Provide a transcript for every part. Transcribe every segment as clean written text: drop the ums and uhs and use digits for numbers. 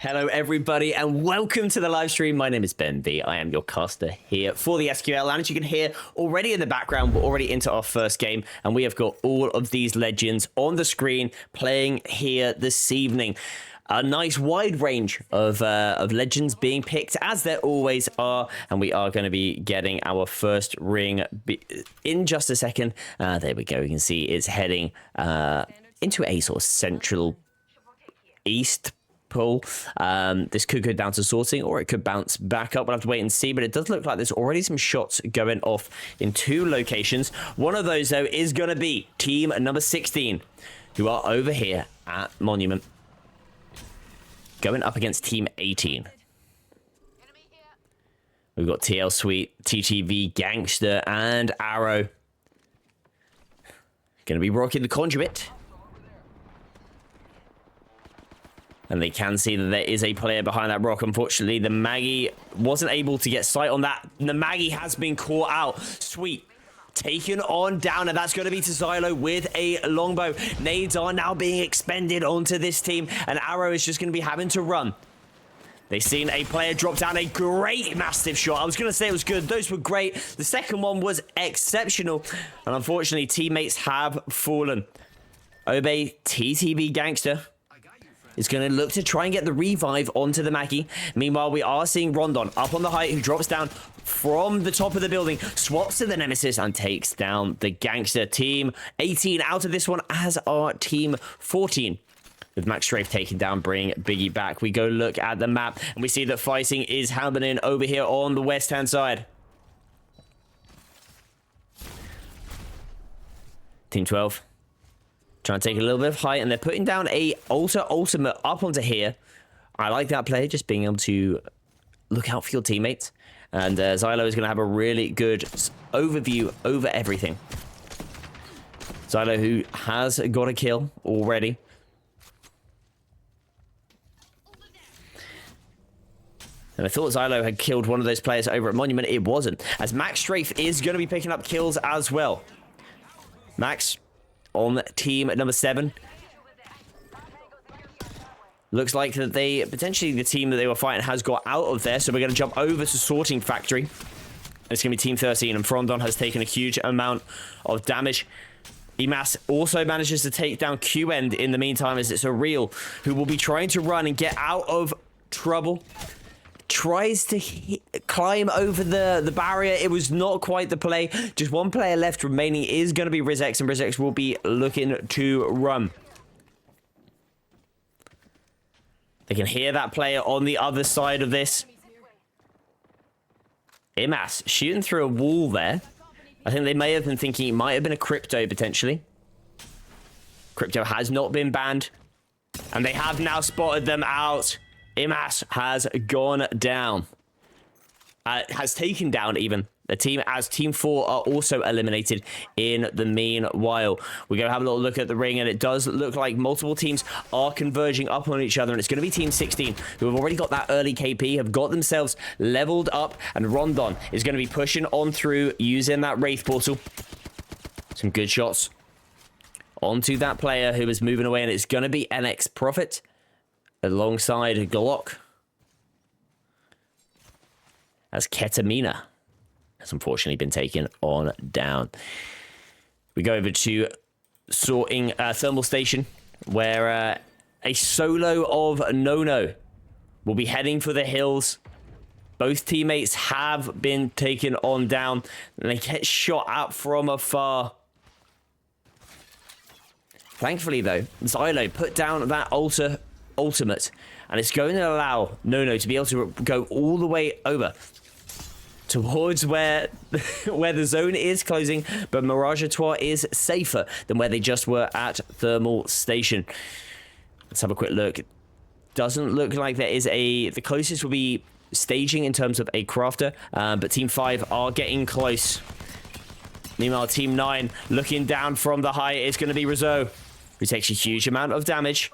Hello everybody and welcome to the live stream. My name is Ben V. I am your caster here for the SQL, and as you can hear already in the background, we're already into our first game and we have got all of these legends on the screen playing here this evening. A nice wide range of legends being picked, as there always are, and we are going to be getting our first ring in just a second. There we go. You can see it's heading into a sort of central east pull. This could go down to sorting, or it could bounce back up. We'll have to wait and see, but it does look like there's already some shots going off in two locations. One of those, though, is going to be team number 16, who are over here at Monument, going up against team 18. We've got TL Sweet, TTV, Gangster, and Arrow. Going to be rocking the Conduit. And they can see that there is a player behind that rock. Unfortunately, the Maggie wasn't able to get sight on that. The Maggie has been caught out. Sweet. Taken on down, and that's going to be to Xylo with a longbow. Nades are now being expended onto this team, and Arrow is just going to be having to run. They've seen a player drop down a great massive shot. I was going to say it was good. Those were great. The second one was exceptional, and unfortunately, teammates have fallen. Obey TTB Gangster is going to look to try and get the revive onto the Maggie. Meanwhile, we are seeing Rondon up on the height, who drops down from the top of the building, swaps to the Nemesis, and takes down the Gangster. Team 18 out of this one, as are team 14. With Max Strafe taken down, bring Biggie back. We go look at the map, and we see that fighting is happening over here on the west-hand side. Team 12. Trying to take a little bit of height, and they're putting down a ultimate up onto here. I like that play, just being able to look out for your teammates. And Xylo is going to have a really good overview over everything. Xylo, who has got a kill already. And I thought Xylo had killed one of those players over at Monument. It wasn't, as Max Strafe is going to be picking up kills as well. Max on team number 7. Looks like that they potentially, the team that they were fighting has got out of there, so we're going to jump over to Sorting Factory. It's going to be team 13, and Frondon has taken a huge amount of damage. Emas also manages to take down Q-End in the meantime, as it's a Real who will be trying to run and get out of trouble. Tries to climb over the barrier. It was not quite the play. Just one player left remaining is going to be Rizex, and Rizex will be looking to run. They can hear that player on the other side of this. Emas shooting through a wall there. I think they may have been thinking it might have been a Crypto potentially. Crypto has not been banned, and they have now spotted them out. Emas has gone down. Has taken down even the team, as team 4 are also eliminated in the meanwhile. We're going to have a little look at the ring, and it does look like multiple teams are converging up on each other, and it's going to be team 16 who have already got that early KP, have got themselves leveled up, and Rondon is going to be pushing on through using that Wraith portal. Some good shots onto that player who is moving away, and it's going to be NX Prophet alongside Glock, as Ketamina has unfortunately been taken on down. We go over to Sorting Thermal Station, where a solo of Nono will be heading for the hills. Both teammates have been taken on down, and they get shot at from afar. Thankfully, though, Xylo put down that ultimate, and it's going to allow Nono to be able to go all the way over towards where the zone is closing, but Mirage Etoile is safer than where they just were at Thermal Station. Let's have a quick look. Doesn't look like there is the closest will be staging in terms of a crafter, but team 5 are getting close. Meanwhile, team 9 looking down from the height is going to be Rizzo, who takes a huge amount of damage.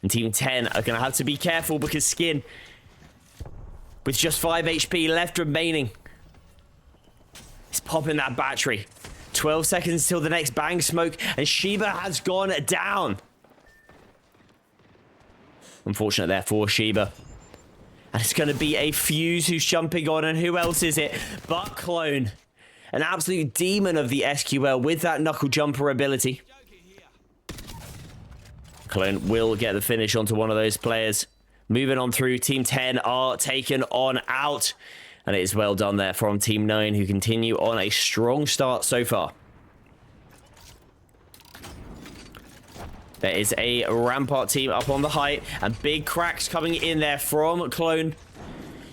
And team 10 are going to have to be careful, because Skin, with just 5 HP left remaining, is popping that battery. 12 seconds till the next bang smoke, and Shiba has gone down. Unfortunate there for Sheba. And it's going to be a Fuse who's jumping on, and who else is it but Clone? An absolute demon of the SQL with that knuckle jumper ability. Clone will get the finish onto one of those players. Moving on through, Team 10 are taken on out. And it is well done there from Team 9, who continue on a strong start so far. There is a Rampart team up on the height, and big cracks coming in there from Clone,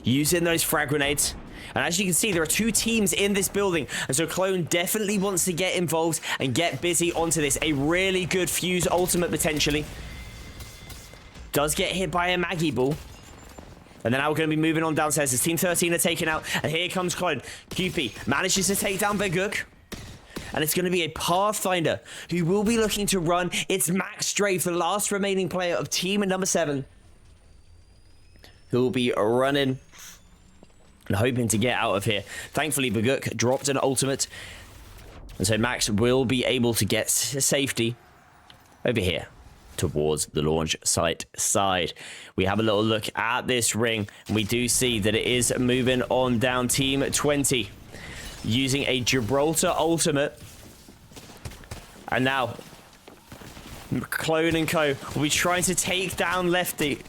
using those frag grenades. And as you can see, there are 2 teams in this building, and so Clone definitely wants to get involved and get busy onto this. A really good Fuse ultimate, potentially. Does get hit by a Maggie ball. And then now we're going to be moving on downstairs as Team 13 are taken out, and here comes Clone. QP manages to take down Beguk. And it's going to be a Pathfinder who will be looking to run. It's Max Strafe, the last remaining player of team number 7, who will be running and hoping to get out of here. Thankfully, Beguk dropped an ultimate. And so Max will be able to get safety over here towards the launch site side. We have a little look at this ring, and we do see that it is moving on down. Team 20 using a Gibraltar ultimate. And now Clone and Co will be trying to take down Lefty,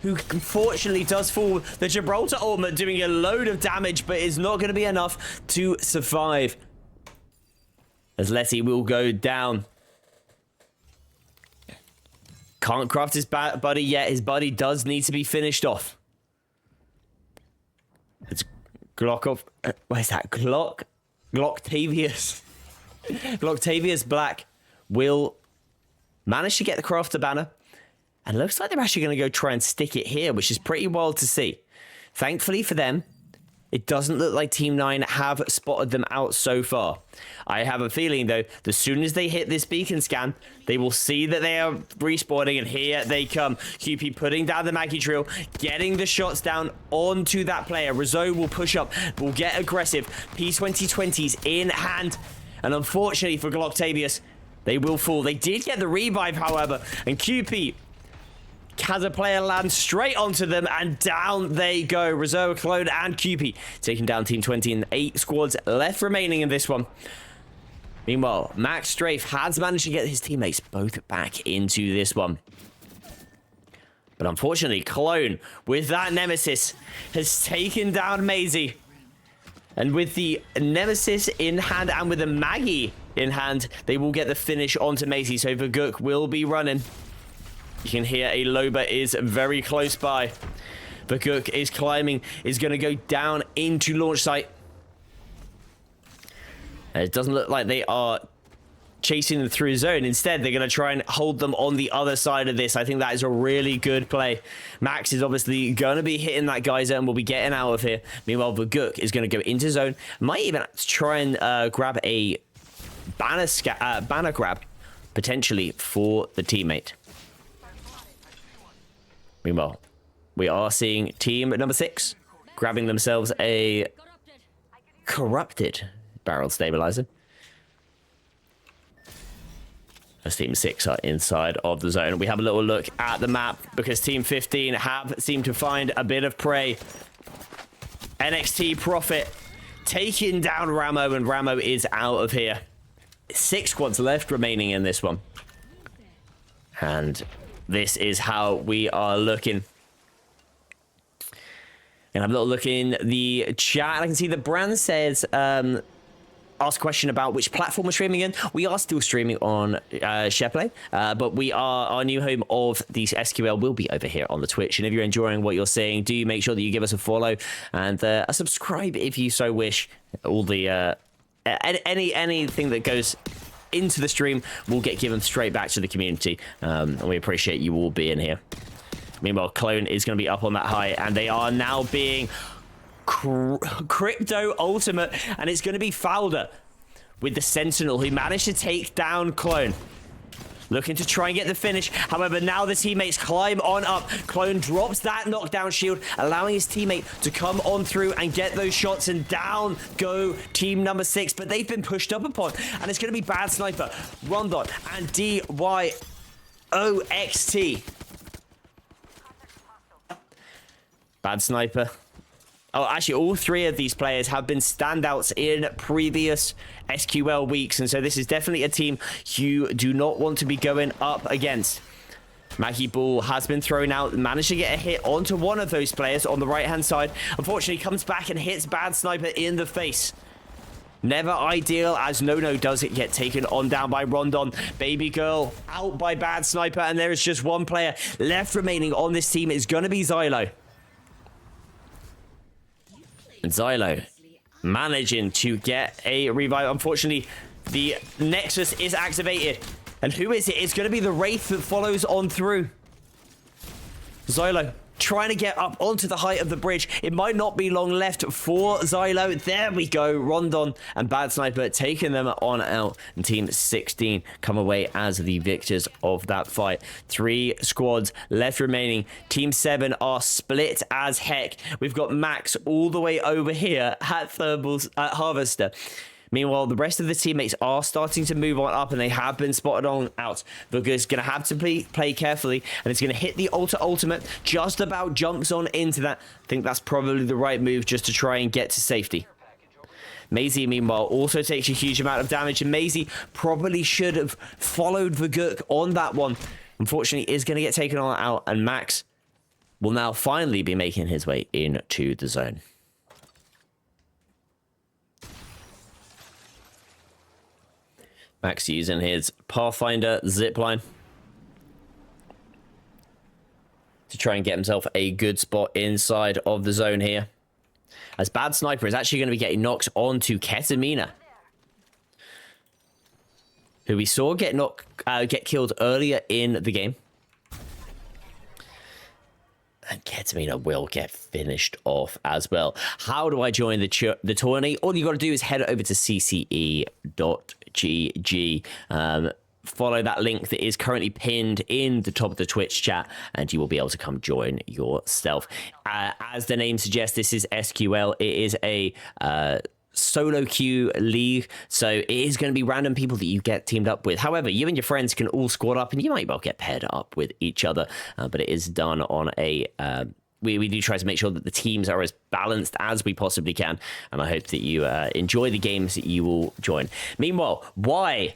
who unfortunately does fall. The Gibraltar ultimate doing a load of damage, but is not going to be enough to survive, as Letty will go down. Can't craft his buddy yet. His buddy does need to be finished off. It's Glockov. Where's that? Glocktavius. Glocktavius Black will manage to get the crafter banner. And looks like they're actually going to go try and stick it here, which is pretty wild to see. Thankfully for them, it doesn't look like Team 9 have spotted them out so far. I have a feeling, though, as soon as they hit this beacon scan, they will see that they are respawning, and here they come. QP putting down the Maggie drill, getting the shots down onto that player. Rizzo will push up, will get aggressive. P2020's in hand, and unfortunately for Glocktavius, they will fall. They did get the revive, however, and QP has a player land straight onto them, and down they go. Reserve, Clone, and QP taking down Team 20, and 8 squads left remaining in this one. Meanwhile, Max Strafe has managed to get his teammates both back into this one. But unfortunately, Clone, with that Nemesis, has taken down Maisie. And with the Nemesis in hand and with the Maggie in hand, they will get the finish onto Maisie. So Vaguk will be running. You can hear a Loba is very close by. Vaguk is climbing, is going to go down into launch site. And it doesn't look like they are chasing them through zone. Instead, they're going to try and hold them on the other side of this. I think that is a really good play. Max is obviously going to be hitting that geyser and will be getting out of here. Meanwhile, Vaguk is going to go into zone. Might even try and grab a banner grab, potentially, for the teammate. Meanwhile, we are seeing team number 6 grabbing themselves a corrupted barrel stabilizer. As team 6 are inside of the zone. We have a little look at the map because team 15 have seemed to find a bit of prey. NXT Prophet taking down Ramo, and Ramo is out of here. 6 squads left remaining in this one. And this is how we are looking. And have a little look in the chat. I can see that Brand says, ask a question about which platform we're streaming in. We are still streaming on Shareplay, but we are, our new home of the SQL will be over here on the Twitch. And if you're enjoying what you're seeing, do make sure that you give us a follow and a subscribe if you so wish. All the anything that goes into the stream will get given straight back to the community, and we appreciate you all being here. Meanwhile, Clone is going to be up on that high, and they are now being crypto ultimate, and it's going to be Fowler with the Sentinel who managed to take down Clone, looking to try and get the finish. However, now the teammates climb on up. Clone drops that knockdown shield, allowing his teammate to come on through and get those shots, and down go team number 6. But they've been pushed up upon, and it's going to be Bad Sniper, Rondon, and DYOXT Bad sniper. Oh, actually, all three of these players have been standouts in previous SQL weeks, and so this is definitely a team you do not want to be going up against. Maggie Ball has been thrown out, managed to get a hit onto one of those players on the right-hand side. Unfortunately, comes back and hits Bad Sniper in the face. Never ideal, as No does it get taken on down by Rondon. Baby Girl out by Bad Sniper, and there is just one player left remaining on this team. It's going to be Xylo. And Xylo managing to get a revive. Unfortunately, the Nexus is activated. And who is it? It's going to be the Wraith that follows on through. Xylo trying to get up onto the height of the bridge. It might not be long left for Xylo. There we go. Rondon and Bad Sniper taking them on out. And Team 16 come away as the victors of that fight. 3 squads left remaining. Team 7 are split as heck. We've got Max all the way over here at Harvester. Meanwhile, the rest of the teammates are starting to move on up, and they have been spotted on out. Vugger's going to have to play carefully, and it's going to hit the ultimate. Just about jumps on into that. I think that's probably the right move just to try and get to safety. Maisie, meanwhile, also takes a huge amount of damage, and Maisie probably should have followed Vugger on that one. Unfortunately, is going to get taken on out, and Max will now finally be making his way into the zone. Max using his Pathfinder zipline to try and get himself a good spot inside of the zone here. As Bad Sniper is actually going to be getting knocked onto Ketamina, who we saw get killed earlier in the game. And Ketamina will get finished off as well. How do I join the tourney? All you got to do is head over to CCE.gg. Follow that link that is currently pinned in the top of the Twitch chat, and you will be able to come join yourself. As the name suggests, this is SQL. It is a solo queue league, so it is going to be random people that you get teamed up with. However, you and your friends can all squad up, and you might well get paired up with each other, but it is done on a we do try to make sure that the teams are as balanced as we possibly can, and I hope that you enjoy the games that you will join. Meanwhile, IKB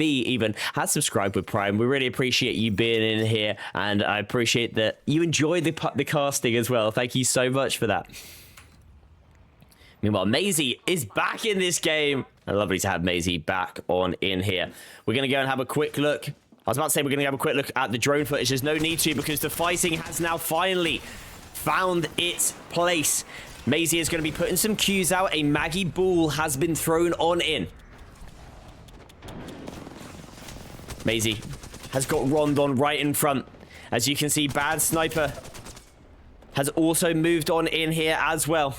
even has subscribed with Prime. We really appreciate you being in here, and I appreciate that you enjoy the casting as well. Thank you so much for that. Meanwhile, Maisie is back in this game. Lovely to have Maisie back on in here. We're going to go and have a quick look. I was about to say we're going to have a quick look at the drone footage. There's no need to, because the fighting has now finally found its place. Maisie is going to be putting some cues out. A Maggie Ball has been thrown on in. Maisie has got Rondon right in front. As you can see, Bad Sniper has also moved on in here as well.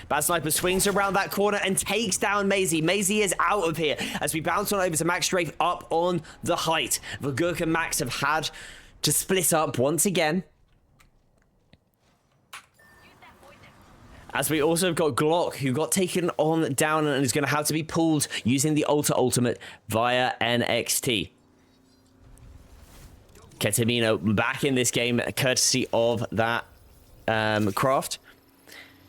Bad Sniper swings around that corner and takes down Maisie. Maisie is out of here as we bounce on over to Max Strafe up on the height. Vugurk and Max have had to split up once again. As we also have got Glock, who got taken on down and is going to have to be pulled using the ultimate via NXT. Ketamina back in this game, courtesy of that craft.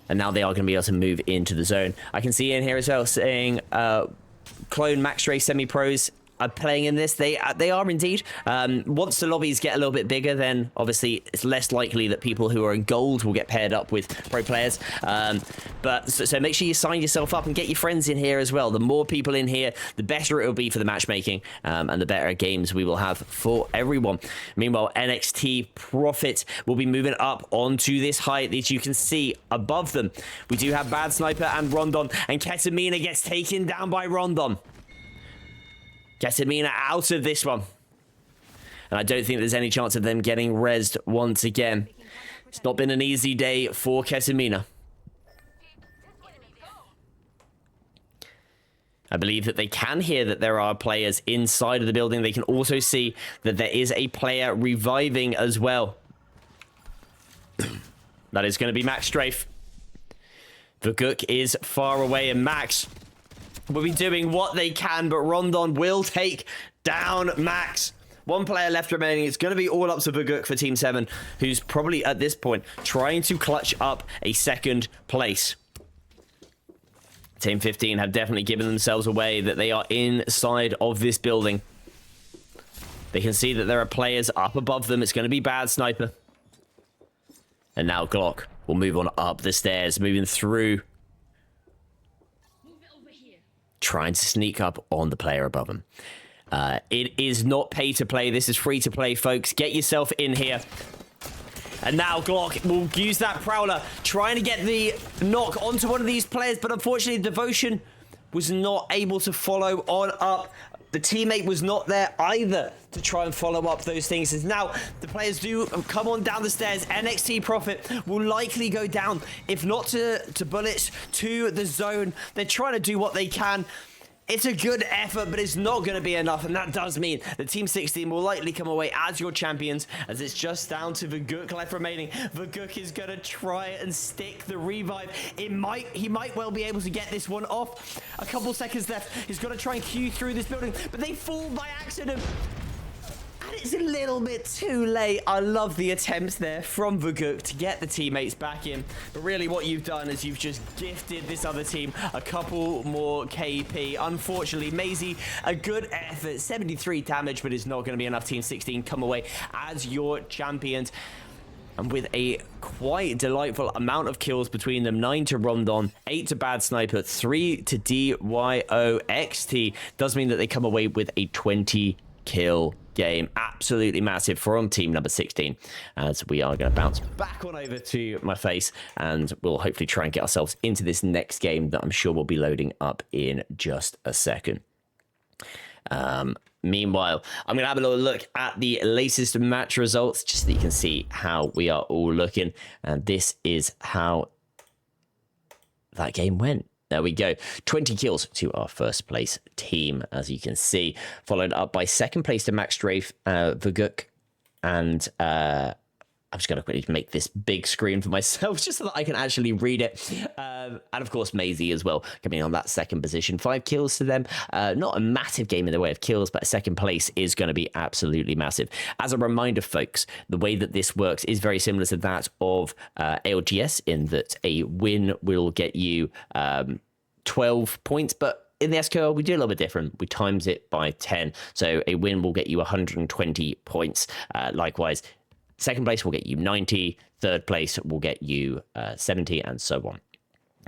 And now they are going to be able to move into the zone. I can see in here as well saying Clone Max Ray Semi-Pros are playing in this. They are indeed. Once the lobbies get a little bit bigger, then obviously it's less likely that people who are in gold will get paired up with pro players. But so make sure you sign yourself up and get your friends in here as well. The more people in here, the better it will be for the matchmaking, and the better games we will have for everyone. Meanwhile, NXT Profit will be moving up onto this height. As you can see above them, we do have Bad Sniper and Rondon, and Ketamina gets taken down by Rondon. Ketamina out of this one. And I don't think there's any chance of them getting rezzed once again. It's not been an easy day for Ketamina. I believe that they can hear that there are players inside of the building. They can also see that there is a player reviving as well. That is going to be Max Strafe. Vugurk is far away, and Max will be doing what they can, but Rondon will take down Max. One player left remaining. It's going to be all up to Vaguk for Team 7, who's probably at this point trying to clutch up a second place. Team 15 have definitely given themselves away that they are inside of this building. They can see that there are players up above them. It's going to be Bad Sniper. And now Glock will move on up the stairs, moving through. Trying to sneak up on the player above him. It is not pay to play. This is free to play, folks. Get yourself in here. And now Glock will use that Prowler, trying to get the knock onto one of these players. But unfortunately, Devotion was not able to follow on up. The teammate was not there either to try and follow up those things. As now the players do come on down the stairs. NXT Profit will likely go down, if not to bullets, to the zone. They're trying to do what they can. It's a good effort, but it's not going to be enough, and that does mean that Team 16 will likely come away as your champions, as it's just down to Vaguk left remaining. Vaguk is going to try and stick the revive. He might well be able to get this one off. A couple seconds left. He's going to try and queue through this building, but they fall by accident. And it's a little bit too late. I love the attempts there from Vaguk to get the teammates back in. But really what you've done is you've just gifted this other team a couple more KP. Unfortunately, Maisie, a good effort, 73 damage, but it's not going to be enough. Team 16 come away as your champions. And with a quite delightful amount of kills between them, 9 to Rondon, 8 to Bad Sniper, 3 to DYOXT, does mean that they come away with a 20 kill game. Absolutely massive from team number 16, as we are going to bounce back on over to my face, and we'll hopefully try and get ourselves into this next game that I'm sure will be loading up in just a second. Meanwhile, I'm going to have a little look at the latest match results, just so that you can see how we are all looking. And this is how that game went. There we go. 20 kills to our first place team, as you can see. Followed up by second place to Max Strafe, Vaguk, and I'm just going to quickly make this big screen for myself just so that I can actually read it. And of course, Maisie as well, coming on that second position. 5 kills to them. Not a massive game in the way of kills, but second place is going to be absolutely massive. As a reminder, folks, the way that this works is very similar to that of ALGS, in that a win will get you 12 points, but in the SQL, we do a little bit different. We times it by 10. So a win will get you 120 points. Likewise, second place will get you 90. Third place will get you 70, and so on.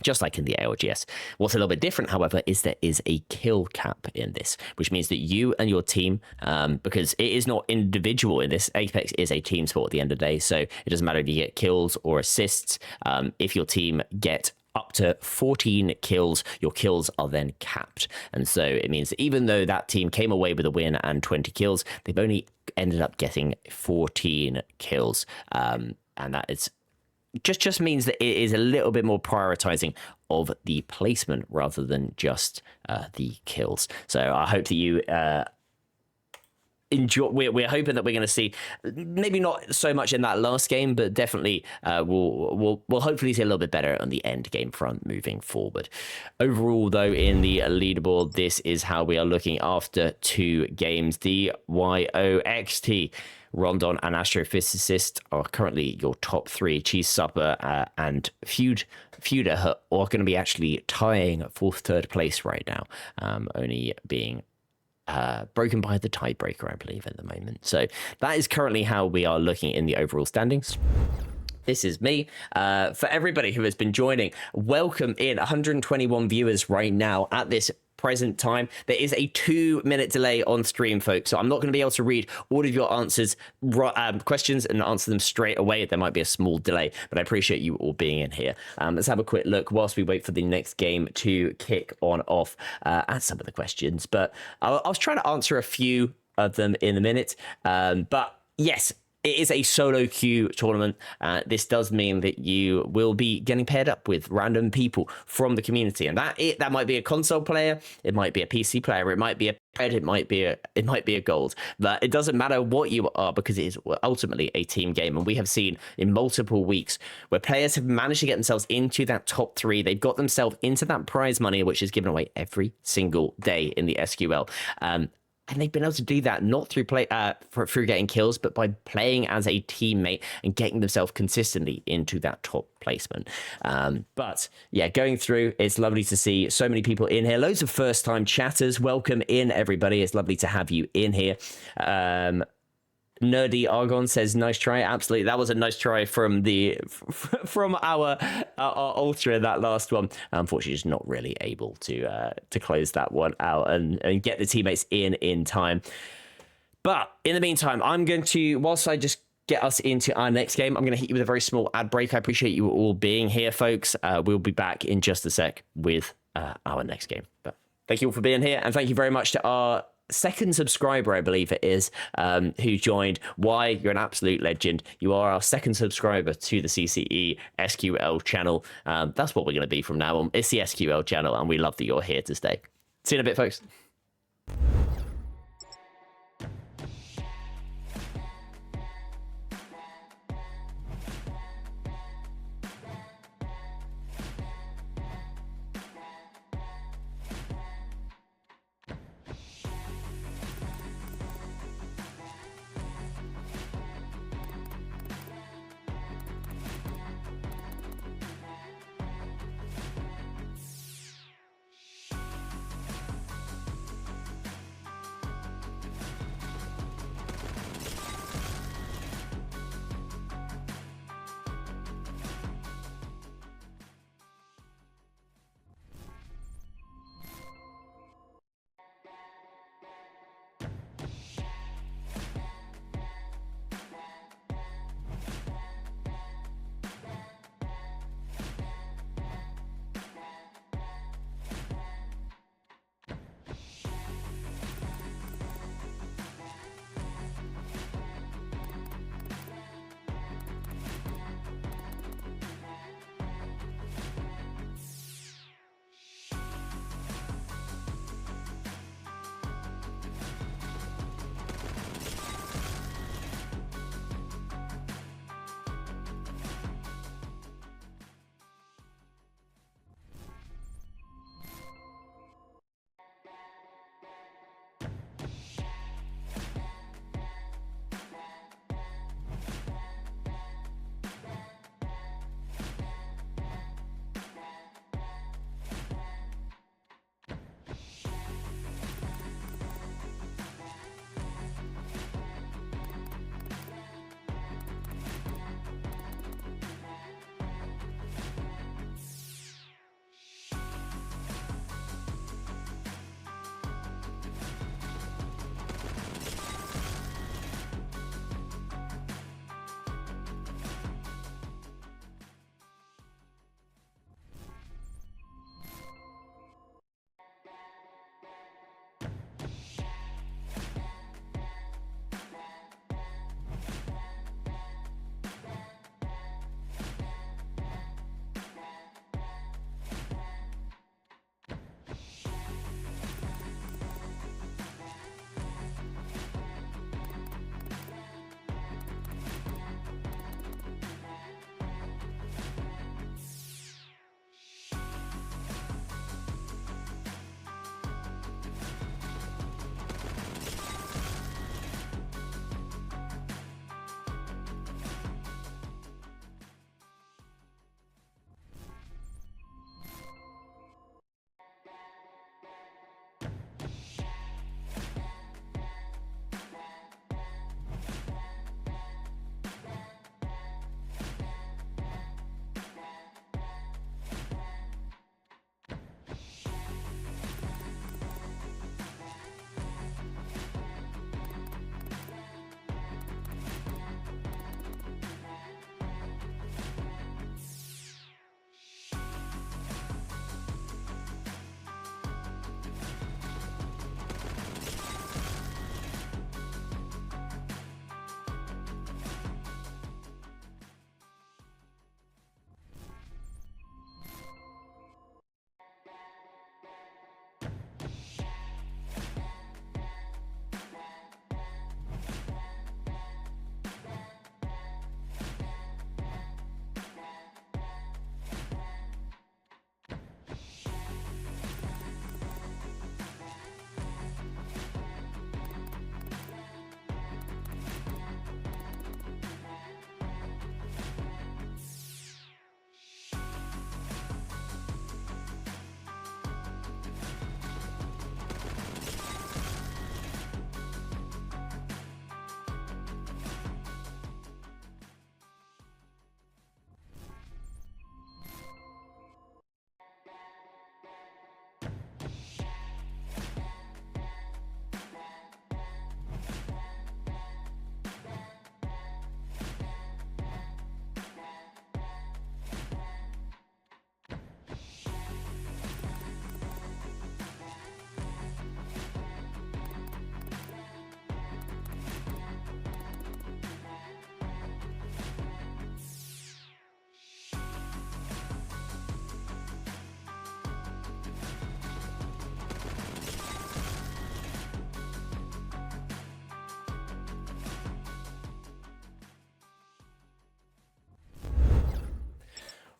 Just like in the ALGS. What's a little bit different, however, is there is a kill cap in this, which means that you and your team, because it is not individual in this, Apex is a team sport at the end of the day, so it doesn't matter if you get kills or assists. If your team get up to 14 kills, your kills are then capped. And so it means that even though that team came away with a win and 20 kills, they've only ended up getting 14 kills. And that is just means that it is a little bit more prioritizing of the placement rather than just the kills. So I hope that you enjoy. We're hoping that we're going to see, maybe not so much in that last game, but definitely we'll hopefully see a little bit better on the end game front moving forward. Overall, though, in the leaderboard, this is how we are looking after 2 games. The YOXT, Rondon and Astrophysicist are currently your top 3. Cheese Supper and Feuder are going to be actually tying 4th, 3rd place right now, only being broken by the tiebreaker, I believe, at the moment. So that is currently how we are looking in the overall standings. This is me. For everybody who has been joining, welcome in. 121 viewers right now at this present time. There is a 2-minute delay on stream, folks, so I'm not going to be able to read all of your answers, questions, and answer them straight away. There might be a small delay, but I appreciate you all being in here. Let's have a quick look whilst we wait for the next game to kick on off at some of the questions. But I was trying to answer a few of them in a minute. But yes, it is a solo queue tournament. This does mean that you will be getting paired up with random people from the community, and that might be a console player, it might be a PC player, it might be a red, it might be a gold, but it doesn't matter what you are, because it is ultimately a team game. And we have seen in multiple weeks where players have managed to get themselves into that top 3. They've got themselves into that prize money, which is given away every single day in the SQL. And they've been able to do that not through through getting kills, but by playing as a teammate and getting themselves consistently into that top placement. But yeah, going through, it's lovely to see so many people in here. Loads of first-time chatters. Welcome in, everybody. It's lovely to have you in here. Nerdy Argon says, nice try. Absolutely. That was a nice try from our Ultra, that last one. Unfortunately, just not really able to close that one out and get the teammates in time. But in the meantime, I'm going to, whilst I just get us into our next game, I'm going to hit you with a very small ad break. I appreciate you all being here, folks. We'll be back in just a sec with our next game. But thank you all for being here. And thank you very much to our second subscriber, I believe it is, who joined. Why? You're an absolute legend. You are our second subscriber to the CCE SQL channel. That's what we're going to be from now on. It's the SQL channel, and we love that you're here to stay. See you in a bit, folks.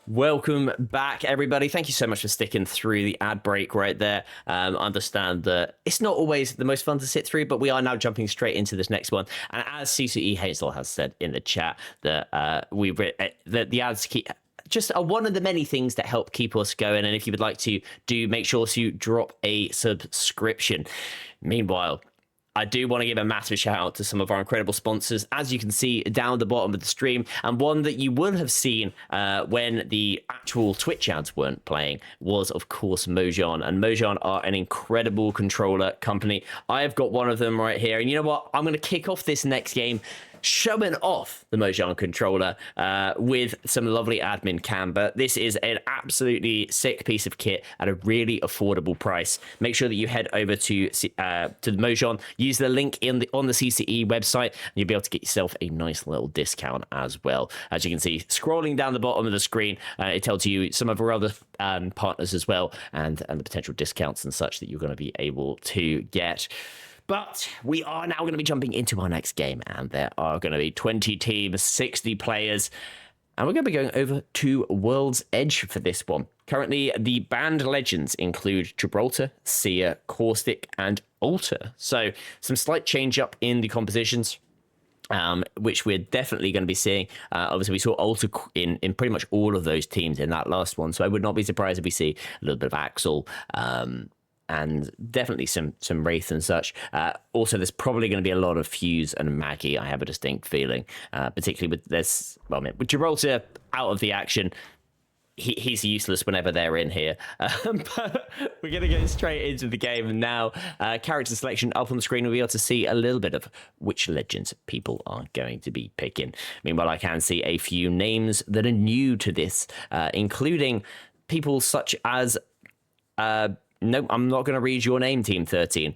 Welcome back, everybody. Thank you so much for sticking through the ad break right there. Understand that it's not always the most fun to sit through, but we are now jumping straight into this next one. And as CCE Hazel has said in the chat, that the ads keep just are one of the many things that help keep us going. And if you would like to make sure to drop a subscription. Meanwhile, I do want to give a massive shout out to some of our incredible sponsors, as you can see down the bottom of the stream. And one that you would have seen when the actual Twitch ads weren't playing was, of course, Mojang. And Mojang are an incredible controller company. I have got one of them right here. And you know what? I'm going to kick off this next game showing off the Mojang controller with some lovely admin cam. But this is an absolutely sick piece of kit at a really affordable price. Make sure that you head over to the Mojang, use the link on the CCE website, and you'll be able to get yourself a nice little discount as well. As you can see, scrolling down the bottom of the screen, it tells you some of our other partners as well, and the potential discounts and such that you're going to be able to get. But we are now going to be jumping into our next game, and there are going to be 20 teams, 60 players, and we're going to be going over to World's Edge for this one. Currently, the banned legends include Gibraltar, Seer, Caustic, and Alter. So some slight change up in the compositions, which we're definitely going to be seeing. Obviously, we saw Alter in pretty much all of those teams in that last one, so I would not be surprised if we see a little bit of Axel, and definitely some Wraith and such. Also, there's probably going to be a lot of Fuse and Maggie, I have a distinct feeling, particularly with this. Well, I mean, with Gibraltar out of the action, he's useless whenever they're in here. But we're going to get straight into the game now. Character selection up on the screen. We'll be able to see a little bit of which legends people are going to be picking. Meanwhile, I can see a few names that are new to this, including people such as... no, I'm not going to read your name, Team 13.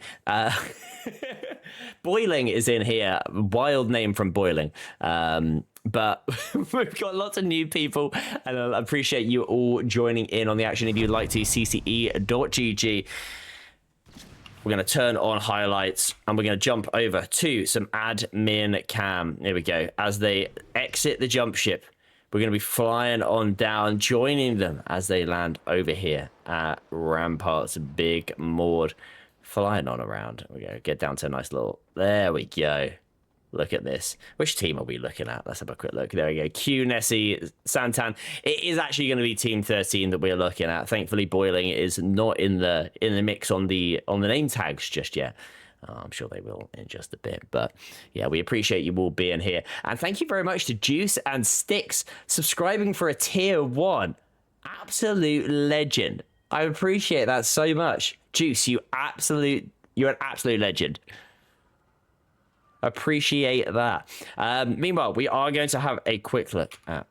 Boiling is in here. Wild name from Boiling. But we've got lots of new people, and I appreciate you all joining in on the action. If you'd like to, cce.gg. We're going to turn on highlights, and we're going to jump over to some admin cam. Here we go. As they exit the jump ship, we're going to be flying on down, joining them as they land over here at Rampart's Big Maud. Flying on around. We go. Get down to a nice little... There we go. Look at this. Which team are we looking at? Let's have a quick look. There we go. Q, Nessie, Santan. It is actually going to be Team 13 that we're looking at. Thankfully, Boiling is not in the mix on the name tags just yet. I'm sure they will in just a bit. But yeah, we appreciate you all being here. And thank you very much to Juice and Sticks subscribing for a tier 1. Absolute legend. I appreciate that so much. Juice, you're an absolute legend. Appreciate that. Meanwhile, we are going to have a quick look at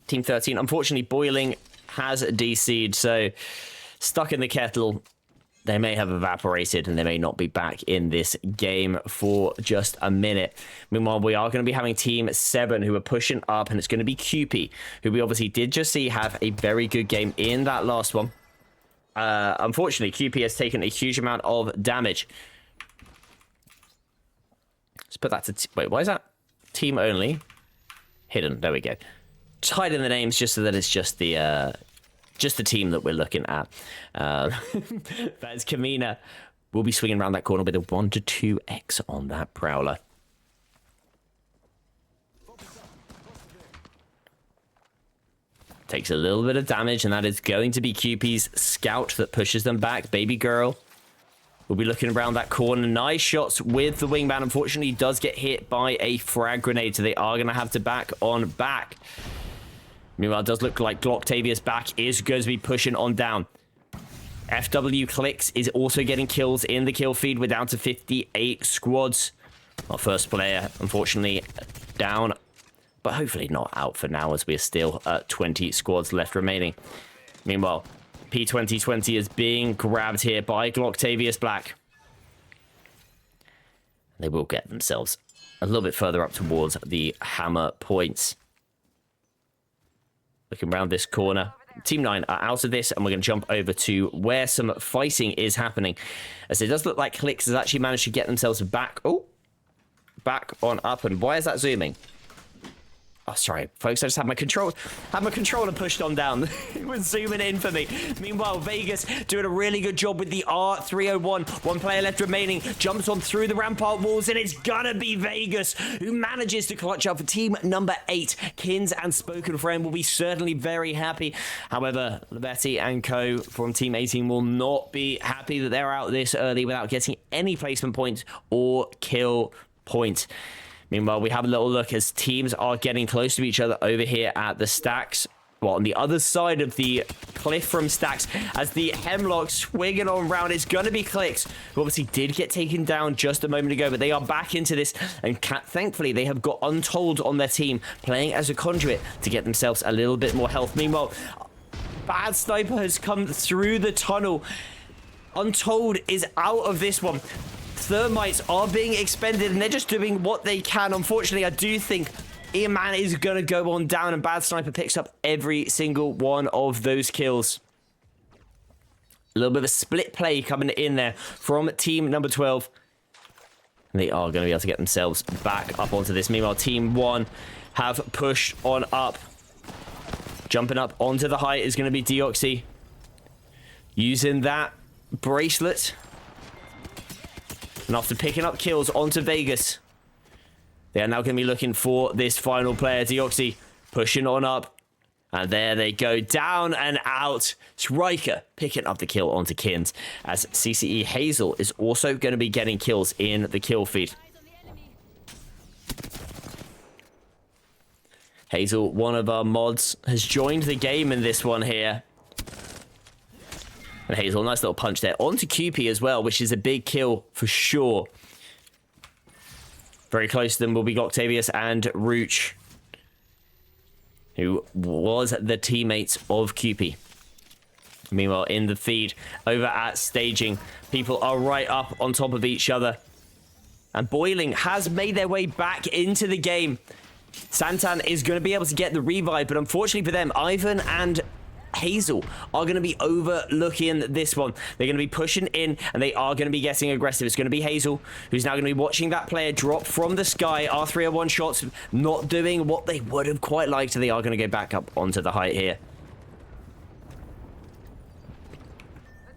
Team 13. Unfortunately, Boiling has DC'd, so stuck in the kettle. They may have evaporated and they may not be back in this game for just a minute. Meanwhile, we are going to be having Team 7 who are pushing up, and it's going to be QP, who we obviously did just see have a very good game in that last one. Unfortunately, QP has taken a huge amount of damage. Let's put that to... Wait, why is that? Team only. Hidden. There we go. Just hiding the names just so that it's just the team that we're looking at. That is Kamina. We'll be swinging around that corner with a 1 to 2x on that Prowler. Takes a little bit of damage, and that is going to be QP's Scout that pushes them back. Baby Girl will be looking around that corner. Nice shots with the wingman. Unfortunately, he does get hit by a frag grenade, so they are going to have to back on back. Meanwhile, it does look like Glocktavius back is going to be pushing on down. FW Clicks is also getting kills in the kill feed. We're down to 58 squads. Our first player, unfortunately, down, but hopefully not out for now, as we're still at 20 squads left remaining. Meanwhile, P2020 is being grabbed here by Glocktavius Black. They will get themselves a little bit further up towards the hammer points. Looking around this corner. Team 9 are out of this, and we're going to jump over to where some fighting is happening. As it does look like Clicks has actually managed to get themselves back. Oh, back on up. And why is that zooming? Oh, sorry, folks. I just had my controller pushed on down. It was zooming in for me. Meanwhile, Vegas doing a really good job with the R301. One player left remaining. Jumps on through the rampart walls, and it's gonna be Vegas who manages to clutch up for team number 8. Kins and Spoken Friend will be certainly very happy. However, Betty and co from team 18 will not be happy that they're out this early without getting any placement points or kill points. Meanwhile, we have a little look as teams are getting close to each other over here at the stacks. Well, on the other side of the cliff from stacks, as the Hemlock swinging on round, it's going to be Clicks, who obviously did get taken down just a moment ago, but they are back into this, and thankfully they have got Untold on their team, playing as a conduit to get themselves a little bit more health. Meanwhile, Bad Sniper has come through the tunnel. Untold is out of this one. Thermites are being expended, and they're just doing what they can. Unfortunately, I do think Ian Man is going to go on down, and Bad Sniper picks up every single one of those kills. A little bit of a split play coming in there from team number 12. And they are going to be able to get themselves back up onto this. Meanwhile, team 1 have pushed on up. Jumping up onto the height is going to be Deoxy. Using that bracelet. And after picking up kills onto Vegas, they are now going to be looking for this final player, Deoxy, pushing on up. And there they go, down and out. Striker picking up the kill onto Kins, as CCE Hazel is also going to be getting kills in the kill feed. Hazel, one of our mods, has joined the game in this one here. And Hazel, nice little punch there. Onto QP as well, which is a big kill for sure. Very close to them will be Octavius and Rooch, who was the teammates of QP. Meanwhile, in the feed, over at staging, people are right up on top of each other. And Boiling has made their way back into the game. Santan is going to be able to get the revive, but unfortunately for them, Ivan and Hazel are going to be overlooking this one. They're going to be pushing in, and they are going to be getting aggressive. It's going to be Hazel, who's now going to be watching that player drop from the sky. R301 shots not doing what they would have quite liked. They are going to go back up onto the height here.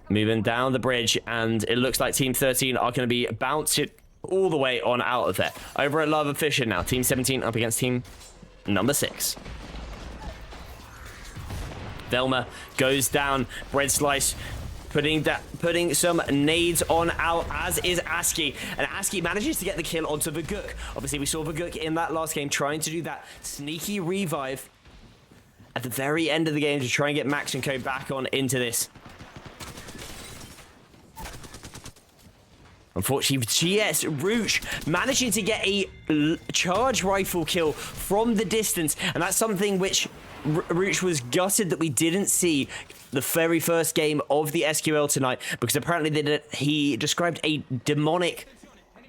Moving down the bridge, and it looks like Team 13 are going to be bouncing all the way on out of there. Over at Lava Fisher now. Team 17 up against team number 6. Velma goes down. Bread Slice putting some nades on out, as is Aski. And Aski manages to get the kill onto Vaguk. Obviously, we saw Vaguk in that last game trying to do that sneaky revive at the very end of the game to try and get Max and Co back on into this. Unfortunately, GS Rooch managing to get a charge rifle kill from the distance, and that's something which Rooch was gutted that we didn't see the very first game of the SQL tonight, because apparently he described a demonic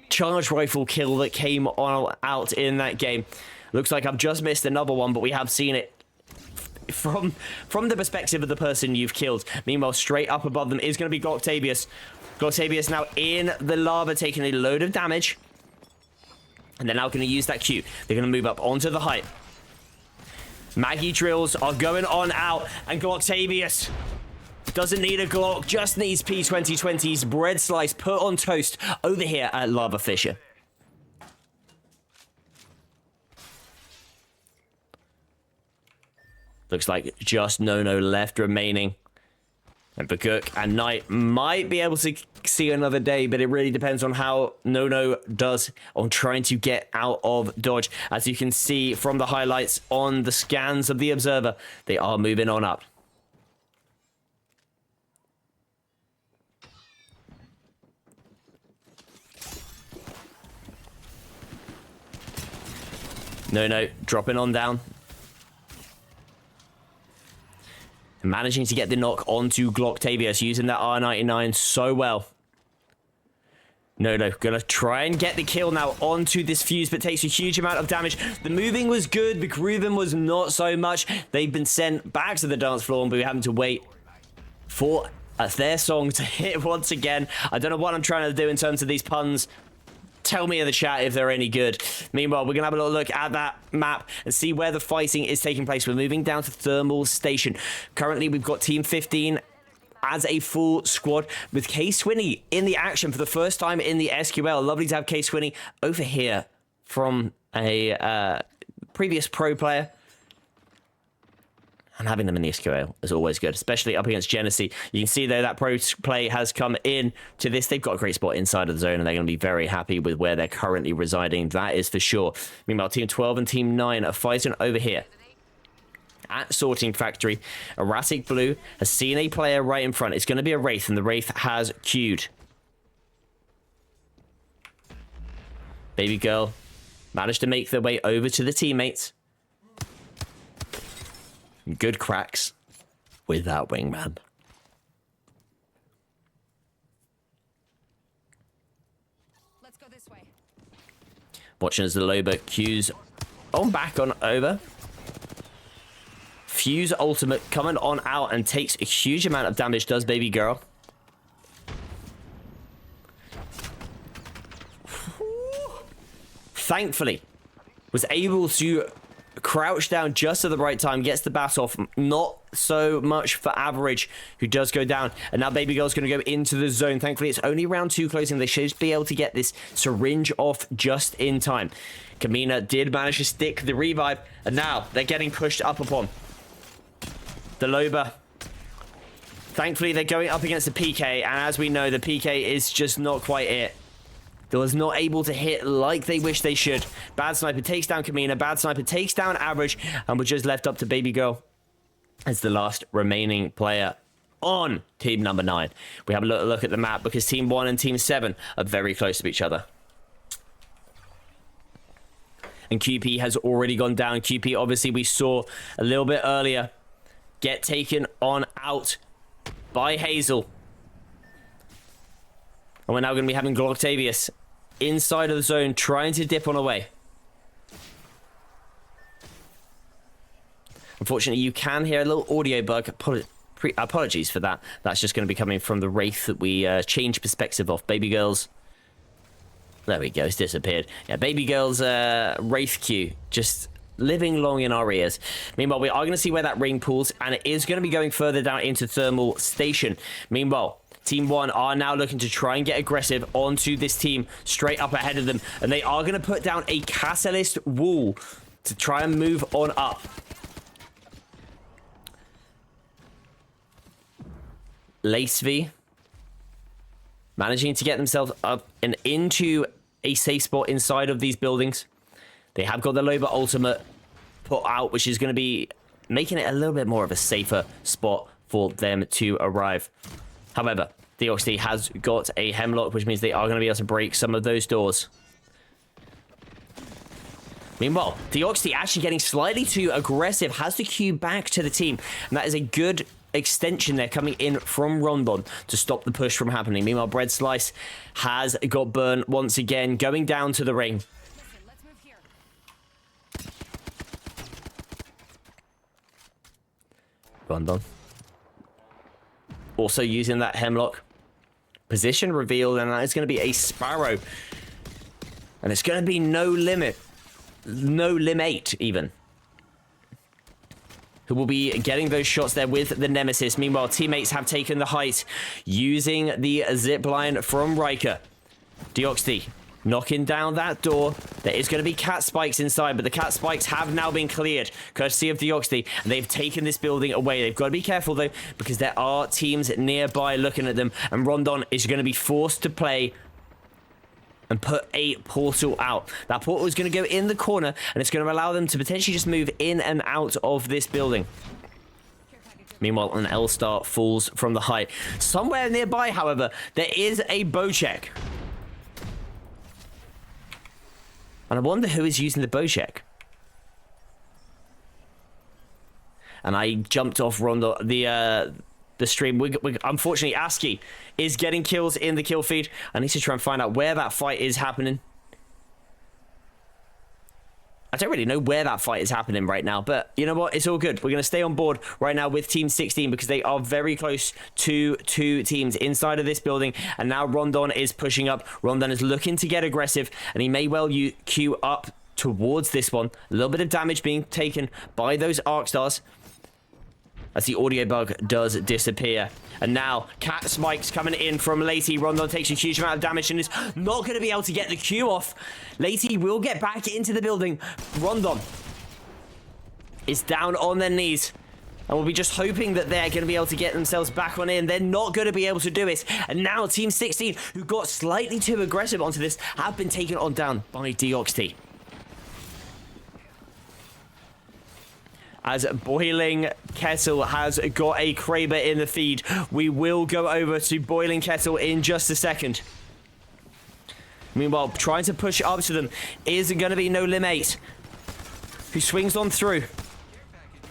charge rifle kill that came out in that game. Looks like I've just missed another one, but we have seen it from the perspective of the person you've killed. Meanwhile, straight up above them is going to be Gloctavius. Gloctavius now in the lava, taking a load of damage. And they're now going to use that Q. They're going to move up onto the height. Maggie drills are going on out, and Gloctavius doesn't need a Glock, just needs P2020's bread slice put on toast over here at Lava Fisher. Looks like just No left remaining. And Bakuk and Knight might be able to see another day, but it really depends on how No does on trying to get out of dodge. As you can see from the highlights on the scans of the Observer, they are moving on up. No dropping on down. Managing to get the knock onto Gloctavius, using that R99 so well. No, gonna try and get the kill now onto this fuse, but takes a huge amount of damage. The moving was good, the grooving was not so much. They've been sent back to the dance floor, and we're having to wait for their song to hit once again. I don't know what I'm trying to do in terms of these puns. Tell me in the chat if they're any good. Meanwhile, we're going to have a little look at that map and see where the fighting is taking place. We're moving down to Thermal Station. Currently, we've got Team 15 as a full squad with K Swinney in the action for the first time in the SQL. Lovely to have K Swinney over here from a previous pro player. And having them in the SQL is always good, especially up against Genesee. You can see, though, that pro play has come in to this. They've got a great spot inside of the zone, and they're going to be very happy with where they're currently residing. That is for sure. Meanwhile, Team 12 and Team 9 are fighting over here at Sorting Factory. Erratic Blue has seen a player right in front. It's going to be a Wraith, and the Wraith has queued. Baby Girl managed to make their way over to the teammates. Good cracks with that wingman. Let's go this way. Watching as the Loba queues on back on over. Fuse ultimate coming on out and takes a huge amount of damage, does Baby Girl. Thankfully, was able to crouch down just at the right time, gets the bat off. Not so much for Average, who does go down. And now Baby Girl's going to go into the zone. Thankfully, it's only round 2 closing. They should be able to get this syringe off just in time. Kamina did manage to stick the revive, and now they're getting pushed up upon. The Loba. Thankfully, they're going up against the PK, and as we know, the PK is just not quite it. They was not able to hit like they wish they should. Bad Sniper takes down Kamina. Bad Sniper takes down Average. And we're just left up to Baby Girl as the last remaining player on team number 9. We have a look at the map because Team 1 and Team 7 are very close to each other. And QP has already gone down. QP, obviously, we saw a little bit earlier get taken on out by Hazel. And we're now going to be having Gloctavius inside of the zone, trying to dip on away. Unfortunately, you can hear a little audio bug. Apologies for that. That's just going to be coming from the Wraith that we changed perspective off. Baby Girl's... There we go, it's disappeared. Yeah, Baby Girl's Wraith queue just living long in our ears. Meanwhile, we are going to see where that ring pulls, and it is going to be going further down into Thermal Station. Meanwhile, Team 1 are now looking to try and get aggressive onto this team straight up ahead of them. And they are going to put down a Catalyst wall to try and move on up. Lacevy managing to get themselves up and into a safe spot inside of these buildings. They have got the Loba ultimate put out, which is going to be making it a little bit more of a safer spot for them to arrive. However, Deoxy has got a Hemlock, which means they are going to be able to break some of those doors. Meanwhile, Deoxy actually getting slightly too aggressive, has the Q back to the team. And that is a good extension there coming in from Rondon to stop the push from happening. Meanwhile, Bread Slice has got burnt once again, going down to the ring. Let's move here. Rondon. Also using that Hemlock. Position revealed, and that is going to be a Sparrow. And it's going to be no limit. No limit, even. Who will be getting those shots there with the Nemesis. Meanwhile, teammates have taken the height using the zipline from Riker. Deoxy knocking down that door. There is going to be cat spikes inside, but the cat spikes have now been cleared, courtesy of Deoxy, and they've taken this building away. They've got to be careful, though, because there are teams nearby looking at them, and Rondon is going to be forced to play and put a portal out. That portal is going to go in the corner, and it's going to allow them to potentially just move in and out of this building. Meanwhile, an L-Star falls from the height. Somewhere nearby, however, there is a bow check. And I wonder who is using the bow check. And I jumped off Rondo, the stream. Unfortunately, ASCII is getting kills in the kill feed. I need to try and find out where that fight is happening. I don't really know where that fight is happening right now, but you know what? It's all good. We're going to stay on board right now with Team 16 because they are very close to 2 teams inside of this building. And now Rondon is pushing up. Rondon is looking to get aggressive, and he may well queue up towards this one. A little bit of damage being taken by those arc stars as the audio bug does disappear. And now cat spikes coming in from Lady. Rondon takes a huge amount of damage and is not going to be able to get the Q off. Lady will get back into the building. Rondon is down on their knees. And we'll be just hoping that they're going to be able to get themselves back on in. They're not going to be able to do it. And now Team 16, who got slightly too aggressive onto this, have been taken on down by Deoxty. As Boiling Kettle has got a Kraber in the feed. We will go over to Boiling Kettle in just a second. Meanwhile, trying to push up to them is going to be No Limit, who swings on through.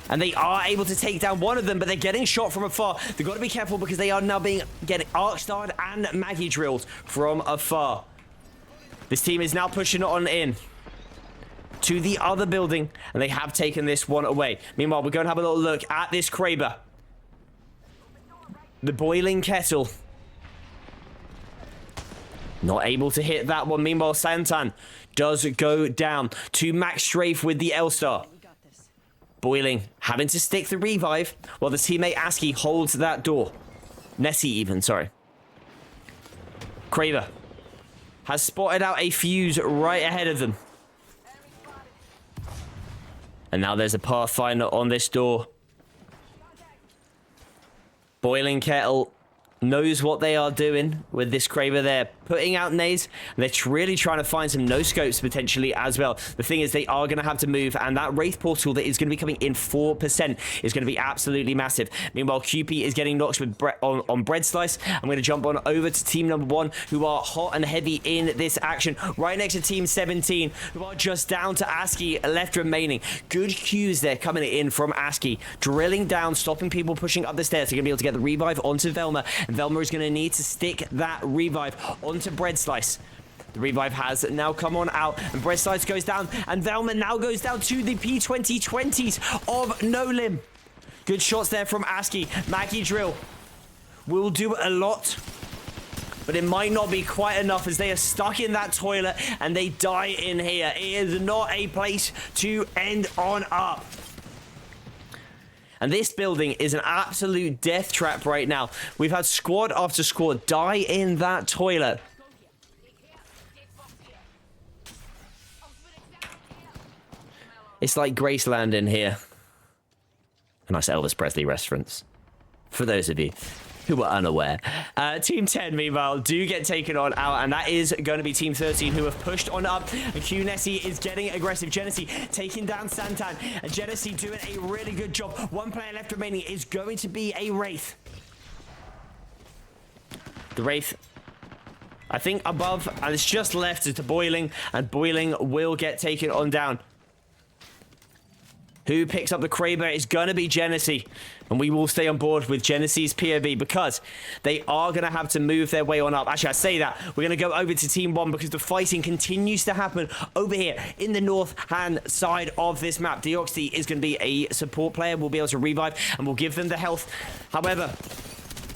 And they are able to take down one of them, but they're getting shot from afar. They've got to be careful because they are now getting arc-starred and Maggie drilled from afar. This team is now pushing on in to the other building, and they have taken this one away. Meanwhile, we're going to have a little look at this Kraber. The Boiling Kettle. Not able to hit that one. Meanwhile, Santan does go down to Max Strafe with the L-Star. Boiling having to stick the revive while the teammate ASCII holds that door. Nessie even, sorry. Kraber has spotted out a fuse right ahead of them. And now there's a Pathfinder on this door. Boiling Kettle knows what they are doing with this Kraber. They're putting out nades, and they're really trying to find some no-scopes potentially as well. The thing is, they are going to have to move, and that Wraith Portal that is going to be coming in 4% is going to be absolutely massive. Meanwhile, QP is getting knocked with on Bread Slice. I'm going to jump on over to team number 1, who are hot and heavy in this action, right next to team 17, who are just down to ASCII left remaining. Good cues there coming in from ASCII, drilling down, stopping people pushing up the stairs. They're going to be able to get the revive onto Velma, and Velma is going to need to stick that revive onto Bread Slice. The revive has now come on out, and Bread Slice goes down, and Velma now goes down to the P2020s of No Lim. Good shots there from ASCII. Maggie Drill will do a lot, but it might not be quite enough as they are stuck in that toilet and they die in here. It is not a place to end on up. And this building is an absolute death trap right now. We've had squad after squad die in that toilet. It's like Graceland in here. A nice Elvis Presley reference, for those of you who were unaware. Team 10, meanwhile, do get taken on out, and that is going to be Team 13, who have pushed on up. And Q Nessie is getting aggressive. Genesee taking down Santan, and Genesee doing a really good job. One player left remaining is going to be a Wraith. The Wraith, I think, above, and it's just left to Boiling, and Boiling will get taken on down. Who picks up the Kraber is going to be Genesee. And we will stay on board with Genesee's POV because they are going to have to move their way on up. Actually, I say that. We're going to go over to Team 1 because the fighting continues to happen over here in the north-hand side of this map. Deoxy is going to be a support player. We'll be able to revive and we'll give them the health. However,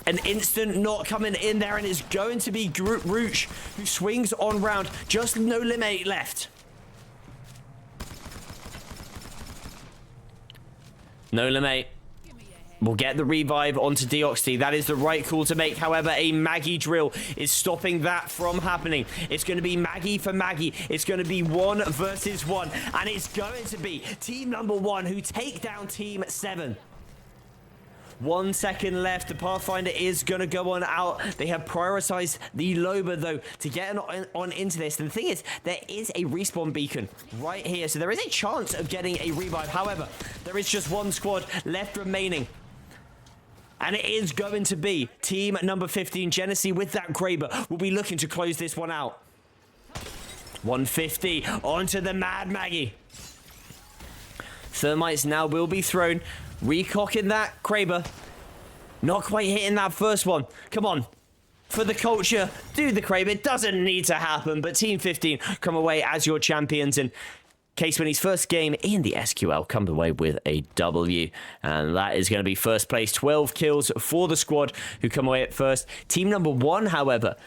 an instant knock coming in there, and it's going to be Rooch, who swings on round. Just No Limit left. No Limit will get the revive onto Deoxy. That is the right call to make. However, a Maggie drill is stopping that from happening. It's going to be Maggie for Maggie. It's going to be 1 versus 1. And it's going to be team number 1 who take down team 7. 1 second left. The Pathfinder is going to go on out. They have prioritized the Loba, though, to get on into this. And the thing is, there is a respawn beacon right here. So there is a chance of getting a revive. However, there is just 1 squad left remaining. And it is going to be team number 15. Genesee with that Kraber will be looking to close this one out. 150 onto the Mad Maggie. Thermites now will be thrown. Recocking that Kraber. Not quite hitting that first one. Come on. For the culture, do the Kraber. It doesn't need to happen, but Team 15 come away as your champions and K20's first game in the SQL comes away with a W, and that is going to be first place. 12 kills for the squad who come away at first. Team number 1, however,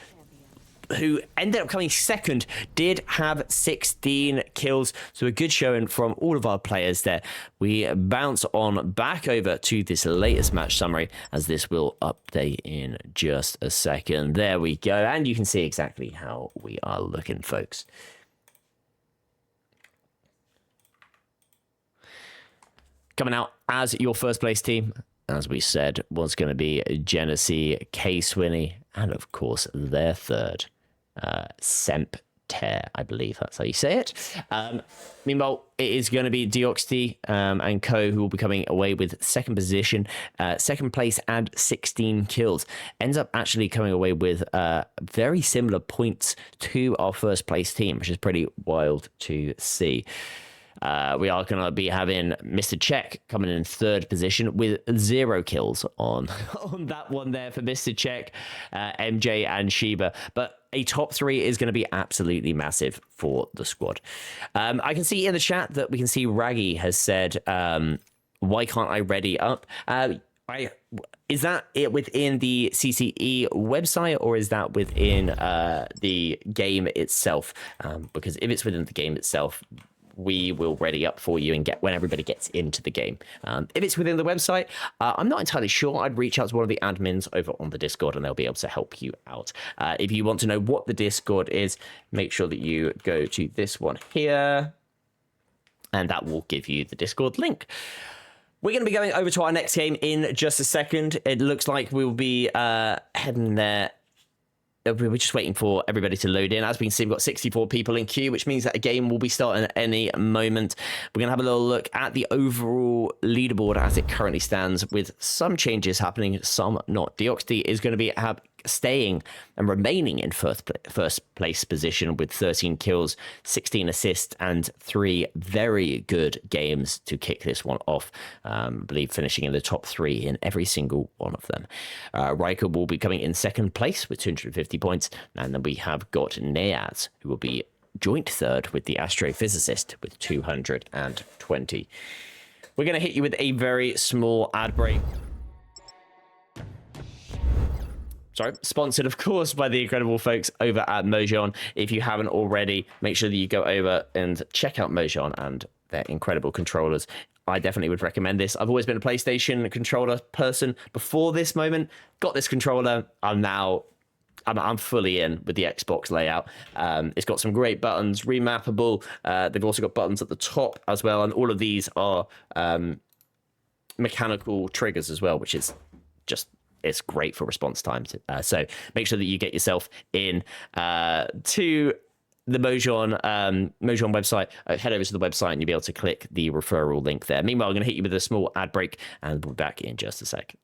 who ended up coming second, did have 16 kills. So a good showing from all of our players there. We bounce on back over to this latest match summary, as this will update in just a second. There we go. And you can see exactly how we are looking, folks. Coming out as your first place team, as we said, was going to be Genesee, K20, and of course their third, Sempter, I believe that's how you say it. Meanwhile, it is going to be Deoxty and co who will be coming away with second position, second place and 16 kills. Ends up actually coming away with very similar points to our first place team, which is pretty wild to see. We are going to be having Mr. Check coming in third position with 0 kills on that one there for Mr. Check, MJ and Sheba. But a top 3 is going to be absolutely massive for the squad. I can see in the chat that we can see Raggy has said, why can't I ready up? Is that it within the CCE website, or is that within the game itself? Because if it's within the game itself, we will ready up for you and get when everybody gets into the game. If it's within the website, I'm not entirely sure. I'd reach out to one of the admins over on the Discord and they'll be able to help you out. If you want to know what the Discord is, make sure that you go to this one here and that will give you the Discord link. We're going to be going over to our next game in just a second. It looks like we'll be heading there. We're just waiting for everybody to load in. As we can see, we've got 64 people in queue, which means that a game will be starting at any moment. We're going to have a little look at the overall leaderboard as it currently stands, with some changes happening, some not. Deoxty is going to be staying and remaining in first place position with 13 kills, 16 assists, and 3 very good games to kick this one off. I believe finishing in the top 3 in every single one of them. Riker will be coming in second place with 250 points, and then we have got Neaz, who will be joint third with the astrophysicist with 220. We're going to hit you with a very small ad break. Sorry, sponsored, of course, by the incredible folks over at Mojon. If you haven't already, make sure that you go over and check out Mojon and their incredible controllers. I definitely would recommend this. I've always been a PlayStation controller person before this moment. Got this controller. I'm fully in with the Xbox layout. It's got some great buttons, remappable. They've also got buttons at the top as well, and all of these are mechanical triggers as well, which is just... it's great for response times. So make sure that you get yourself in to the Mojon website. Head over to the website and you'll be able to click the referral link there. Meanwhile, I'm going to hit you with a small ad break and we'll be back in just a sec.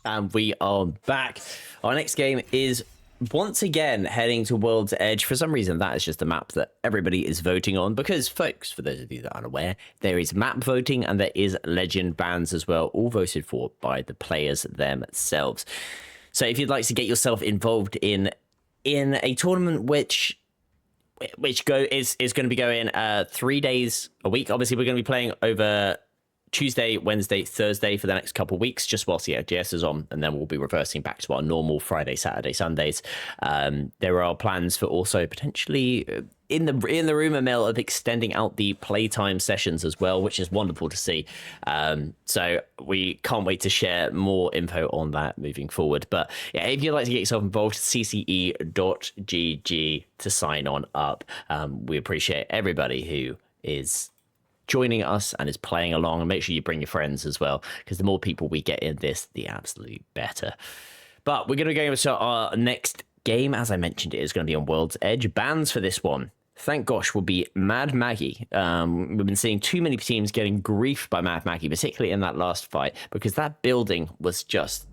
And we are back. Our next game is once again heading to World's Edge. For some reason, that is just the map that everybody is voting on because, folks, for those of you that aren't aware, there is map voting and there is legend bans as well, all voted for by the players themselves. So if you'd like to get yourself involved in a tournament which is going to be going 3 days a week. Obviously, we're going to be playing over Tuesday, Wednesday, Thursday for the next couple of weeks, just whilst the LGS is on, and then we'll be reversing back to our normal Friday, Saturday, Sundays. There are plans for also potentially in the rumor mill of extending out the playtime sessions as well, which is wonderful to see. So we can't wait to share more info on that moving forward. But yeah, if you'd like to get yourself involved, cce.gg to sign on up. We appreciate everybody who is joining us and is playing along, and make sure you bring your friends as well, because the more people we get in this, the absolute better. But we're going to go over to our next game. As I mentioned, it is going to be on World's Edge. Bans for this one, thank gosh, will be Mad Maggie. We've been seeing too many teams getting grief by Mad Maggie, particularly in that last fight, because that building was just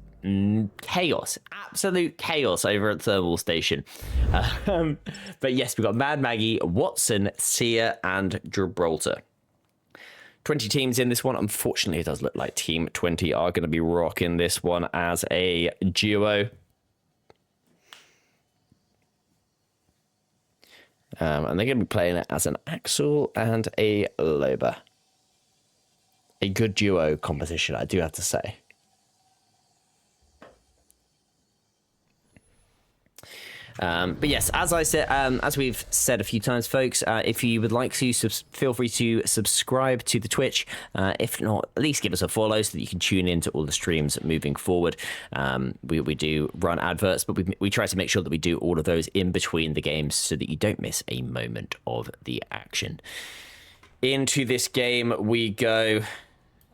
chaos, absolute chaos over at Thermal Station. But yes, we've got Mad Maggie, Watson, Sia, and Gibraltar. 20 teams in this one. Unfortunately, it does look like Team 20 are going to be rocking this one as a duo. And they're going to be playing it as an Axel and a Loba. A good duo composition, I do have to say. But yes, as I said, as we've said a few times, folks, if you would like to, feel free to subscribe to the Twitch. If not, at least give us a follow so that you can tune in to all the streams moving forward. We do run adverts, but we try to make sure that we do all of those in between the games so that you don't miss a moment of the action. Into this game we go,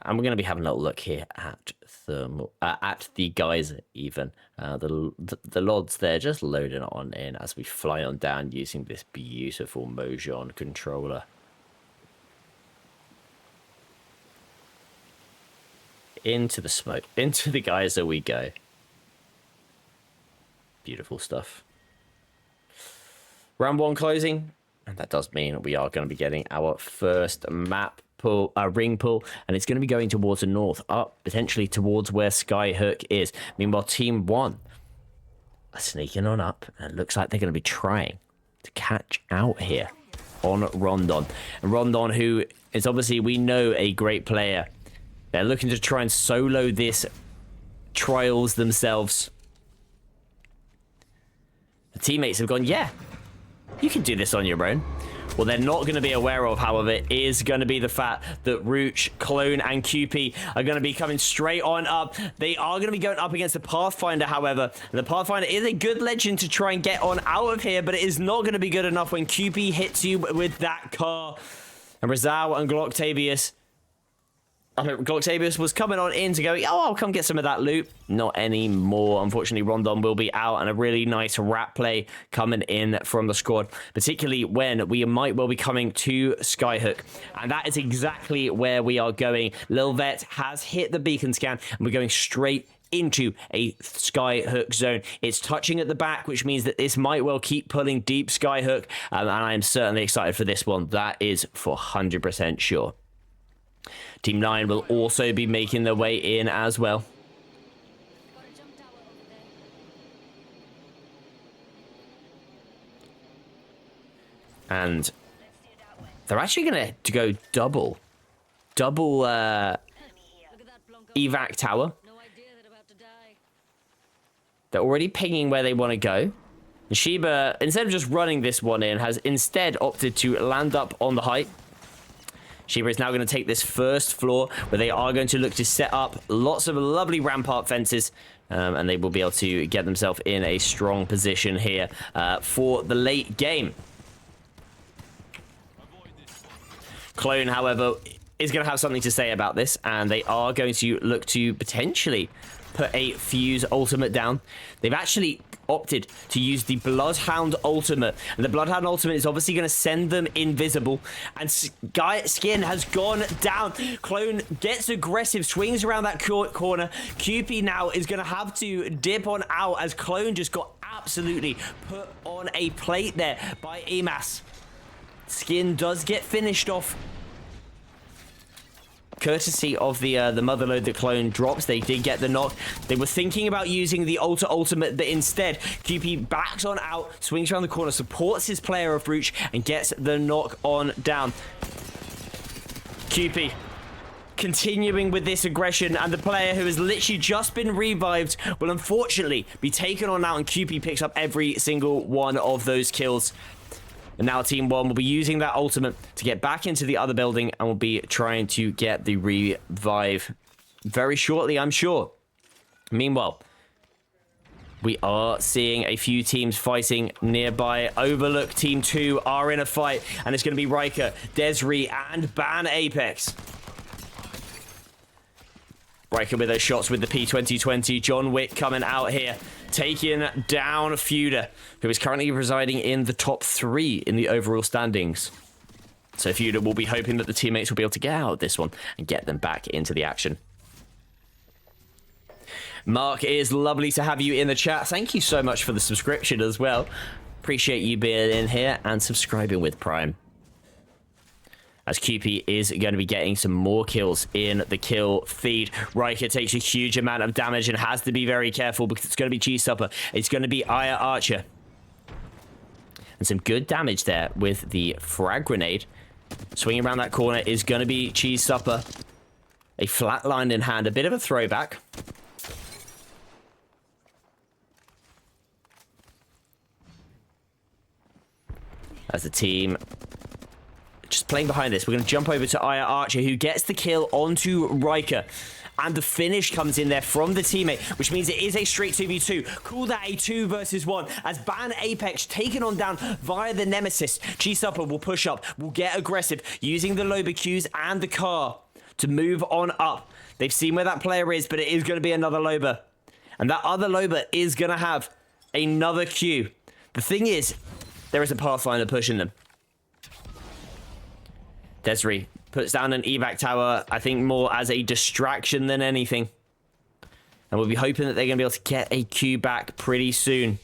and we're going to be having a little look here at Thermal, at the geyser even. The LODs there just loading on in as we fly on down using this beautiful Mojon controller. Into the smoke, into the geyser we go. Beautiful stuff. Round one closing, and that does mean we are going to be getting our first map pull, ring pull, and it's going to be going towards the north, up potentially towards where Skyhook is. Meanwhile, Team 1 are sneaking on up, and it looks like they're going to be trying to catch out here on Rondon. And Rondon, who is obviously, we know, a great player. They're looking to try and solo this trials themselves. The teammates have gone, yeah, you can do this on your own. What they're not going to be aware of, however, is going to be the fact that Rooch, Clone, and QP are going to be coming straight on up. They are going to be going up against the Pathfinder, however. The Pathfinder is a good legend to try and get on out of here, but it is not going to be good enough when QP hits you with that car. And Rizal and Glocktavius, Glocktavius was coming on in to go, oh, I'll come get some of that loot. Not anymore. Unfortunately, Rondon will be out, and a really nice rat play coming in from the squad, particularly when we might well be coming to Skyhook. And that is exactly where we are going. Lil Vet has hit the beacon scan, and we're going straight into a Skyhook zone. It's touching at the back, which means that this might well keep pulling deep Skyhook, and I am certainly excited for this one. That is for 100% sure. Team 9 will also be making their way in as well. And they're actually going to go double evac tower. They're already pinging where they want to go. And Sheba, instead of just running this one in, has instead opted to land up on the height. Sheba is now going to take this first floor, where they are going to look to set up lots of lovely rampart fences, and they will be able to get themselves in a strong position here for the late game. Clone, however, is going to have something to say about this, and they are going to look to potentially put a Fuse ultimate down. They've actually opted to use the Bloodhound ultimate. And the Bloodhound ultimate is obviously going to send them invisible. And Skin has gone down. Clone gets aggressive, swings around that corner. QP now is going to have to dip on out as Clone just got absolutely put on a plate there by Emas. Skin does get finished off. Courtesy of the motherload that Clone drops, they did get the knock. They were thinking about using the ultimate, but instead, QP backs on out, swings around the corner, supports his player of Brooch, and gets the knock on down. QP continuing with this aggression, and the player who has literally just been revived will unfortunately be taken on out, and QP picks up every single one of those kills. And now Team 1 will be using that ultimate to get back into the other building and will be trying to get the revive very shortly, I'm sure. Meanwhile, we are seeing a few teams fighting nearby. Overlook Team 2 are in a fight, and it's going to be Riker, Desri, and Ban Apex. Riker with those shots with the P2020. John Wick coming out here, taking down Feuda, who is currently residing in the top 3 in the overall standings. So Feuda will be hoping that the teammates will be able to get out of this one and get them back into the action. Mark, it is lovely to have you in the chat. Thank you so much for the subscription as well. Appreciate you being in here and subscribing with Prime. As QP is going to be getting some more kills in the kill feed. Riker takes a huge amount of damage and has to be very careful because it's going to be Cheese Supper. It's going to be Aya Archer. And some good damage there with the frag grenade. Swinging around that corner is going to be Cheese Supper. A flatline in hand, a bit of a throwback. As the team just playing behind this, we're going to jump over to Aya Archer, who gets the kill onto Riker. And the finish comes in there from the teammate, which means it is a straight 2v2. Call that a 2 versus 1. As Ban Apex taken on down via the Nemesis. G-Supper will push up, will get aggressive, using the Loba Qs and the car to move on up. They've seen where that player is, but it is going to be another Loba. And that other Loba is going to have another Q. The thing is, there is a Pathfinder pushing them. Desri puts down an evac tower, I think more as a distraction than anything. And we'll be hoping that they're going to be able to get a Q back pretty soon.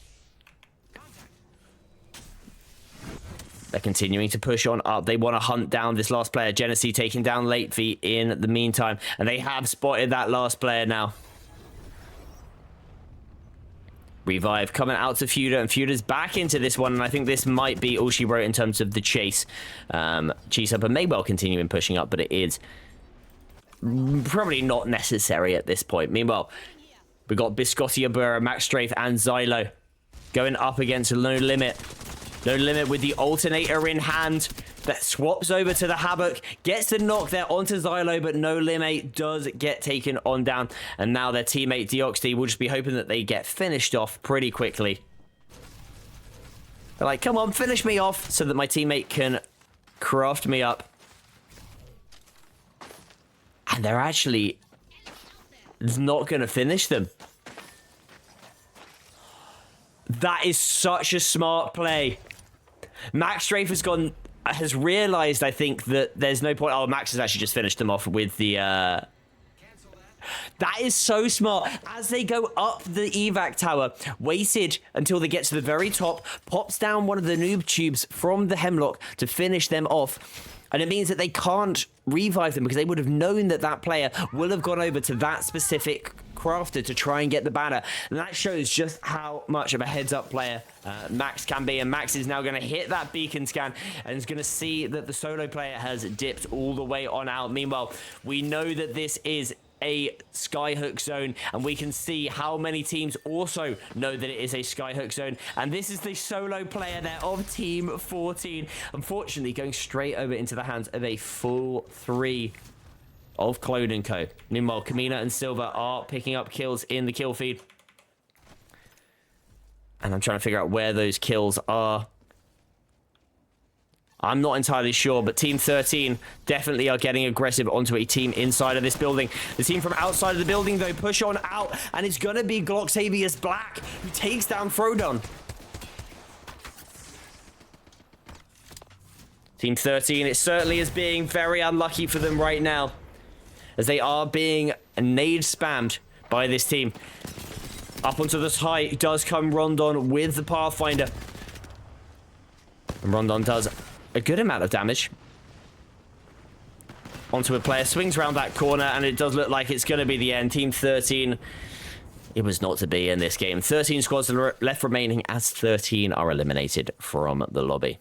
They're continuing to push on up. They want to hunt down this last player. Genesee taking down Latefeet in the meantime. And they have spotted that last player now. Revive coming out to Feuda, and Feuda's back into this one, and I think this might be all she wrote in terms of the chase. Cheese Supper may well continue in pushing up, but it is probably not necessary at this point. Meanwhile, we got Biscotti, Abura, Max Strafe, and Xylo going up against No Limit. No Limit with the alternator in hand that swaps over to the Havoc, gets the knock there onto Xylo, but No Limit does get taken on down. And now their teammate Deoxy will just be hoping that they get finished off pretty quickly. They're like, come on, finish me off so that my teammate can craft me up. And they're actually not going to finish them. That is such a smart play. Max Strafe has realized, I think, that there's no point. Oh, Max has actually just finished them off with the that is so smart. As they go up the evac tower, waited until they get to the very top, pops down one of the noob tubes from the Hemlock to finish them off. And it means that they can't revive them because they would have known that that player will have gone over to that specific crafter to try and get the banner. And that shows just how much of a heads-up player Max can be. And Max is now going to hit that beacon scan and is going to see that the solo player has dipped all the way on out. Meanwhile, we know that this is a skyhook zone, and we can see how many teams also know that it is a skyhook zone. And this is the solo player there of Team 14, unfortunately going straight over into the hands of a full 3 of Clone & Co. Meanwhile, Kamina and Silver are picking up kills in the kill feed, and I'm trying to figure out where those kills are. I'm not entirely sure, but Team 13 definitely are getting aggressive onto a team inside of this building. The team from outside of the building, though, push on out, and it's going to be Gloxavius Black, who takes down Frodon. Team 13, it certainly is being very unlucky for them right now, as they are being nade spammed by this team. Up onto this height does come Rondon with the Pathfinder. And Rondon does a good amount of damage onto a player, swings around that corner, and it does look like it's going to be the end. Team 13, it was not to be in this game. 13 squads left remaining as 13 are eliminated from the lobby.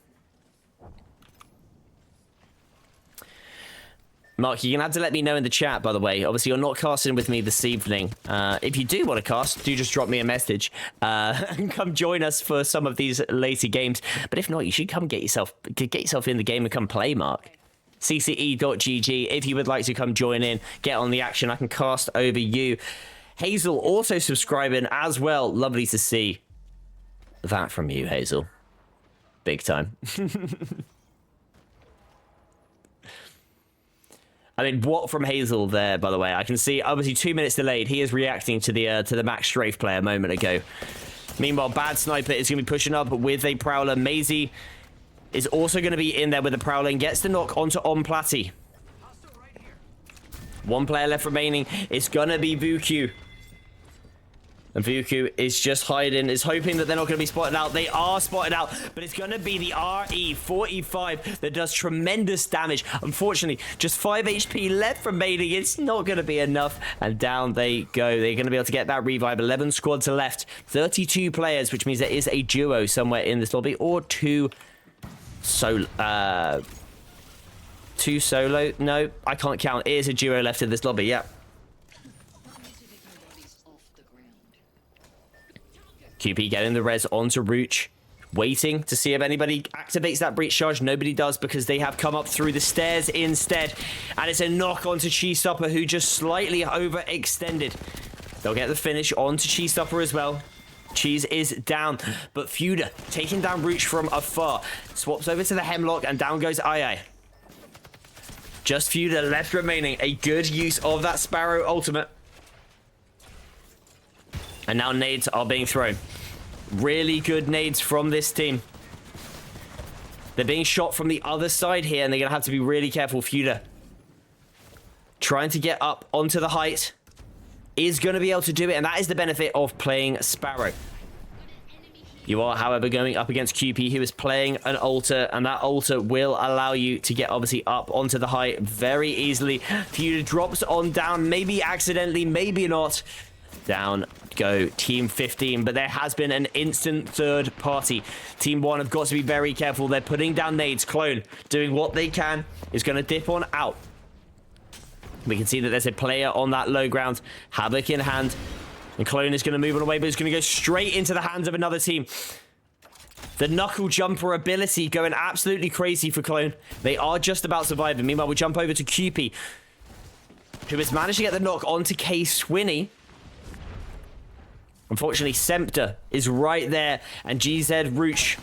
Mark, you're going to have to let me know in the chat, by the way. Obviously, you're not casting with me this evening. If you do want to cast, do just drop me a message and come join us for some of these later games. But if not, you should come get yourself in the game and come play, Mark. CCE.gg, if you would like to come join in, get on the action. I can cast over you. Hazel also subscribing as well. Lovely to see that from you, Hazel. Big time. I mean, what from Hazel there, by the way? I can see, obviously, 2 minutes delayed. He is reacting to the Max Strafe play a moment ago. Meanwhile, Bad Sniper is going to be pushing up with a Prowler. Maisie is also going to be in there with a Prowler and gets the knock onto Platty. One player left remaining. It's going to be Vuku. And Vuku is just hiding, is hoping that they're not going to be spotted out. They are spotted out, but it's going to be the RE45 that does tremendous damage. Unfortunately, just 5 HP left remaining. It's not going to be enough. And down they go. They're going to be able to get that revive. 11 squads left. 32 players, which means there is a duo somewhere in this lobby. Or two solo. No, I can't count. It is a duo left in this lobby, yeah. QP getting the res onto Rooch, waiting to see if anybody activates that breach charge. Nobody does because they have come up through the stairs instead. And it's a knock onto Cheesestopper, who just slightly overextended. They'll get the finish onto Cheesestopper as well. Cheese is down, but Feuda taking down Rooch from afar. Swaps over to the Hemlock and down goes Ai. Just Feuda left remaining. A good use of that Sparrow ultimate. And now nades are being thrown. Really good nades from this team. They're being shot from the other side here, and they're going to have to be really careful. Feuda trying to get up onto the height is going to be able to do it, and that is the benefit of playing Sparrow. You are, however, going up against QP, who is playing an altar, and that altar will allow you to get, obviously, up onto the height very easily. Feuda drops on down, maybe accidentally, maybe not. Down go Team 15, but there has been an instant third party. Team 1 have got to be very careful. They're putting down nades. Clone doing what they can, is going to dip on out. We can see that there's a player on that low ground, Havoc in hand, and Clone is going to move on away, but it's going to go straight into the hands of another team. The knuckle jumper ability going absolutely crazy for Clone. They are just about surviving. Meanwhile, we jump over to QP, who has managed to get the knock onto K Swinney. Unfortunately, Sempter is right there, and GZ Rooch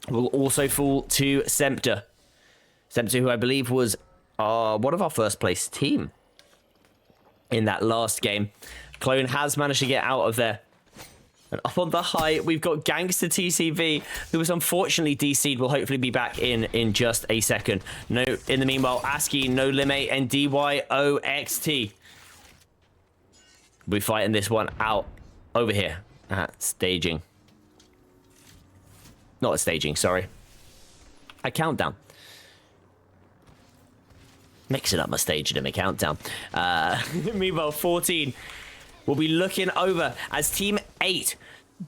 will also fall to Sempter. Sempter, who I believe was one of our first place team in that last game. Clone has managed to get out of there. And up on the height, we've got Gangster TCV, who was unfortunately DC'd, will hopefully be back in just a second. No, in the meanwhile, ASCII, No Limit, and DYOXT. We're fighting this one out. Over here at staging. Not at staging, sorry. A countdown. Mixing up my staging and my countdown. Meanwhile, 14 will be looking over as Team 8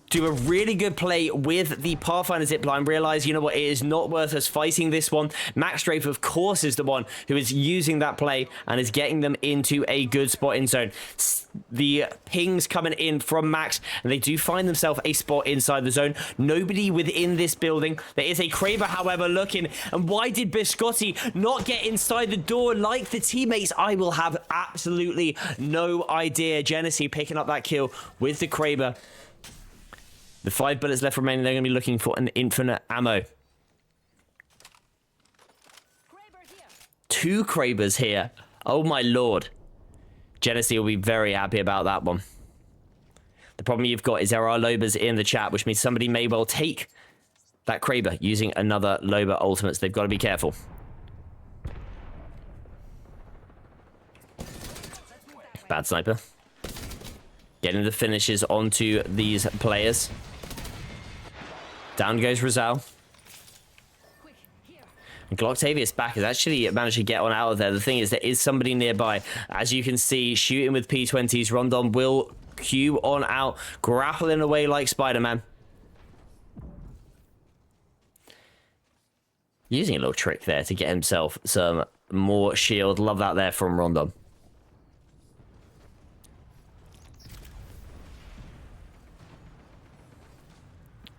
do a really good play with the Pathfinder zipline. Realize, you know what, it is not worth us fighting this one. Max Strafe, of course, is the one who is using that play and is getting them into a good spot in zone. The pings coming in from Max, and they do find themselves a spot inside the zone. Nobody within this building. There is a Kraber, however, looking. And why did Biscotti not get inside the door like the teammates? I will have absolutely no idea. Genesee picking up that kill with the Kraber. The 5 bullets left remaining, they're going to be looking for an infinite ammo. 2 Krabers here. Oh my lord. Genesee will be very happy about that one. The problem you've got is there are Lobers in the chat, which means somebody may well take that Kraber using another Lober ultimate, so they've got to be careful. Bad sniper. Getting the finishes onto these players. Down goes Rizal. And Glocktavius back has actually managed to get on out of there. The thing is, there is somebody nearby. As you can see, shooting with P20s, Rondon will queue on out, grappling away like Spider-Man. Using a little trick there to get himself some more shield. Love that there from Rondon.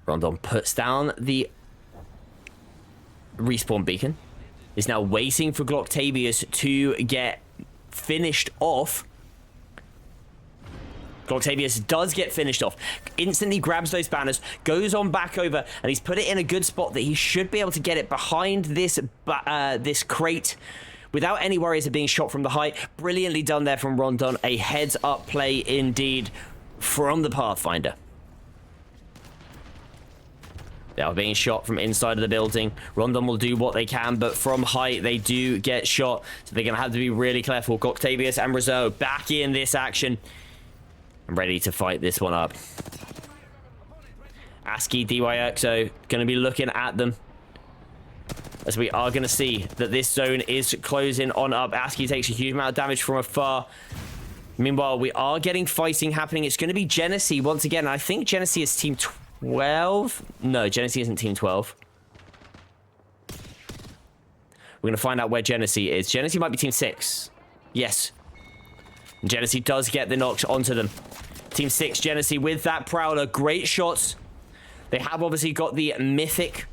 Rondon puts down the respawn beacon. Is now waiting for Glocktavius to get finished off. Glocktavius does get finished off. Instantly grabs those banners, goes on back over, and he's put it in a good spot that he should be able to get it behind this this crate without any worries of being shot from the height. Brilliantly done there from Rondon. A heads-up play indeed from the Pathfinder. They are being shot from inside of the building. Rondon will do what they can, but from height, they do get shot. So they're going to have to be really careful. Glocktavius and Rizzo back in this action. And ready to fight this one up. ASCII, DYXO, going to be looking at them. As we are going to see that this zone is closing on up. ASCII takes a huge amount of damage from afar. Meanwhile, we are getting fighting happening. It's going to be Genesee once again. I think Genesee is team 12. No, Genesee isn't team 12. We're going to find out where Genesee is. Genesee might be team 6. Yes. And Genesee does get the knocks onto them. Team 6, Genesee with that Prowler. Great shots. They have obviously got the mythic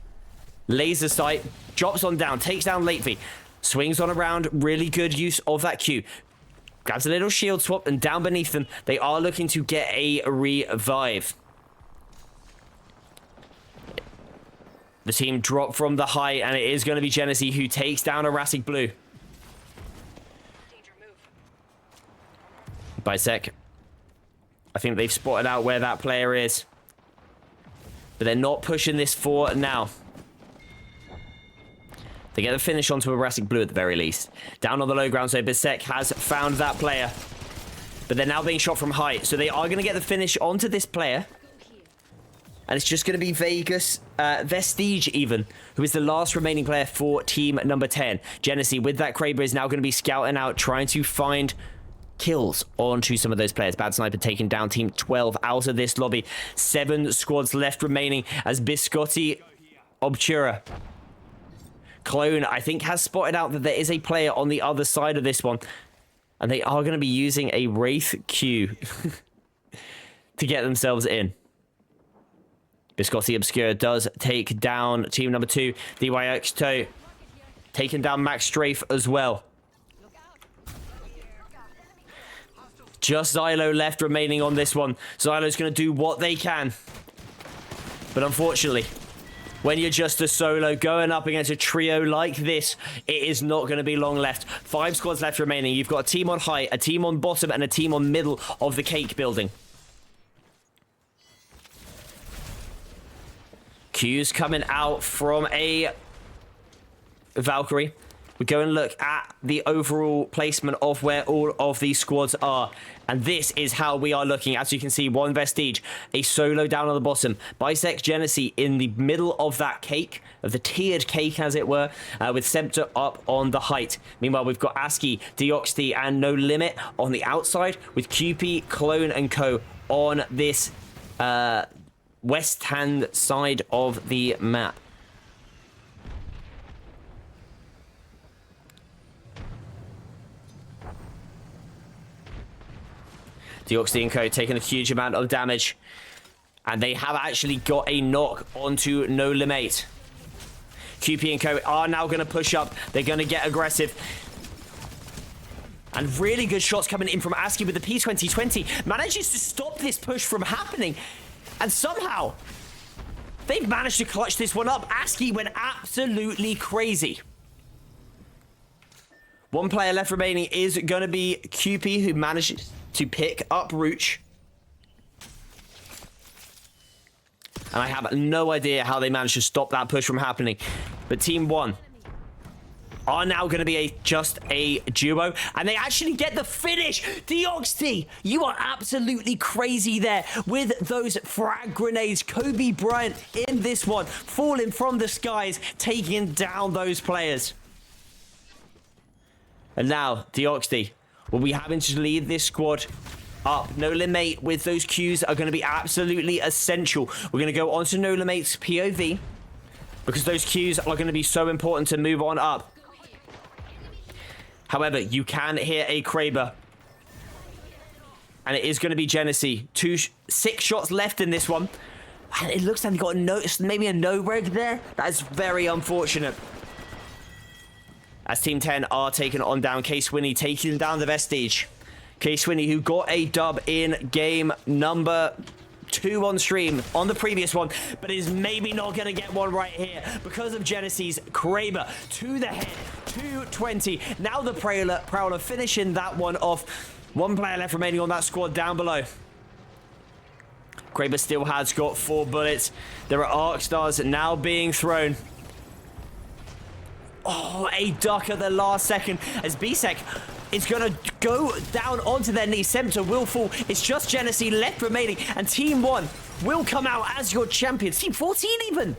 laser sight. Drops on down. Takes down Latevy. Swings on around. Really good use of that Q. Grabs a little shield swap. And down beneath them, they are looking to get a revive. The team drop from the height, and it is going to be Genesee who takes down a Rassic Blue. Bisec. I think they've spotted out where that player is. But they're not pushing this for now. They get the finish onto a Rassic Blue at the very least. Down on the low ground, so Bisec has found that player. But they're now being shot from height, so they are going to get the finish onto this player. And it's just going to be Vegas, Vestige even, who is the last remaining player for team number 10. Genesee with that Kraber is now going to be scouting out, trying to find kills onto some of those players. Bad Sniper taking down team 12 out of this lobby. 7 squads left remaining as Biscotti, Obtura, Clone, I think, has spotted out that there is a player on the other side of this one. And they are going to be using a Wraith Q to get themselves in. Biscotti Obscura does take down team number 2. DYX2 taking down Max Strafe as well. Just Xylo left remaining on this one. Xylo's going to do what they can. But unfortunately, when you're just a solo going up against a trio like this, it is not going to be long left. 5 squads left remaining. You've got a team on height, a team on bottom, and a team on middle of the cake building. Q's coming out from a Valkyrie. We go and look at the overall placement of where all of these squads are. And this is how we are looking. As you can see, one Vestige, a solo down on the bottom. Bisect Genesee in the middle of that cake, of the tiered cake, as it were, with Scepter up on the height. Meanwhile, we've got ASCII, Deoxty, and No Limit on the outside, with QP, Clone, and Co. on this west-hand side of the map. Deoxty and Co. taking a huge amount of damage. And they have actually got a knock onto No Limit. QP and Co. are now going to push up. They're going to get aggressive. And really good shots coming in from ASCII with the P2020. Manages to stop this push from happening. And somehow, they've managed to clutch this one up. ASCII went absolutely crazy. One player left remaining is going to be QP, who manages to pick up Rooch. And I have no idea how they managed to stop that push from happening. But Team 1 are now going to be just a duo. And they actually get the finish. Deoxy, you are absolutely crazy there with those frag grenades. Kobe Bryant in this one, falling from the skies, taking down those players. And now, Deoxy will be having to lead this squad up. No Limate with those Qs are going to be absolutely essential. We're going to go on to No Limate's POV because those Qs are going to be so important to move on up. However, you can hear a Kraber. And it is going to be Genesee. 6 shots left in this one. And it looks like they got maybe a no-reg there. That is very unfortunate. As Team 10 are taking on down K-Swinney, taking down the Vestige. K-Swinney, who got a dub in game number 2 on stream on the previous one, but is maybe not going to get one right here because of Genesee's Kraber to the head, 220. Now the Prowler finishing that one off. 1 player left remaining on that squad down below. Kraber still has got 4 bullets. There are arc stars now being thrown. Oh, a duck at the last second as BSEC is going to go down onto their knees. Sempter will fall. It's just Genesee left remaining, and Team 1 will come out as your champions. Team 14 even.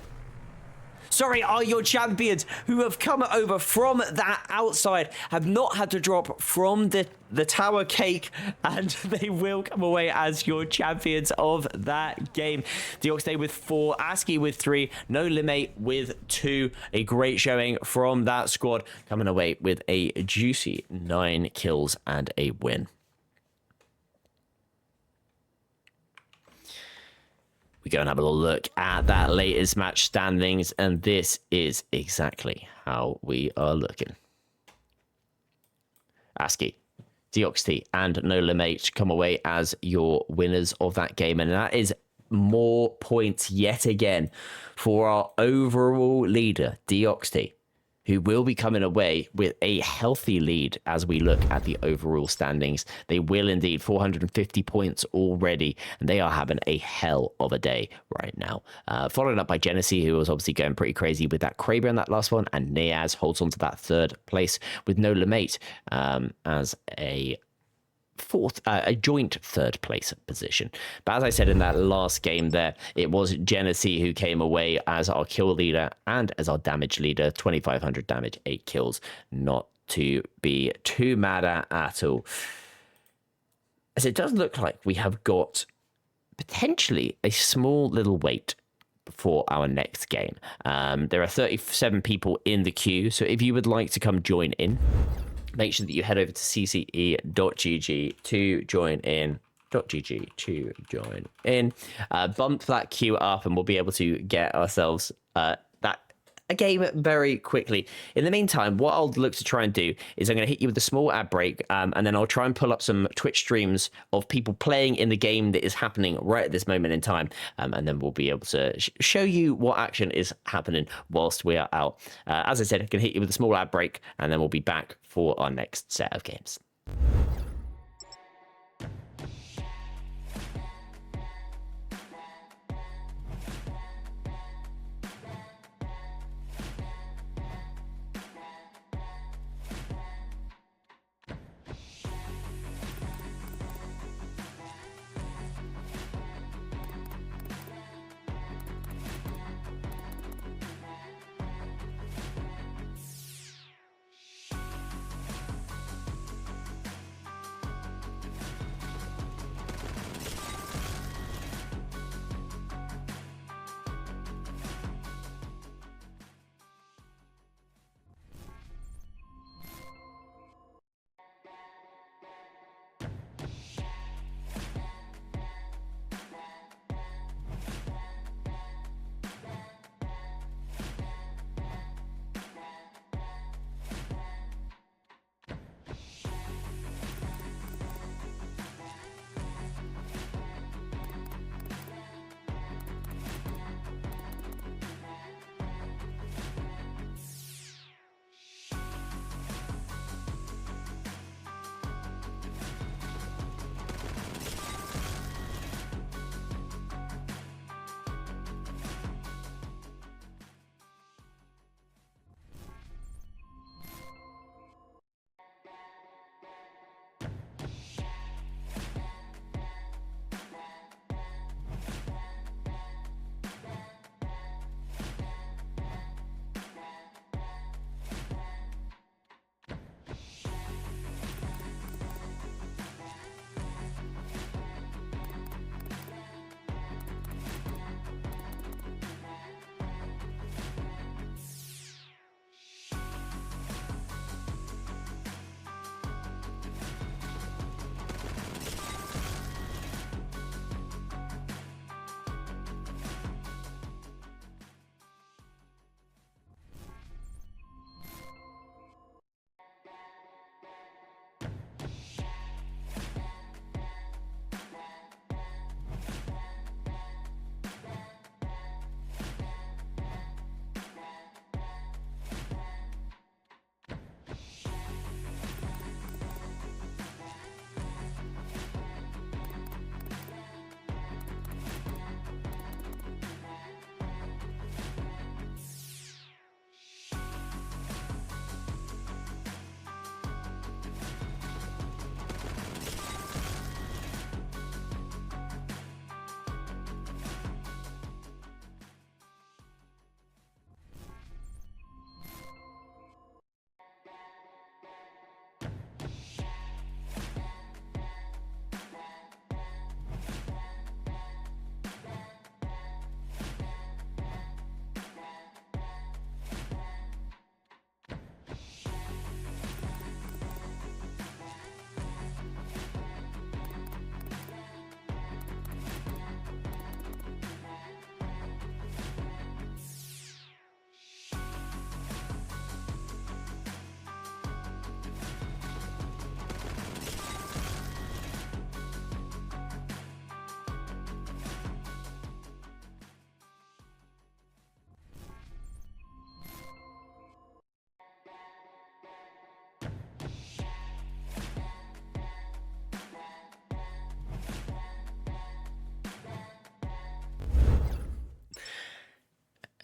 Sorry, are your champions who have come over from that outside, have not had to drop from the tower cake, and they will come away as your champions of that game. Deoxy with 4, ASCII with 3, No Limate with 2. A great showing from that squad, coming away with a juicy 9 kills and a win. We go and have a little look at that latest match standings, and this is exactly how we are looking. ASCII, Deoxy, and No Limate come away as your winners of that game, and that is more points yet again for our overall leader, Deoxy, who will be coming away with a healthy lead as we look at the overall standings. They will indeed, 450 points already, and they are having a hell of a day right now. Followed up by Genesee, who was obviously going pretty crazy with that Kraber in that last one, and Niaz holds on to that 3rd place with No Limate as a joint 3rd place position. But as I said in that last game there, it was Genesee who came away as our kill leader and as our damage leader. 2,500 damage, 8 kills. Not to be too mad at all. As it does look like we have got potentially a small little wait for our next game. There are 37 people in the queue, so if you would like to come join in, make sure that you head over to cce.gg to join in. .gg to join in. Bump that queue up, and we'll be able to get ourselves a game very quickly. In the meantime, what I'll look to try and do is I'm going to hit you with a small ad break, and then I'll try and pull up some Twitch streams of people playing in the game that is happening right at this moment in time, and then we'll be able to show you what action is happening whilst we are out. As I said, I'm going to hit you with a small ad break, and then we'll be back for our next set of games.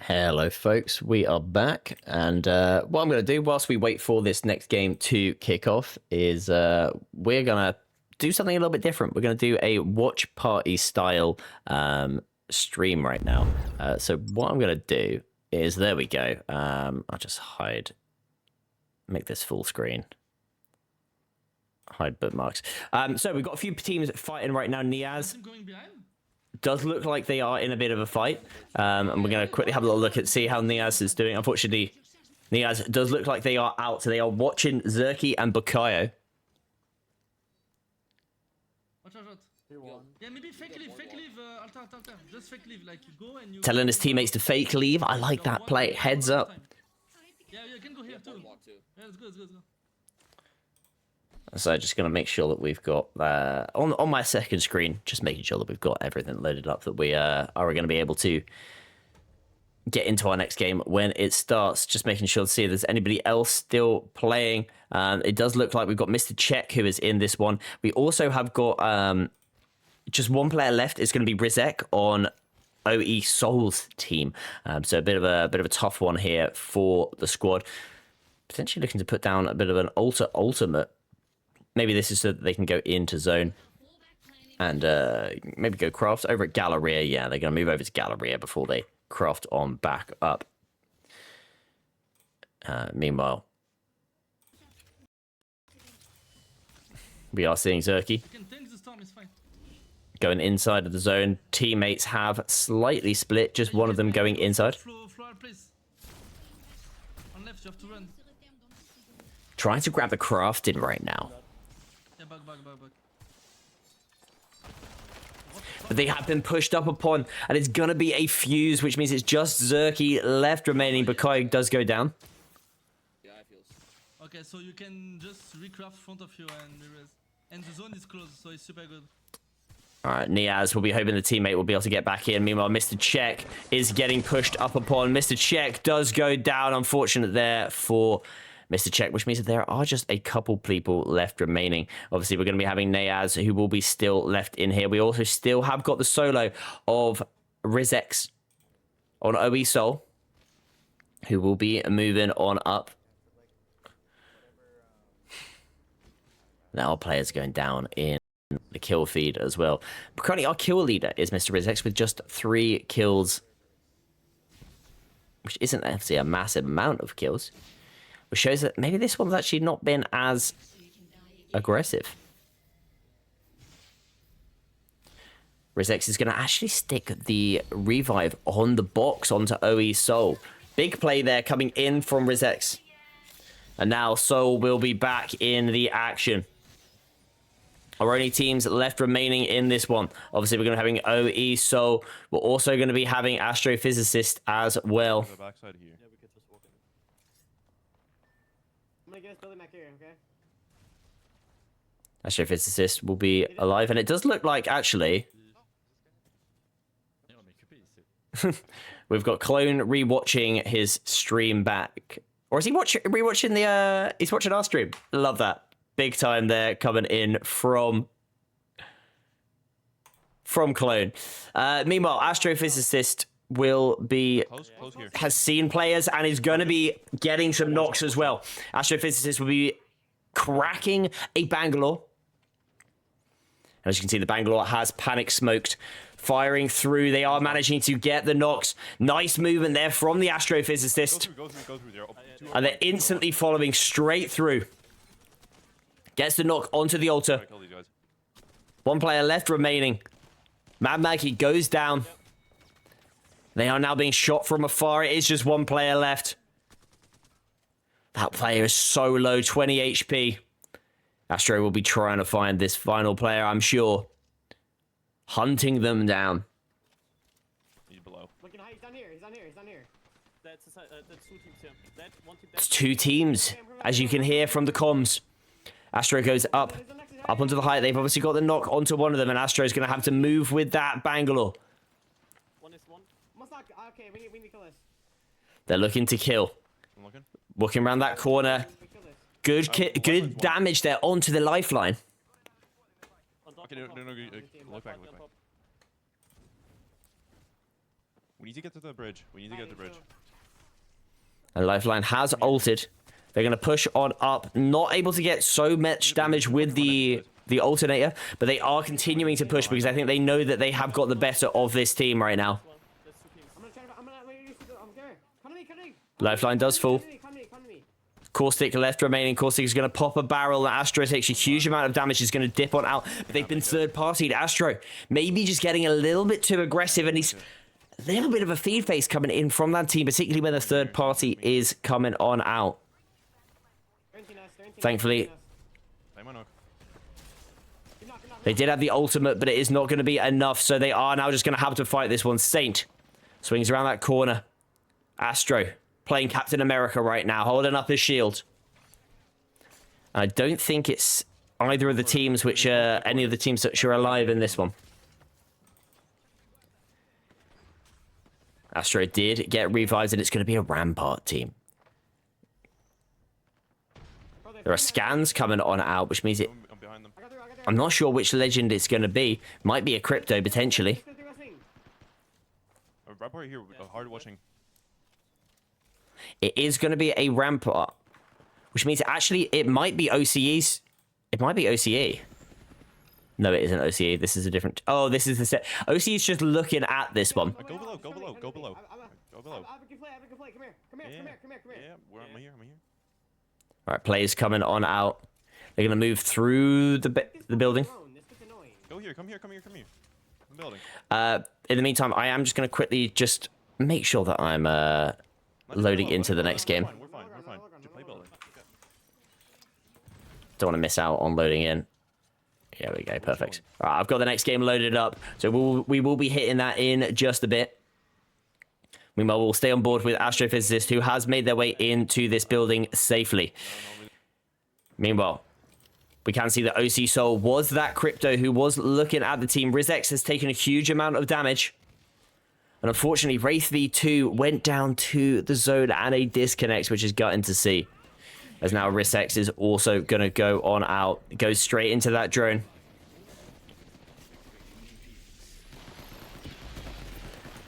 Hello, folks. We are back, and what I'm going to do whilst we wait for this next game to kick off is we're going to do something a little bit different. We're going to do a watch party style stream right now. So what I'm going to do is, there we go. I'll just make this full screen. Hide bookmarks. So we've got a few teams fighting right now. Niaz does look like they are in a bit of a fight. And we're going to quickly have a little look at see how Niaz is doing. Unfortunately, Niaz does look like they are out. So they are watching Zerky and Bukayo. Yeah, maybe fake leave, alter. Just fake leave, like you go and you... Telling his teammates to fake leave. I like that play. Heads up. Yeah, you can go here too. Yeah, let's go. So just going to make sure that we've got, on my second screen, just making sure that we've got everything loaded up, that we are going to be able to get into our next game when it starts. Just making sure to see if there's anybody else still playing. It does look like we've got Mr. Czech, who is in this one. We also have got just one player left. It's going to be Rizek on OE Soul's team. So a bit of a tough one here for the squad. Potentially looking to put down a bit of an ultimate. Maybe this is so that they can go into zone and maybe go craft over at Galleria. Yeah, they're going to move over to Galleria before they craft on back up. Meanwhile, we are seeing Zerky going inside of the zone. Teammates have slightly split, just one of them going inside. Trying to grab the crafting right now. But they have been pushed up upon, and it's going to be a fuse, which means it's just Zerky left remaining. Bukai does go down. Yeah, I feel so. Okay, so you can just recraft front of you and the zone is closed, so it's super good. All right, Niaz will be hoping the teammate will be able to get back in. Meanwhile, Mr. Czech is getting pushed up upon. Mr. Czech does go down. Unfortunate there for Mr. Czech, which means that there are just a couple people left remaining. Obviously, we're going to be having Niaz, who will be still left in here. We also still have got the solo of Rizex on OE Soul, who will be moving on up. Now our players going down in the kill feed as well. But currently, our kill leader is Mr. Rizex with just 3 kills, which isn't actually a massive amount of kills. Which shows that maybe this one's actually not been as aggressive. Rizex is going to actually stick the revive on the box onto OE Soul. Big play there coming in from Rizex. And now Soul will be back in the action. Our only teams left remaining in this one. Obviously, we're going to be having OE Soul. We're also going to be having Astrophysicist as well. Astrophysicist will be alive, and it does look like, actually, we've got Clone rewatching his stream back. Or is he rewatching the, he's watching our stream. Love that. Big time there coming in from Clone. Meanwhile, Astrophysicist will be, has seen players and is going to be getting some knocks as well. Astrophysicist will be cracking a Bangalore. As you can see, the Bangalore has panic smoked, firing through. They are managing to get the knocks. Nice movement there from the Astrophysicist. And they're instantly following straight through. Gets the knock onto the altar. One player left remaining. Mad Maggie goes down. They are now being shot from afar. It is just one player left. That player is so low, 20 HP. Astro will be trying to find this final player, I'm sure. Hunting them down. He's below. He's down here. He's down here. That's 2 teams here. That one team. It's 2 teams, as you can hear from the comms. Astro goes up onto the height. They've obviously got the knock onto one of them, and Astro's going to have to move with that Bangalore. One is one. Okay, we need to kill this. They're looking to kill. I'm looking. Walking around that corner. Good damage there onto the lifeline. Okay, no, look back. We need to get to the bridge. We need to get to the bridge. And Lifeline has ulted. They're going to push on up. Not able to get so much damage with the alternator, but they are continuing to push because I think they know that they have got the better of this team right now. That's 2 teams. I'm gonna try to. I'm there. Come to me. Come to me. Lifeline does fall. Come to me. Come to me. Caustic left remaining. Caustic is going to pop a barrel. Astro takes a huge amount of damage. He's going to dip on out. But they've been third-partied. Astro maybe just getting a little bit too aggressive, and he's a little bit of a feed face coming in from that team, particularly when the third party is coming on out. Thankfully, they did have the ultimate, but it is not going to be enough, so they are now just going to have to fight this one. Saint swings around that corner. Astro playing Captain America right now, holding up his shield. I don't think it's either of the teams which are any of the teams that are alive in this one. Astro did get revived, and it's going to be a Rampart team. There are scans coming on out, which means it... I'm behind them. I'm not sure which legend it's going to be. Might be a crypto, potentially. Rampart here, hard watching. It is going to be a Rampart, which means actually it might be OCE's. It might be OCE. No, it isn't OCE. This is a different... Oh, this is the set. OCE is just looking at this one. Go below, go below, go below. Go below. I have a good play. Come here. Come here. Yeah, I'm here. All right, players coming on out. They're going to move through the building. This gets annoying. Go here, come here. I'm building. In the meantime, I am just going to quickly just make sure that I'm loading into the next game. We're fine. Just play building. Don't want to miss out on loading in. There we go, perfect. All right, I've got the next game loaded up, so we will be hitting that in just a bit. Meanwhile, we'll stay on board with Astrophysicist, who has made their way into this building safely. Meanwhile, we can see that OC Soul was that crypto who was looking at the team. Rizex has taken a huge amount of damage. And unfortunately, Wraith V2 went down to the zone and a disconnect, which is gutting to see. As now Rizex is also going to go on out. Goes straight into that drone.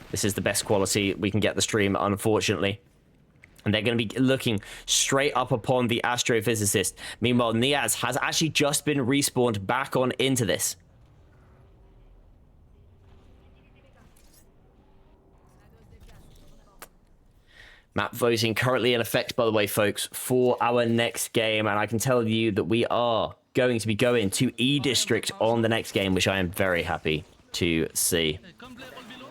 This is the best quality we can get the stream, unfortunately. And they're going to be looking straight up upon the Astrophysicist. Meanwhile, Niaz has actually just been respawned back on into this. Map voting currently in effect, by the way, folks, for our next game. And I can tell you that we are going to be going to E District on the next game, which I am very happy to see. Hey, come play all below.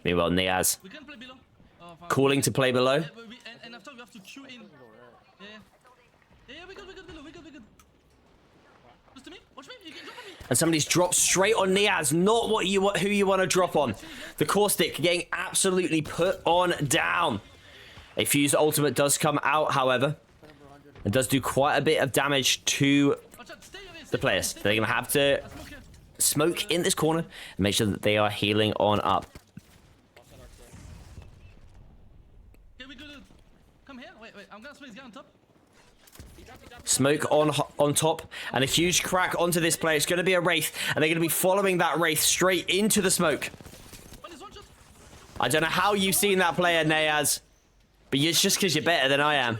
Meanwhile, Niaz We can play below. calling to play below. Yeah, and after we have to queue in. Yeah, we good below. We good. Close to me. Watch me. You can drop on me. And somebody's dropped straight on Niaz. Not what you who you want to drop on. The Caustic getting absolutely put on down. A fused ultimate does come out, however. It does do quite a bit of damage to Watch out. Stay away. the players. They're going to have to smoke in this corner and make sure that they are healing on up. Okay, we good. Come here. Wait. I'm gonna spray this guy on top. Smoke on top and a huge crack onto this player. It's going to be a Wraith, and they're going to be following that Wraith straight into the smoke. One is one shot. I don't know how you've seen that player, Niaz, but it's just because you're better than I am.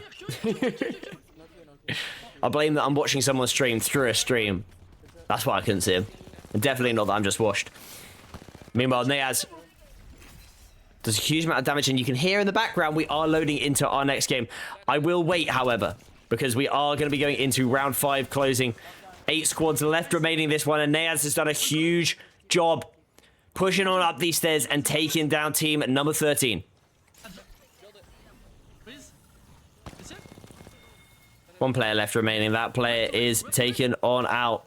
I blame that I'm watching someone stream through a stream. That's why I couldn't see him. And definitely not that I'm just washed. Meanwhile, Niaz does a huge amount of damage, and you can hear in the background we are loading into our next game. I will wait, however, because we are going to be going into round 5 closing. 8 squads left remaining this one, and Niaz has done a huge job pushing on up these stairs and taking down team number 13. Please. Is it? One player left remaining. That player is taken on out.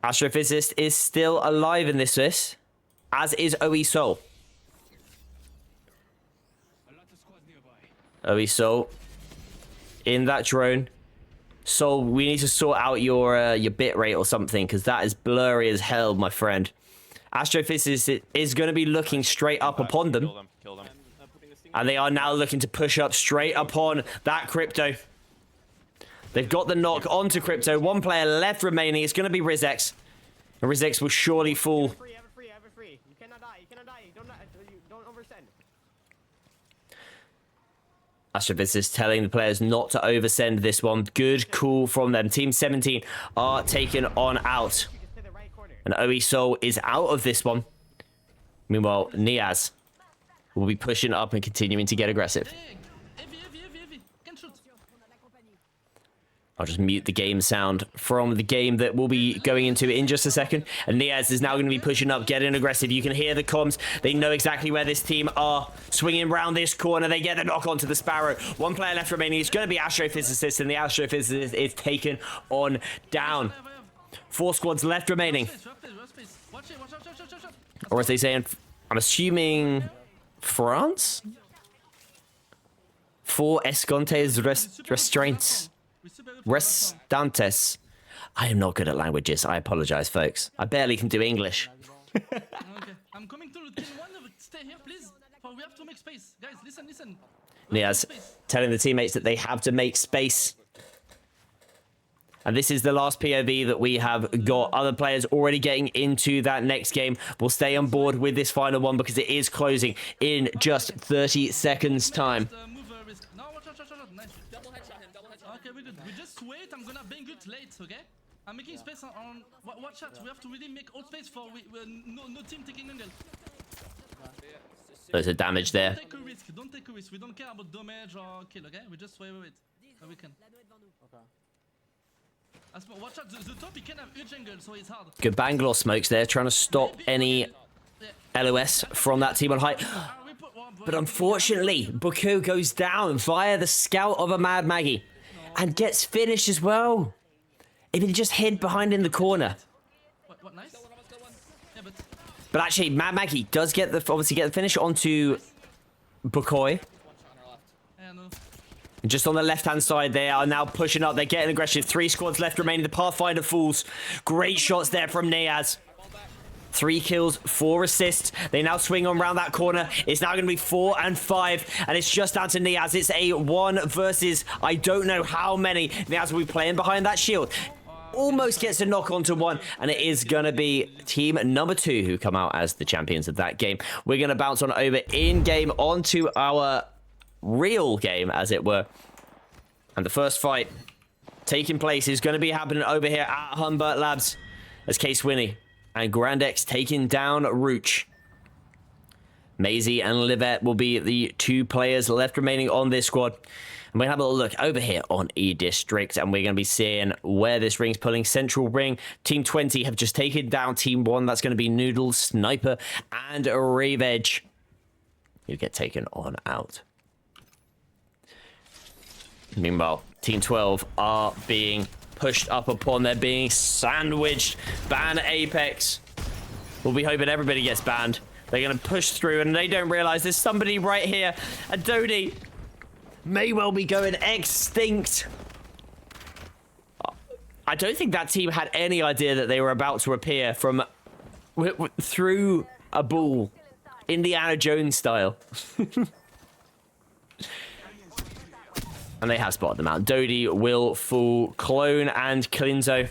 Astrophysicist is still alive in this, as is OE Soul. OE Soul in that drone. Soul, we need to sort out your bit rate or something, because that is blurry as hell, my friend. Astrophysicist is going to be looking straight up upon them. Kill them. And they are now looking to push up straight upon that crypto. They've got the knock onto crypto. One player left remaining. It's going to be Rizex. And Rizex will surely fall. Have it free. You cannot die. Astrophysicist telling the players not to oversend this one. Good call from them. Team 17 are taken on out. Just to the right corner. And OE Soul is out of this one. Meanwhile, Niaz will be pushing up and continuing to get aggressive. Hey, heavy. Can shoot. I'll just mute the game sound from the game that we'll be going into in just a second. And Niaz is now going to be pushing up, getting aggressive. You can hear the comms. They know exactly where this team are. Swinging around this corner. They get the knock onto the Sparrow. One player left remaining. It's going to be Astrophysicist, and the Astrophysicist is taken on down. 4 squads left remaining. Space. Watch it. Watch out. Or as they say, I'm assuming France? 4 Escontes restraints. Restantes. I am not good at languages. I apologize, folks. I barely can do English. Okay. I'm coming to routine 1. Stay here, please. We have to make space. Guys, listen. We have Niaz to make space. telling the teammates that they have to make space. And this is the last POV that we have got. Other players already getting into that next game. We'll stay on board with this final one because it is closing in just 30 seconds time. Move risk. No, watch out. Nice. Double headshot him. Okay, we're good. We just wait. I'm gonna bang it late, okay? I'm making space on. Watch out. We have to really make all space for no team taking angle. There's a damage there. Don't take a risk. We don't care about damage or kill, okay? We just wait. So we can. Watch out. The top, he can have huge angle, so it's hard. Good Bangalore smokes there, trying to stop any LOS from that team on height. But unfortunately, Buku goes down via the scout of a Mad Maggie and gets finished as well. If he just hid behind in the corner. What nice? Yeah, But actually, Mad Maggie does get obviously get the finish onto Bukoy. yeah, no. And just on the left-hand side, they are now pushing up. They're getting aggressive. 3 squads left remaining. The Pathfinder falls. Great shots there from Niaz. 3 kills, 4 assists. They now swing on around that corner. It's now going to be 4 and 5. And it's just down to Niaz. It's a 1 versus I don't know how many. Niaz will be playing behind that shield. Almost gets a knock onto 1. And it is going to be team number 2 who come out as the champions of that game. We're going to bounce on over in-game onto our real game, as it were. And the first fight taking place is going to be happening over here at Humbert Labs as Case Winnie and Grandex taking down Rooch. Maisie and Livette will be the 2 players left remaining on this squad. And we have a look over here on E-District, and we're going to be seeing where this ring's pulling. Central Ring, Team 20 have just taken down Team 1. That's going to be Noodles, Sniper, and Rave Edge. You get taken on out. Meanwhile, Team 12 are being pushed up upon. They're being sandwiched. Ban Apex. We'll be hoping everybody gets banned. They're going to push through, and they don't realize there's somebody right here. And Dodie may well be going extinct. I don't think that team had any idea that they were about to appear from through a ball, Indiana Jones style. And they have spotted them out. Dodie will fall. Clone and Klinzo.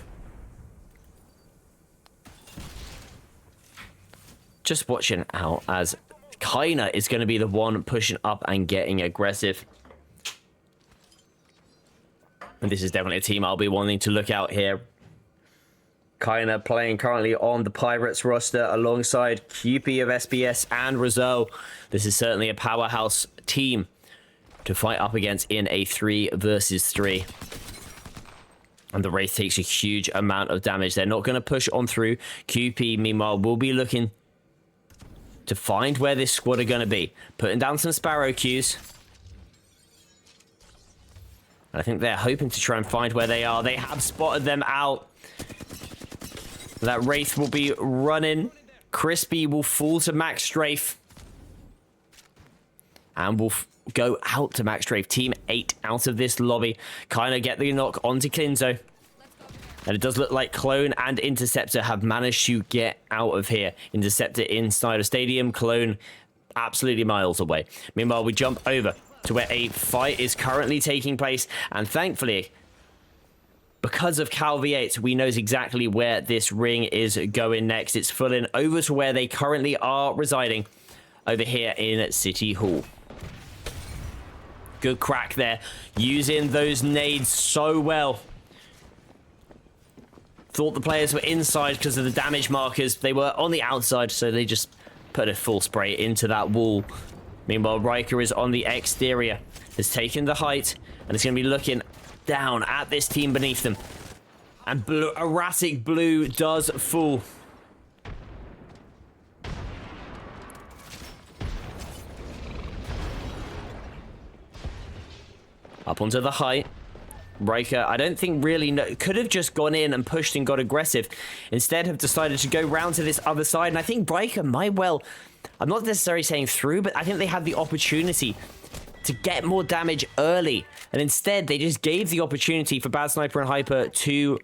Just watching out as Kaina is going to be the one pushing up and getting aggressive. And this is definitely a team I'll be wanting to look out here. Kaina playing currently on the Pirates roster alongside QP of SBS and Rizal. This is certainly a powerhouse team to fight up against in a 3 versus 3. And the Wraith takes a huge amount of damage. They're not going to push on through. QP, meanwhile, will be looking to find where this squad are going to be. Putting down some Sparrow Qs. And I think they're hoping to try and find where they are. They have spotted them out. That Wraith will be running. Crispy will fall to Max Strafe. And will go out to Max Strafe. Team 8 out of this lobby. Kind of get the knock onto Klinzo. And it does look like Clone and Interceptor have managed to get out of here. Interceptor inside a stadium. Clone absolutely miles away. Meanwhile, we jump over to where a fight is currently taking place. And thankfully, because of Cal V8, we know exactly where this ring is going next. It's fulling over to where they currently are residing over here in City Hall. Good crack there. Using those nades so well. Thought the players were inside because of the damage markers. They were on the outside, so they just put a full spray into that wall. Meanwhile, Riker is on the exterior. Has taken the height, and it's going to be looking down at this team beneath them. And Erratic Blue does fall. Up onto the height. Riker, I don't think really could have just gone in and pushed and got aggressive. Instead have decided to go round to this other side. And I think Riker might well, I'm not necessarily saying through, but I think they had the opportunity to get more damage early. And instead, they just gave the opportunity for Bad Sniper and Hyper to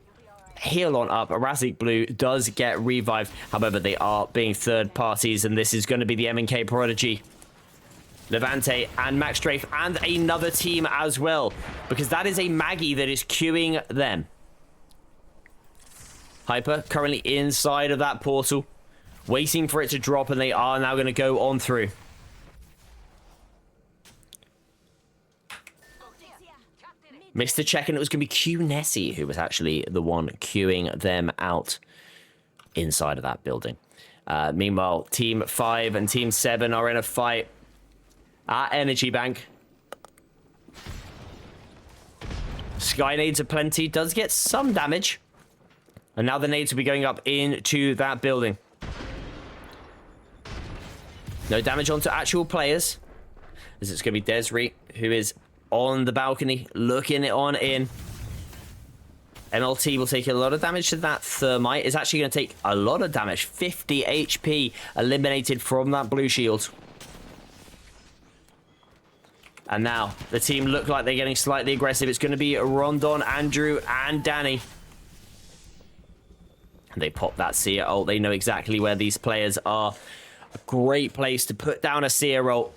heal on up. Erratic Blue does get revived. However, they are being third parties, and this is going to be the M&K Prodigy, Levante, and Max Strafe, and another team as well, because that is a Maggie that is queuing them. Hyper currently inside of that portal, waiting for it to drop, and they are now going to go on through. Mr. Check, and it was going to be Q Nessie who was actually the one queuing them out inside of that building. Meanwhile, Team 5 and Team 7 are in a fight at Energy Bank. Sky nades aplenty, does get some damage. And now the nades will be going up into that building. No damage onto actual players. As it's going to be Desiree, who is on the balcony, looking it on in. MLT will take a lot of damage to that thermite. It's actually going to take a lot of damage. 50 HP eliminated from that blue shield. And now the team look like they're getting slightly aggressive. It's going to be Rondon, Andrew, and Danny. And they pop that Seer ult. They know exactly where these players are. A great place to put down a Seer ult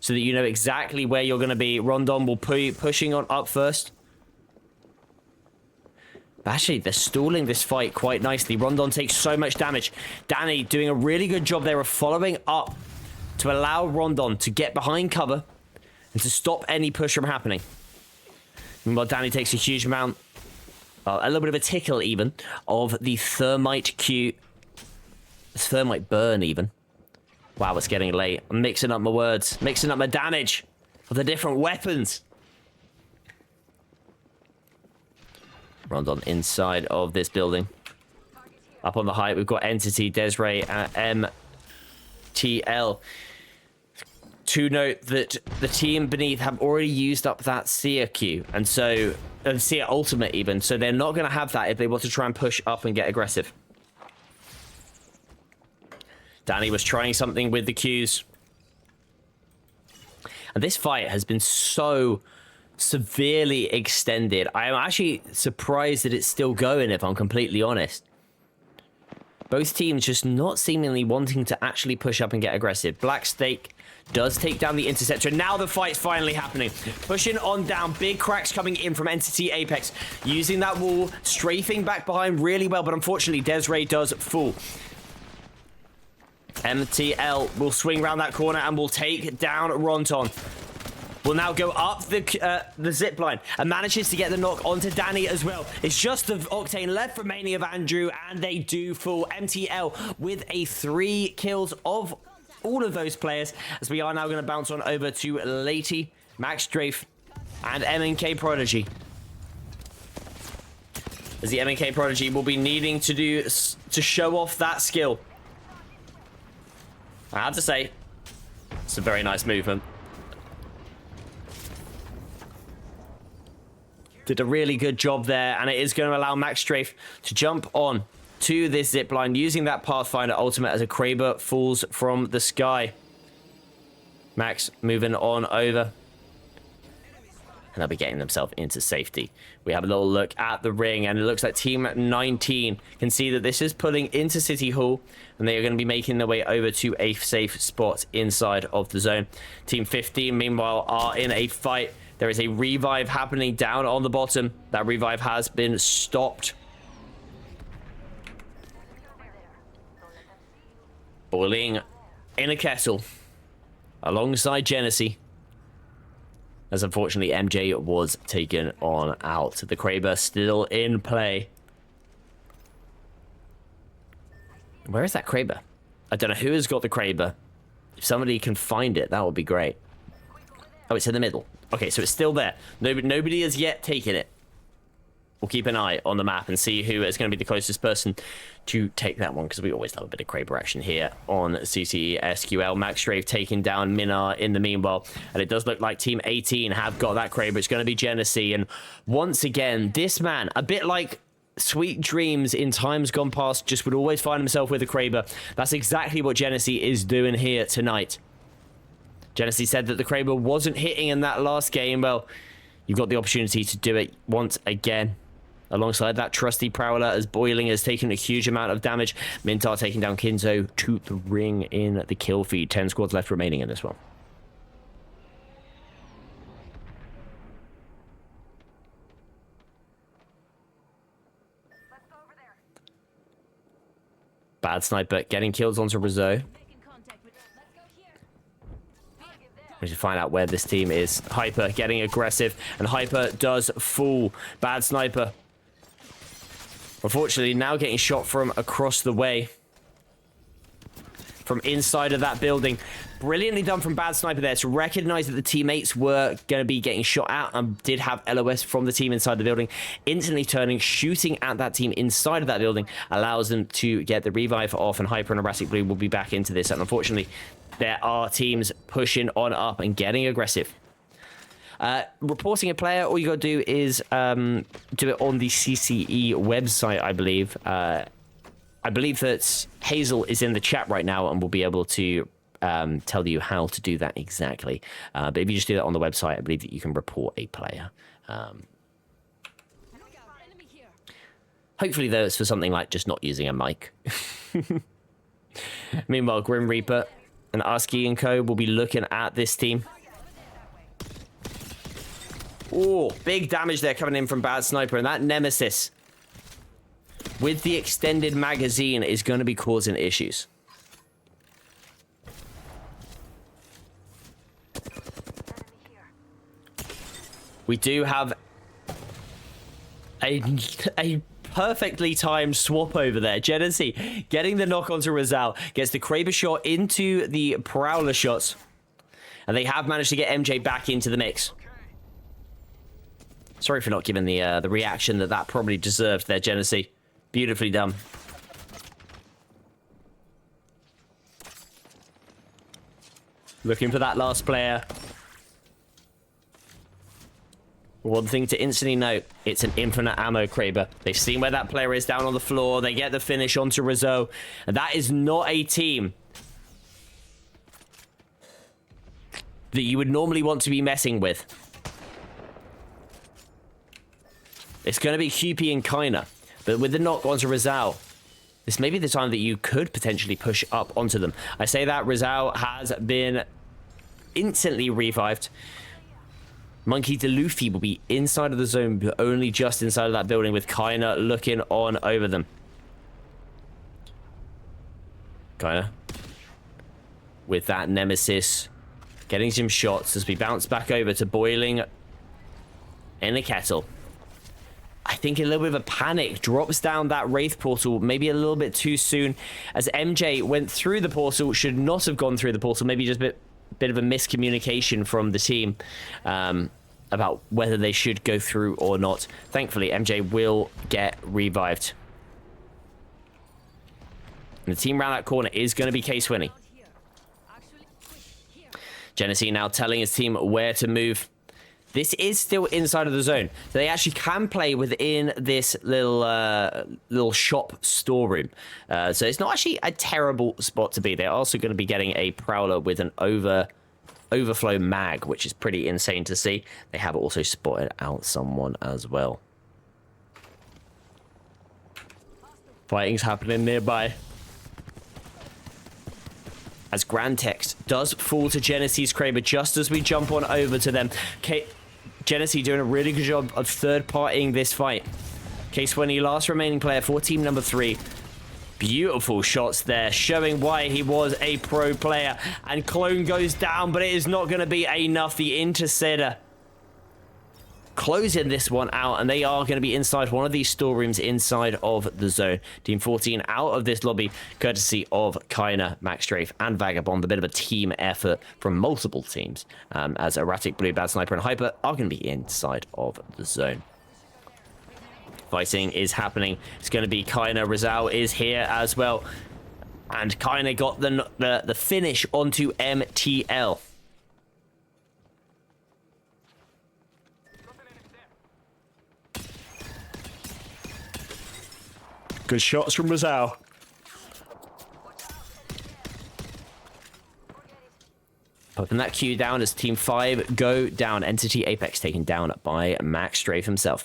so that you know exactly where you're going to be. Rondon will be pushing on up first. But actually, they're stalling this fight quite nicely. Rondon takes so much damage. Danny doing a really good job there of following up to allow Rondon to get behind cover and to stop any push from happening. Meanwhile, Danny takes a huge amount, a little bit of a tickle even, of the thermite Q. Thermite burn even. Wow, it's getting late. I'm mixing up my words, mixing up my damage of the different weapons. Rondon inside of this building. Up on the height, we've got Entity, Desiree, and MTL. To note that the team beneath have already used up that Seer Q, and so Seer Ultimate even, so they're not going to have that if they want to try and push up and get aggressive. Danny was trying something with the Qs. And this fight has been so severely extended. I am actually surprised that it's still going, if I'm completely honest. Both teams just not seemingly wanting to actually push up and get aggressive. Black Stake does take down the Interceptor. Now the fight's finally happening. Pushing on down. Big cracks coming in from Entity Apex. Using that wall. Strafing back behind really well. But unfortunately, Desiree does fall. MTL will swing around that corner and will take down Ronton. Will now go up the zip line and manages to get the knock onto Danny as well. It's just the Octane left remaining of Andrew, and they do fall. MTL with a 3 kills of all of those players, as we are now going to bounce on over to Lady, Max Strafe, and M&K Prodigy. As the M&K Prodigy will be needing to show off that skill. I have to say, it's a very nice movement. Did a really good job there, and it is going to allow Max Strafe to jump on to this zipline using that Pathfinder ultimate as a Kraber falls from the sky. Max moving on over. And they'll be getting themselves into safety. We have a little look at the ring, and it looks like Team 19 can see that this is pulling into City Hall, and they are going to be making their way over to a safe spot inside of the zone. Team 15, meanwhile, are in a fight. There is a revive happening down on the bottom. That revive has been stopped. Boiling in a kettle alongside Genesee. as unfortunately MJ was taken on out. The Kraber still in play. Where is that Kraber? I don't know who has got the Kraber. If somebody can find it, that would be great. Oh, it's in the middle. Okay, so it's still there. Nobody has yet taken it. We'll keep an eye on the map and see who is going to be the closest person to take that one, because we always love a bit of Kraber action here on CCE SQL. Max Strafe taking down Minar in the meanwhile, and it does look like Team 18 have got that Kraber. It's going to be Genesee, and once again, this man, a bit like Sweet Dreams in times gone past, just would always find himself with a Kraber. That's exactly what Genesee is doing here tonight. Genesee said that the Kraber wasn't hitting in that last game. Well, you've got the opportunity to do it once again. Alongside that trusty Prowler, as Boiling has taken a huge amount of damage. Mintar taking down Kinzo to the ring in the kill feed. 10 squads left remaining in this one. Bad Sniper getting kills onto Rizzo. Making contact with. Let's go here. We should find out where this team is. Hyper getting aggressive, and Hyper does fall. Bad Sniper, unfortunately, now getting shot from across the way. From inside of that building. Brilliantly done from Bad Sniper there to recognize that the teammates were going to be getting shot at and did have LOS from the team inside the building. Instantly turning, shooting at that team inside of that building allows them to get the revive off, and Hyper and Erratic Blue will be back into this. And unfortunately, there are teams pushing on up and getting aggressive. Reporting a player, all you got to do is do it on the CCE website, I believe. I believe that Hazel is in the chat right now and will be able to tell you how to do that exactly. But if you just do that on the website, I believe that you can report a player. Enemy here. Hopefully, though, it's for something like just not using a mic. Meanwhile, Grim Reaper and Arsky and Co. will be looking at this team. Oh, big damage there coming in from Bad Sniper, and that Nemesis with the extended magazine is going to be causing issues. We do have a perfectly timed swap over there. Genesee getting the knock onto Rizal, gets the Kraber shot into the Prowler shots, and they have managed to get MJ back into the mix. Sorry for not giving the reaction that probably deserved there, Genesee. Beautifully done. Looking for that last player. One thing to instantly note, it's an infinite ammo Kraber. They've seen where that player is down on the floor. They get the finish onto Rizzo. And that is not a team that you would normally want to be messing with. It's going to be QP and Kaina. But with the knock onto Rizal, this may be the time that you could potentially push up onto them. I say that Rizal has been instantly revived. Monkey DeLuffy will be inside of the zone, but only just inside of that building, with Kaina looking on over them. Kaina with that Nemesis getting some shots as we bounce back over to Boiling in a kettle. I think a little bit of a panic drops down that Wraith portal, maybe a little bit too soon, as MJ went through the portal, should not have gone through the portal, maybe just a bit of a miscommunication from the team about whether they should go through or not. Thankfully, MJ will get revived. And the team around that corner is going to be K-Swinny. Genesee now telling his team where to move. This is still inside of the zone. So they actually can play within this little shop storeroom. So it's not actually a terrible spot to be. They're also going to be getting a Prowler with an overflow mag, which is pretty insane to see. They have also spotted out someone as well. Fighting's happening nearby. As Grand Text does fall to Genesee's Kraber just as we jump on over to them. Genesee doing a really good job of third-partying this fight. K-Swinny, last remaining player for team number 3. Beautiful shots there, showing why he was a pro player. And Clone goes down, but it is not going to be enough. The Interceder closing this one out, and they are going to be inside one of these storerooms inside of the zone. Team 14 out of this lobby, courtesy of Kaina, Max Strafe, and Vagabond. A bit of a team effort from multiple teams, as Erratic, Blue, Bad Sniper, and Hyper are going to be inside of the zone. Fighting is happening. It's going to be Kaina. Rizal is here as well. And Kaina got the finish onto MTL. Good shots from Rizal. Popping that Q down as Team 5 go down. Entity Apex taken down by Max Strafe himself.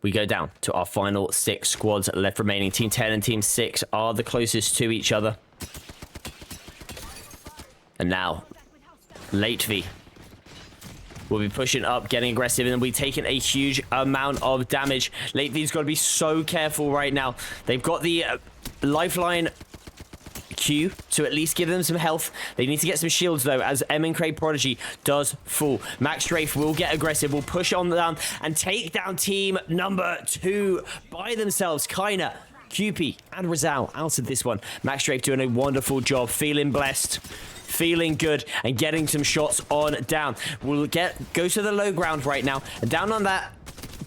We go down to our final 6 squads left remaining. Team 10 and Team 6 are the closest to each other. And now, Latvia will be pushing up, getting aggressive, and we taking a huge amount of damage. Latvia's got to be so careful right now. They've got the lifeline Q to at least give them some health. They need to get some shields though, as Craig Prodigy does fall. Max Strafe will get aggressive, will push on down and take down team number 2 by themselves. Kaina, QP, and Rizal out of this one. Max Strafe doing a wonderful job, feeling blessed, feeling good, and getting some shots on down. We'll go to the low ground right now, and down on that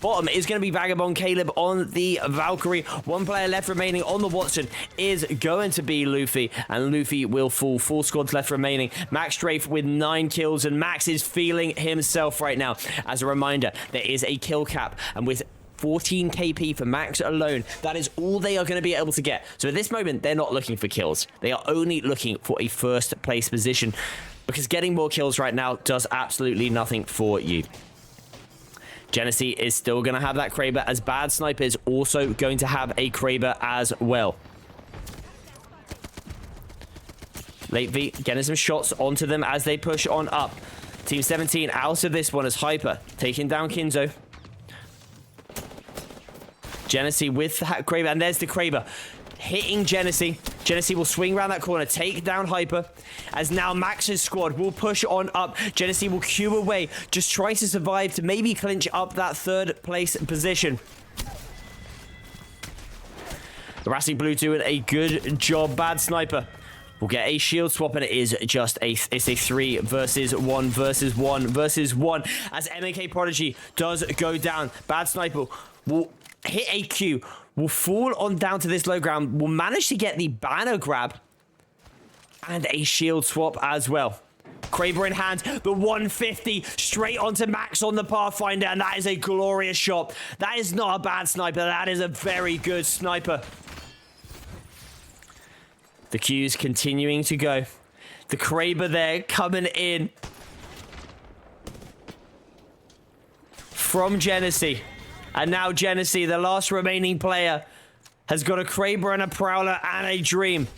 bottom is going to be Vagabond Caleb on the Valkyrie. 1 player left remaining on the Watson is going to be Luffy, and Luffy will fall. 4 squads left remaining. Max Strafe with 9 kills, and Max is feeling himself right now. As a reminder, there is a kill cap, and with 14 KP for Max alone, that is all they are going to be able to get. So at this moment, they're not looking for kills. They are only looking for a first place position, because getting more kills right now does absolutely nothing for you. Genesee is still going to have that Kraber, as Bad Sniper is also going to have a Kraber as well. Latvia getting some shots onto them as they push on up. Team 17 out of this one as Hyper taking down Kinzo. Genesee with the Kraber, and there's the Kraber hitting Genesee. Genesee will swing around that corner, take down Hyper, as now Max's squad will push on up. Genesee will queue away, just try to survive to maybe clinch up that 3rd place position. The Racing Blue doing a good job. Bad Sniper will get a shield swap, and it is just it's a 3 versus 1 versus 1 versus 1, as MK Prodigy does go down. Bad Sniper will hit a Q, will fall on down to this low ground, will manage to get the banner grab and a shield swap as well. Kraber in hand, the 150 straight onto Max on the Pathfinder, and that is a glorious shot. That is not a bad sniper, that is a very good sniper. The Q's continuing to go. The Kraber there coming in from Genesee. And now Genesee, the last remaining player, has got a Kraber and a Prowler and a Dream.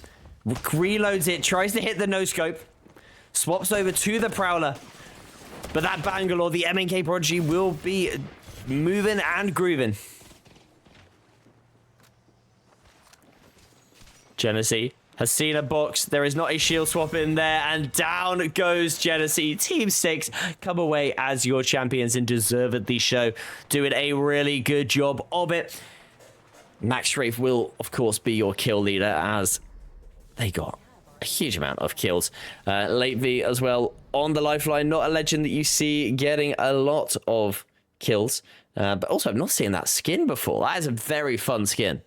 Reloads it, tries to hit the no-scope. Swaps over to the Prowler. But that Bangalore, the MK Prodigy, will be moving and grooving. Genesee has seen a box. There is not a shield swap in there, and down goes Genesee. Team 6 come away as your champions and deservedly show, doing a really good job of it. Max Strafe will, of course, be your kill leader, as they got a huge amount of kills. Latvia as well on the lifeline. Not a legend that you see getting a lot of kills, but also I've not seen that skin before. That is a very fun skin.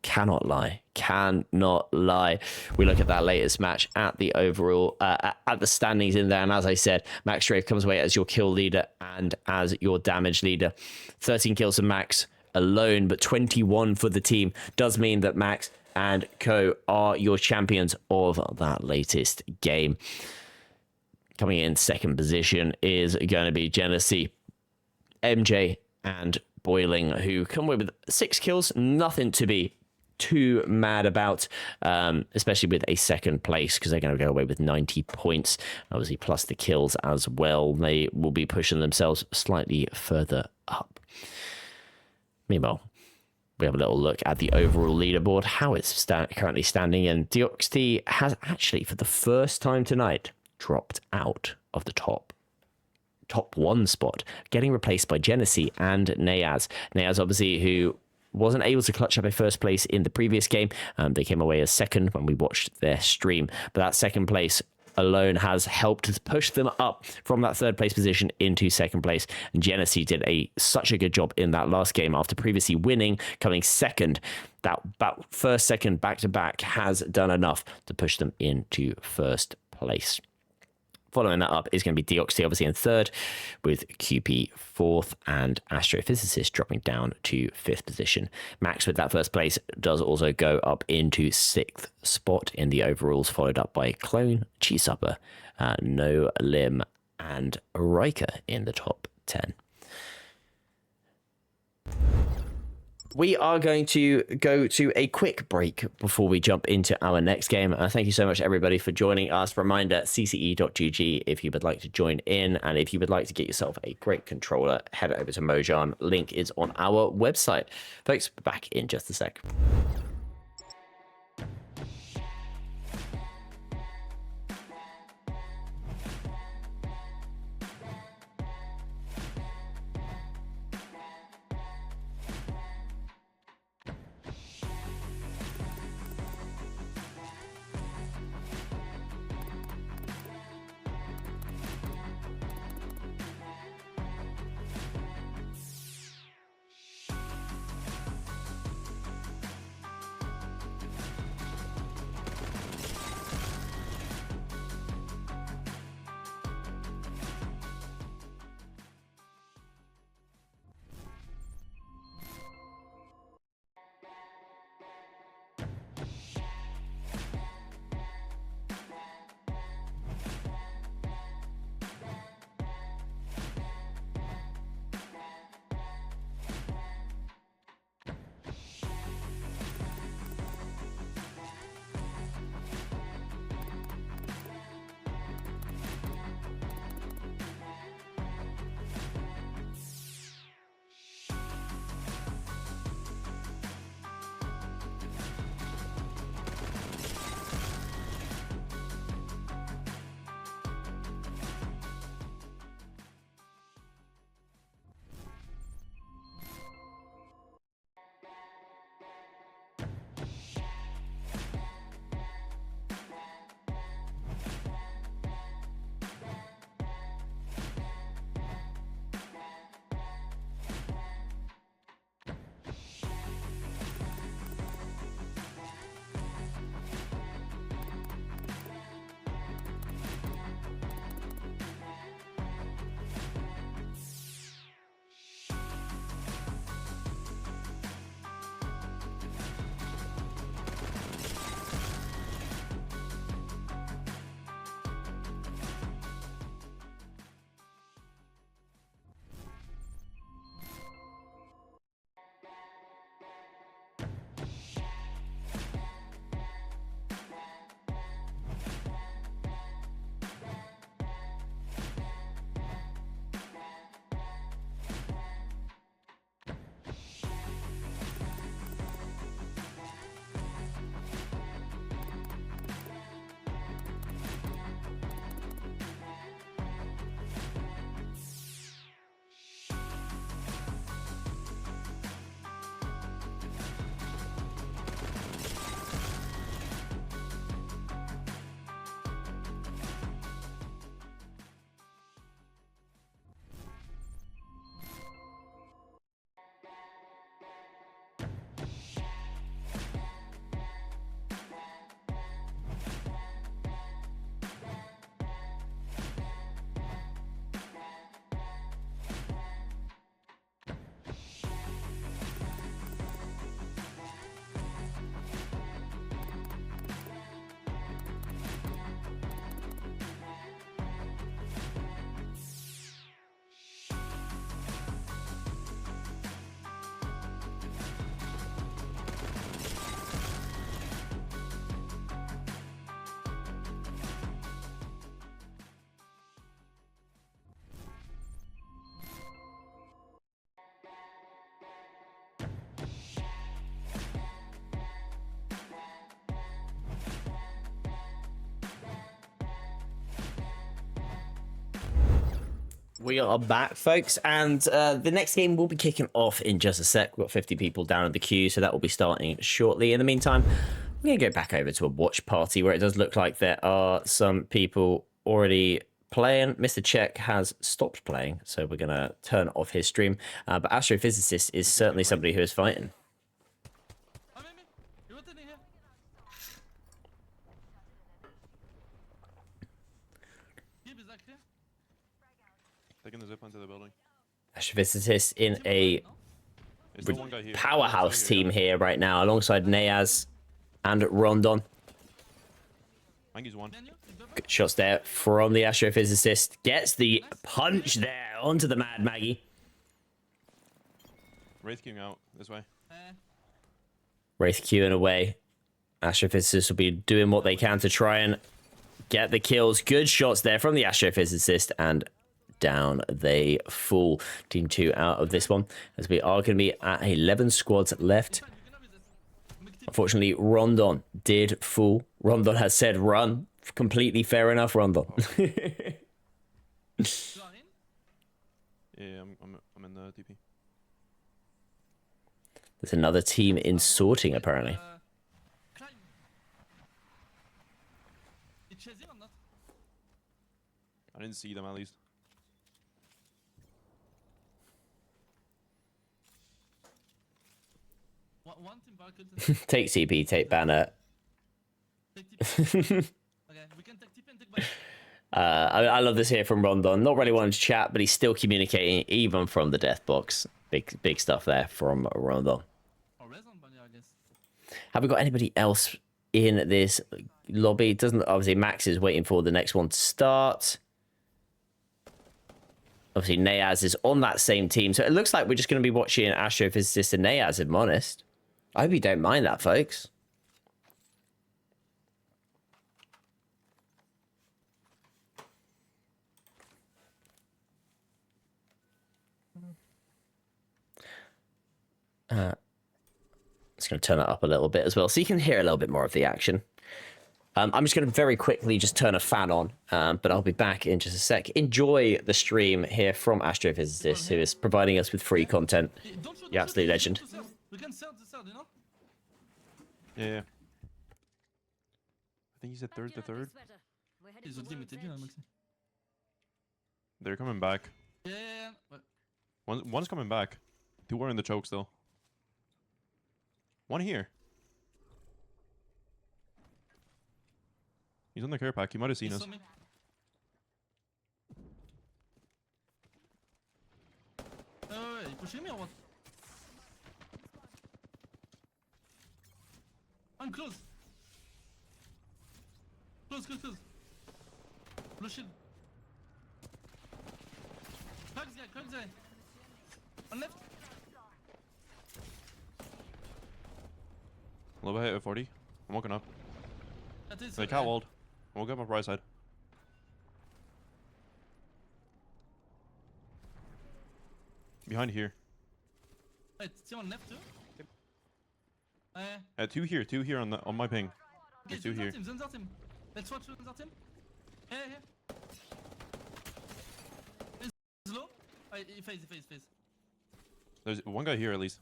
Cannot lie. Cannot lie. We look at that latest match at the overall, at the standings in there. And as I said, Max Strafe comes away as your kill leader and as your damage leader. 13 kills for Max alone, but 21 for the team. Does mean that Max and co are your champions of that latest game. Coming in 2nd position is going to be Genesee, MJ, and Boiling, who come away with 6 kills. Nothing to be too mad about, especially with a 2nd place, because they're going to go away with 90 points, obviously plus the kills as well. They will be pushing themselves slightly further up. Meanwhile, we have a little look at the overall leaderboard, how it's currently standing, and Deoxy has actually, for the first time tonight, dropped out of the top one spot, getting replaced by Genesee and Nayaz. Nayaz, obviously, who wasn't able to clutch up a first place in the previous game. They came away as second when we watched their stream, but that second place alone has helped push them up from that third place position into second place. And Genesee did such a good job in that last game after previously winning, coming second. That first, second back to back has done enough to push them into first place. Following that up is going to be Deoxy, obviously, in third, with QP fourth, and Astrophysicist dropping down to fifth position. Max, with that first place, does also go up into sixth spot in the overalls, followed up by Clone, Cheese Supper, No Limb, and Riker in the top 10. We are going to go to a quick break before we jump into our next game. Thank you so much, everybody, for joining us. Reminder, CCE.GG if you would like to join in. And if you would like to get yourself a great controller, head over to Mojang. Link is on our website. Folks, back in just a sec. We are back, folks, and the next game will be kicking off in just a sec. We've got 50 people down in the queue, so that will be starting shortly. In the meantime, we're going to go back over to a watch party where it does look like there are some people already playing. Mr. Czech has stopped playing, so we're going to turn off his stream. But Astrophysicist is certainly somebody who is fighting. Ah, mais, you want in here? Is that clear? Taking the zip onto the building. Astrophysicist in a There's still one guy here. powerhouse team here right now, alongside Nayaz and Rondon. Mangy's one. Behind you? Is there Good shots there from the Astrophysicist. Gets the punch there onto the Mad Maggie. Wraith queuing out this way. Wraith queuing away. Astrophysicist will be doing what they can to try and get the kills. Good shots there from the Astrophysicist, and down they fall. Team 2 out of this one, as we are going to be at 11 squads left. Unfortunately, Rondon did fall. Rondon has said run. Completely fair enough, Rondon. You are in? Yeah, I'm in the TP. There's another team in sorting, apparently. Climb. It chasing or not? I didn't see them at least. One team barricade. Take CP, take banner. Take TP. Okay, we can take TP and take banner. I love this here from Rondon. Not really wanting to chat, but he's still communicating, even from the death box. Big stuff there from Rondon. Or res on banner, I guess. Have we got anybody else in this lobby? Doesn't obviously Max is waiting for the next one to start. Obviously Nayaz is on that same team, so it looks like we're just going to be watching Astrophysicist and Nayaz, if I'm honest. I hope you don't mind that, folks. Just going to turn it up a little bit as well, so you can hear a little bit more of the action. I'm just going to very quickly just turn a fan on, but I'll be back in just a sec. Enjoy the stream here from Astrophysicist, who is providing us with free content. Hey, don't shoot, You absolute legend. We can sell the sell, you know? Yeah. I think he said third to third. Ils ont limited, you know, Maxi. They're coming back. Yeah. Ouais. One's coming back. Two are in the choke still. One here. He's on the care pack. He might have seen He us. saw me. Ouais, il pushing me or what? I'm close. Close. Blue shield. Crack this guy. On left. Low hit at 40. I'm walking up. That is. They cat walled. We'll get my right side. Behind here. Wait, see on left too? Two here on my ping. There's two here. Zunzer team. Let's watch Zunzer team. Here. He's low. He face. There's one guy here at least.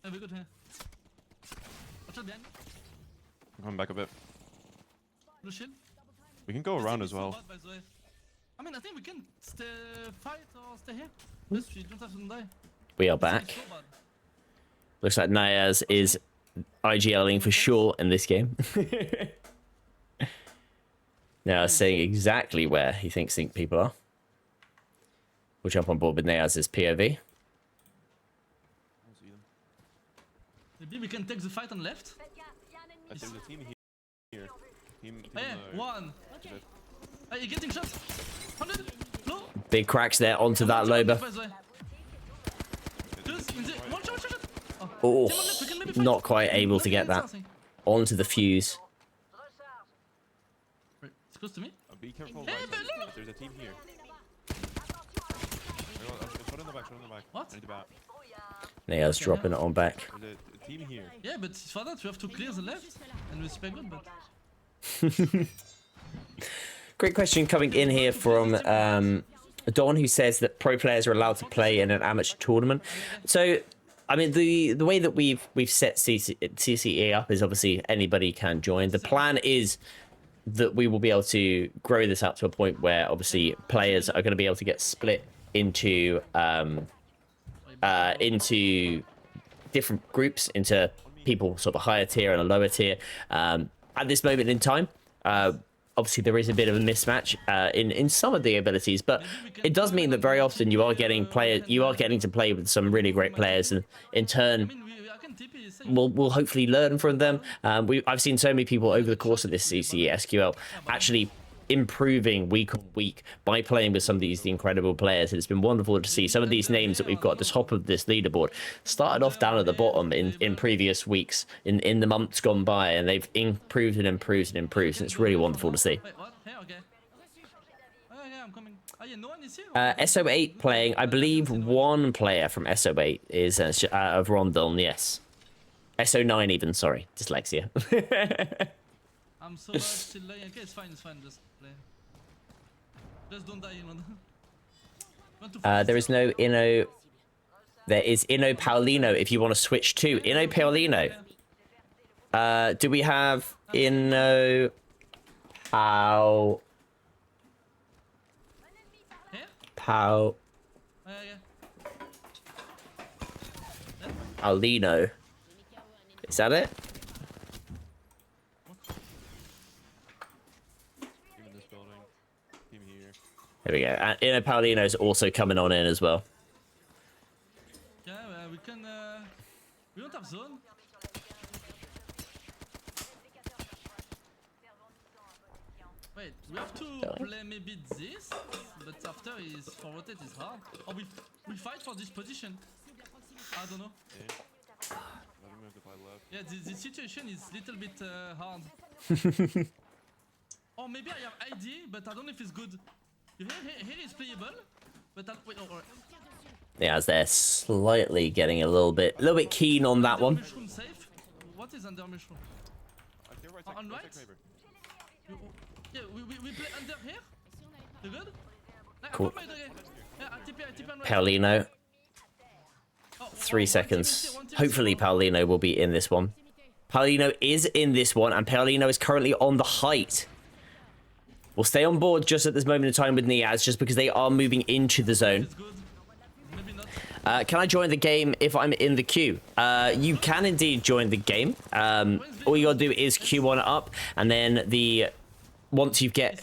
We're good here. Watch out behind. I'm coming back a bit. Blue shield. We can go around as So well. bad, by the way. I mean, I think we can fight or stay here. Just we don't have to die. We are It's back. so bad. Looks like Nayaz is IGLing for sure in this game. Now saying exactly where he thinks people are. We'll jump on board with Nayaz's POV. I don't see them. Maybe we can take the fight on left. There's a team here. Team Hey, one. is it? Hey, you're getting shots. 100. No. Big cracks there onto that Loba. By the way. Just in the one shot. Oh, Team on left, we can maybe fight. not quite able to get that Something. onto the fuse. Wait, it's close to me. Be careful. Hey, right but side. look. There's a team here. Shot in the back. What? I need to bat. Nayaz dropping it on back. There's a team here. Yeah, but for that we have to clear the left, and we're super good. But Great question coming in here from Don, who says that pro players are allowed to play in an amateur tournament. So, I mean, the way that we've set CCE up is obviously anybody can join. The plan is that we will be able to grow this up to a point where obviously players are going to be able to get split into different groups, into people sort of a higher tier and a lower tier. At this moment in time, obviously there is a bit of a mismatch in some of the abilities, but it does mean that very often you are getting to play with some really great players, and in turn we'll hopefully learn from them. I've seen so many people over the course of this CCE SQL actually improving week on week by playing with some of these incredible players, and it's been wonderful to see some of these names that we've got at the top of this leaderboard started off down at the bottom in previous weeks, in the months gone by, and they've improved and improved and improved, and it's really wonderful to see. Wait, what? Hey, okay. Okay, I'm coming. Oh, yeah, no one is here? SO8 playing, I believe one player from SO8 is of Rondon, yes. SO9 even, sorry, dyslexia. I'm so still lying. Okay, it's fine, just play. Just don't die, There is no Inno. There is Inno Paulino if you want to switch to Inno Paulino. Do we have Inno Pau? Pau? Paulino. Is that it? There we go. And Inno Paulino is also coming on in as well. Yeah, we can. We don't have zone. Wait, we have to play maybe this, but after is for rotate is hard. Or we fight for this position. I don't know. Yeah, the situation is a little bit hard. Or maybe I have ID, but I don't know if it's good. Here is playable, but wait, oh, Yeah, as they're slightly getting a little bit keen on that one. Mushroom safe? What is under mushroom? On right? Yeah, we play under here. You good? Cool. Paulino. 3 seconds. Hopefully Paulino will be in this one. Paulino is in this one, and Paulino is currently on the height. We'll stay on board just at this moment in time with Niaz, just because they are moving into the zone. Can I join the game if I'm in the queue? You can indeed join the game. All you gotta do is queue one up, and then once you get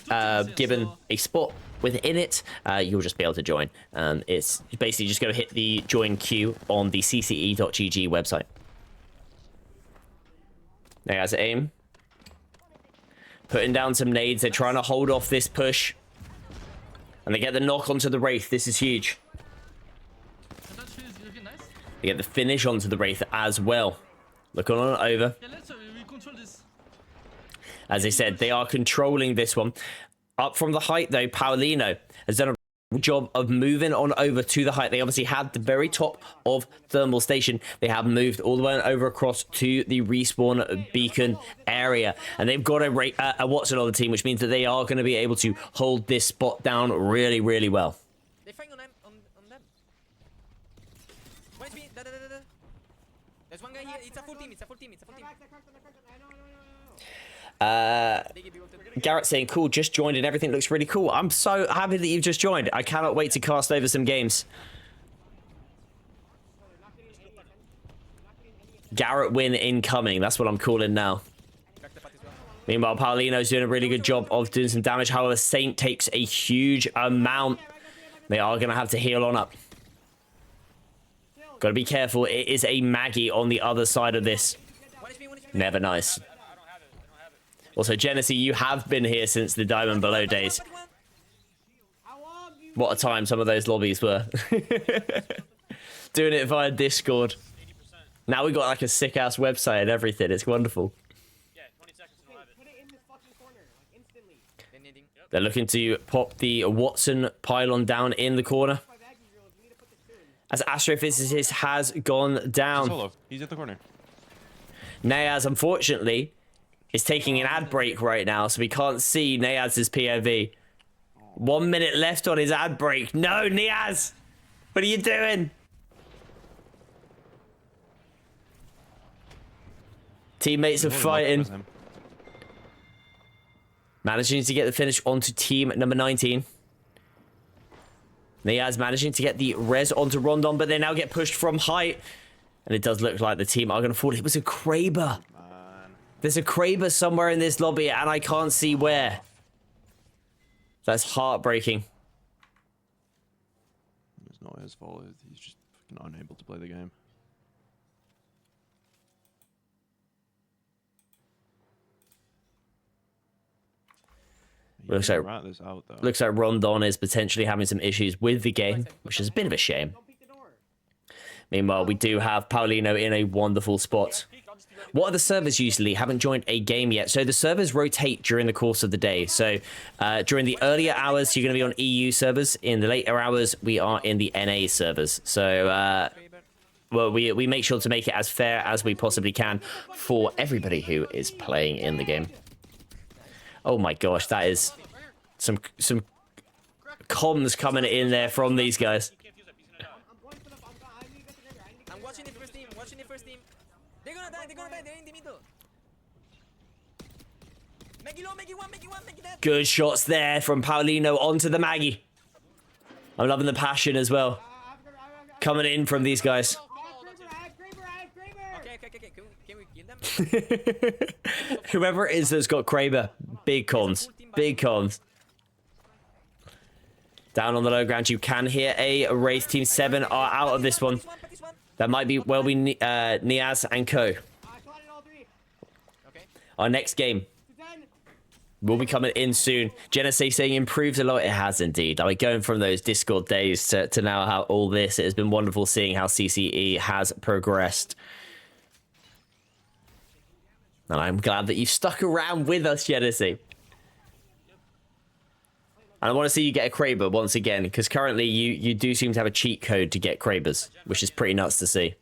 given a spot within it, you'll just be able to join. It's basically just go hit the join queue on the cce.gg website. Niaz aim. Putting down some nades. They're trying to hold off this push. And they get the knock onto the Wraith. This is huge. They get the finish onto the Wraith as well. Looking on over. As I said, they are controlling this one. Up from the height, though, Paulino has done a job of moving on over to the height. They obviously had the very top of thermal station. They have moved all the way over across to the respawn beacon area, and they've got a Watson on the team, which means that they are going to be able to hold this spot down really, really well. They're fighting on them. One is me. There's one guy here. It's a full team. Garrett saying, cool, just joined and everything looks really cool. I'm so happy that you've just joined. I cannot wait to cast over some games. Garrett win incoming. That's what I'm calling now. Meanwhile, Paulino's doing a really good job of doing some damage. However, Saint takes a huge amount. They are going to have to heal on up. Got to be careful. It is a Maggie on the other side of this. Never nice. Also, Genesee, you have been here since the Diamond Below days. What a time some of those lobbies were. Doing it via Discord. Now we got like a sick-ass website and everything. It's wonderful. Yeah, 20 seconds and we'll have it. Put it in this fucking corner, like instantly. They're looking to pop the Watson pylon down in the corner. As Astrophysicist has gone down. Solo. He's at the corner. Niaz, unfortunately, is taking an ad break right now, so we can't see Niaz's POV. 1 minute left on his ad break. No, Niaz! What are you doing? Teammates are fighting. Managing to get the finish onto team number 19. Niaz managing to get the res onto Rondon, but they now get pushed from height. And it does look like the team are going to fall. It was a Kraber. There's a Kraber somewhere in this lobby, and I can't see where. That's heartbreaking. It's not his fault. He's just fucking unable to play the game. Looks like, Rat this out, though. looks like Rondon is potentially having some issues with the game, which is a bit of a shame. Meanwhile, we do have Paulino in a wonderful spot. What are the servers usually? Haven't joined a game yet. So the servers rotate during the course of the day. So during the earlier hours, you're going to be on EU servers. In the later hours, we are in the NA servers. So, well, we make sure to make it as fair as we possibly can for everybody who is playing in the game. Oh my gosh, that is some comms coming in there from these guys. I'm watching the first team. Watching the first team. They're gonna die. They're gonna die. They're in the middle. Maggie low. Maggie one. Maggie one. Maggie dead. Good shots there from Paulino onto the Maggie. I'm loving the passion as well. Coming in from these guys. Okay. Can we kill them? Whoever it is that's got Kraber, big cons. Big cons. Down on the low ground, you can hear a Wraith. Team 7 are out of this one. That might be, well, be Niaz and Co. Okay. Our next game will be coming in soon. Genesee saying improved a lot. It has indeed. I mean, going from those Discord days to now how all this, it has been wonderful seeing how CCE has progressed. And I'm glad that you've stuck around with us, Genesee. And I want to see you get a Kraber once again, because currently you do seem to have a cheat code to get Krabers, which is pretty nuts to see.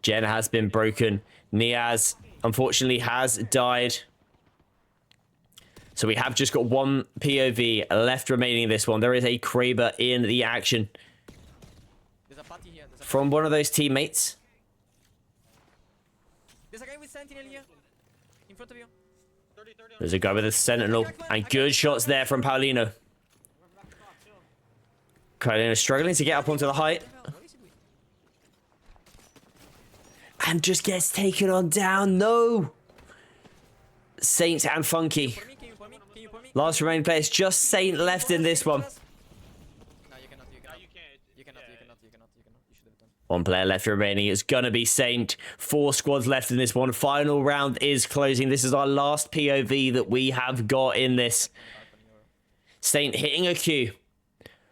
Jen has been broken. Niaz, unfortunately, has died. So we have just got one POV left remaining in this one. There is a Kraber in the action There's a party here. from one of those teammates. There's a guy with Sentinel here. In front of you. There's a guy with a Sentinel. And good shots there from Paulino. Paulino struggling to get up onto the height. And just gets taken on down. No! Saint and Funky. Can you pull me? Can you pull me? Last remaining players, just Saint left in this one. No, you cannot. You cannot. You can't. You cannot. You cannot. You cannot. You should have done. One player left remaining. It's gonna be Saint. 4 squads left in this one. Final round is closing. This is our last POV that we have got in this. Saint hitting a Q.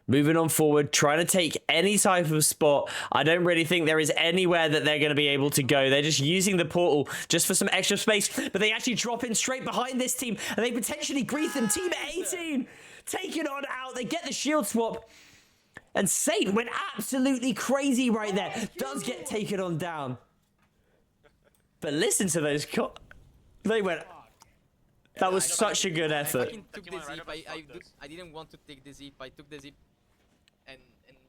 Moving on forward, trying to take any type of spot. I don't really think there is anywhere that they're going to be able to go. They're just using the portal just for some extra space. But they actually drop in straight behind this team. And they potentially greet them. Team 18 taking on out. They get the shield swap. And Saint went absolutely crazy right there. Does get taken on down. But listen to those. They went. That was such a good effort. I took the zip. I didn't want to take the zip. I took the zip and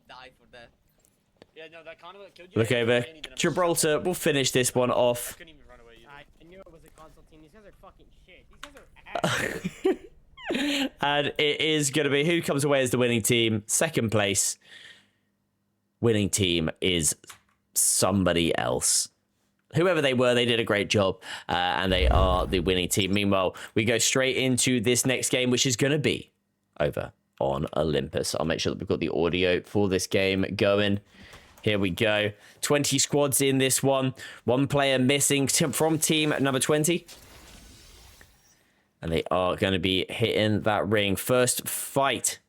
died for that. Yeah, no, that kind of killed you. Look over. Gibraltar will finish this one off. Couldn't even run away. I knew it was a console team. These guys are fucking shit. These guys are ass. And it is going to be who comes away as the winning team. Second place. Winning team is somebody else. Whoever they were, they did a great job. And they are the winning team. Meanwhile, we go straight into this next game, which is going to be over on Olympus. I'll make sure that we've got the audio for this game going. Here we go. 20 squads in this one. One player missing from team number 20. And they are going to be hitting that ring. First fight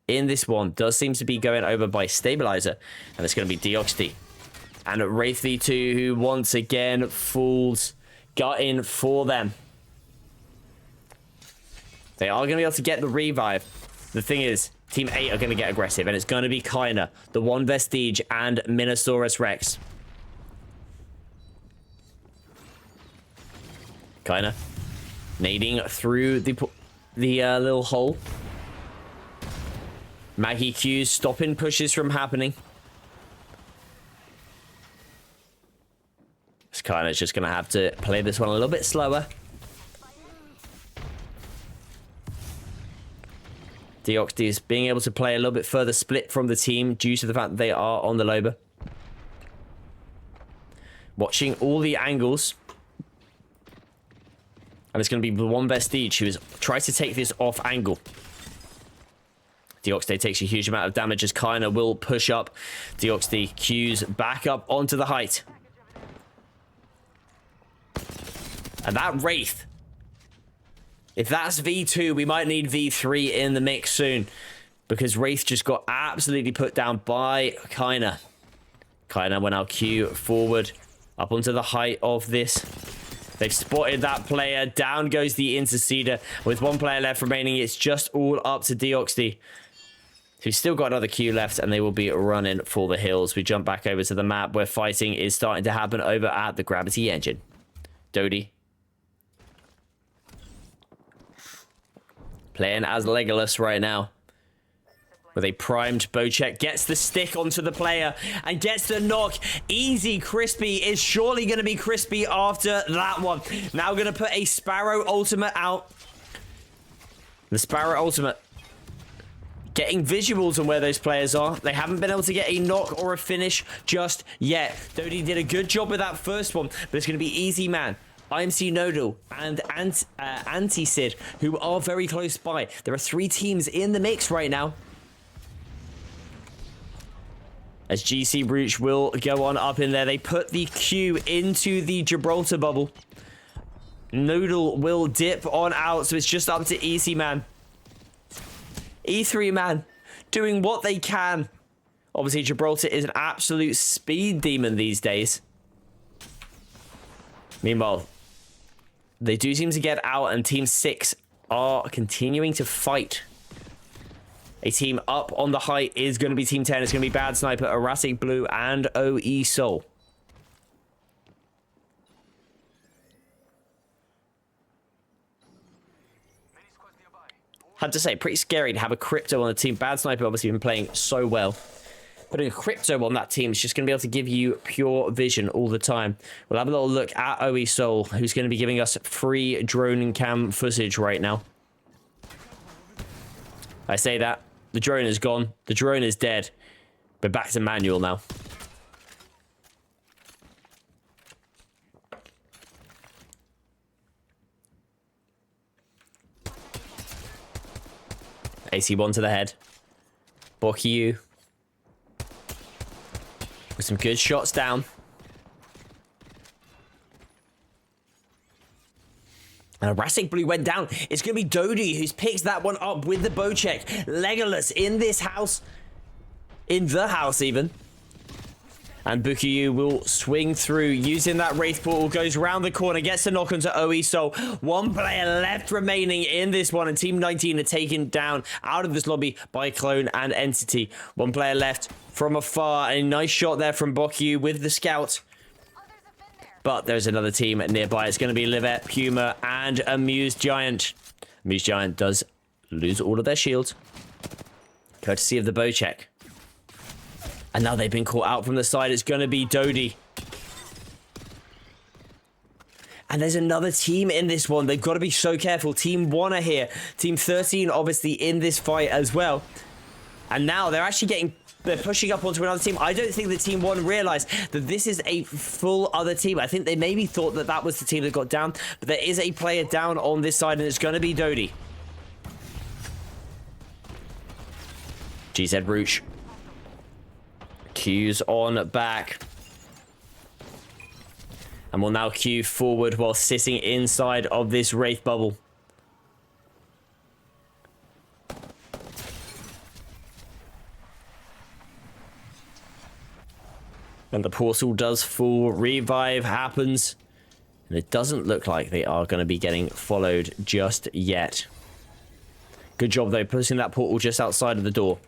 in this one does seem to be going over by Stabilizer. And it's going to be Deoxty. And Wraith V2, who once again falls, got in for them. They are going to be able to get the revive. The thing is, Team 8 are going to get aggressive, and it's going to be Kaina, the One Vestige, and Minosaurus Rex. Kind of nading through the little hole. Maggie Q's stopping pushes from happening. It's kind of just going to have to play this one a little bit slower. Deoxys is being able to play a little bit further split from the team due to the fact that they are on the Loba. Watching all the angles. And it's going to be the one Vestige who tries to take this off angle. Deoxys takes a huge amount of damage as Kaina will push up. Deoxys Q's back up onto the height. And that Wraith, if that's V2, we might need V3 in the mix soon. Because Wraith just got absolutely put down by Kaina. Kaina will now Q forward up onto the height of this. They've spotted that player. Down goes the Interceder. With one player left remaining, it's just all up to Deoxys, who's still got another Q left, and they will be running for the hills. We jump back over to the map where fighting is starting to happen over at the Gravity Engine. Dodie playing as Legolas right now. With a primed Bocek, gets the stick onto the player and gets the knock. Easy. Crispy is surely going to be crispy after that one. Now going to put a Sparrow ultimate out. The Sparrow ultimate getting visuals on where those players are. They haven't been able to get a knock or a finish just yet. Dodie did a good job with that first one, but it's going to be Easy Man, IMC Nodal, and Anti-Sid, who are very close by. There are 3 teams in the mix right now. As GC Brooch will go on up in there. They put the Q into the Gibraltar bubble. Noodle will dip on out, so it's just up to Easy Man. E3 Man doing what they can. Obviously, Gibraltar is an absolute speed demon these days. Meanwhile, they do seem to get out, and Team 6 are continuing to fight. A team up on the height is going to be Team 10. It's going to be Bad Sniper, Erratic Blue, and OE Soul. Had to say, pretty scary to have a Crypto on the team. Bad Sniper obviously been playing so well. Putting a Crypto on that team is just going to be able to give you pure vision all the time. We'll have a little look at OE Soul, who's going to be giving us free drone cam footage right now. I say that. The drone is gone. The drone is dead. We're back to manual now. AC1 to the head. Bokyu. With some good shots down. And Erratic Blue went down. It's going to be Dodie who's picked that one up with the Bocek. Legolas in this house. In the house, even. And Bukiyu will swing through using that Wraith Portal. Goes round the corner. Gets the knock onto OE Soul. One player left remaining in this one. And Team 19 are taken down out of this lobby by Clone and Entity. One player left from afar. A nice shot there from Bukiyu with the Scout. But there's another team nearby. It's going to be Livette, Puma, and Amuse Giant. Amuse Giant does lose all of their shields, courtesy of the Bocek. And now they've been caught out from the side. It's going to be Dodie. And there's another team in this one. They've got to be so careful. Team 1 are here. Team 13 obviously in this fight as well. And now they're actually they're pushing up onto another team. I don't think that Team 1 realized that this is a full other team. I think they maybe thought that that was the team that got down. But there is a player down on this side, and it's going to be Dodie. GZ Rooch. Q's on back. And will now Q forward while sitting inside of this Wraith bubble. And the portal does fall. Revive happens. And it doesn't look like they are going to be getting followed just yet. Good job, though, pushing that portal just outside of the door.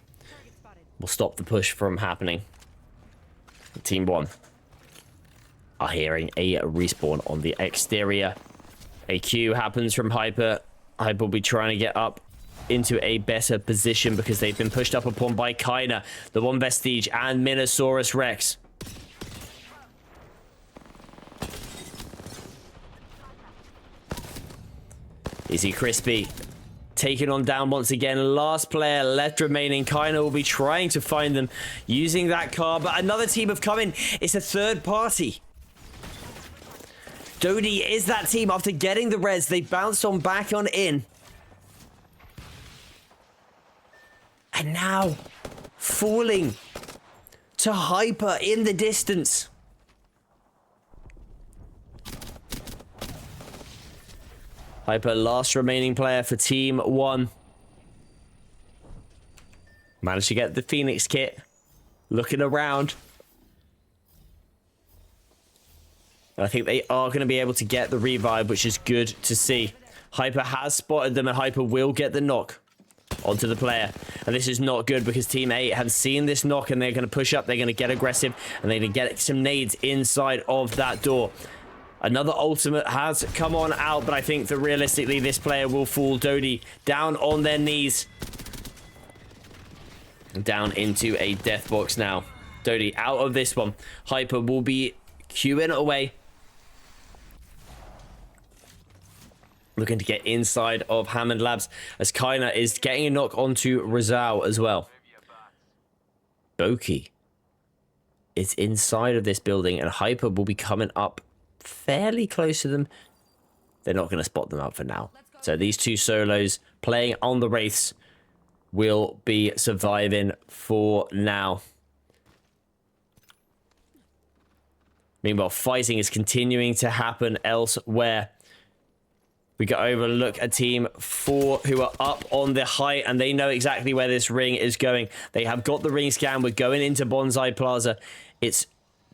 Will stop the push from happening. Team 1 are hearing a respawn on the exterior. A Q happens from Hyper. Hyper will be trying to get up into a better position because they've been pushed up upon by Kaina, the One Vestige, and Minosaurus Rex. Easy Crispy taken on down once again. Last player left remaining. Kaina will be trying to find them using that car, but another team have come in. It's a third party. Dodie is that team. After getting the res, they bounced on back on in. And now falling to Hyper in the distance. Hyper, last remaining player for Team 1. Managed to get the Phoenix kit. Looking around. I think they are going to be able to get the revive, which is good to see. Hyper has spotted them, and Hyper will get the knock onto the player. And this is not good because Team 8 have seen this knock, and they're going to push up. They're going to get aggressive, and they're going to get some nades inside of that door. Another ultimate has come on out, but I think that realistically this player will fall. Dodie down on their knees. Down into a death box now. Dodie out of this one. Hyper will be queuing away. Looking to get inside of Hammond Labs as Kaina is getting a knock onto Rizal as well. Boki is inside of this building, and Hyper will be coming up fairly close to them. They're not going to spot them up for now. So these two solos playing on the Wraiths will be surviving for now. Meanwhile, fighting is continuing to happen elsewhere. We can overlook a Team 4 who are up on the height, and they know exactly where this ring is going. They have got the ring scan. We're going into Bonsai Plaza. It's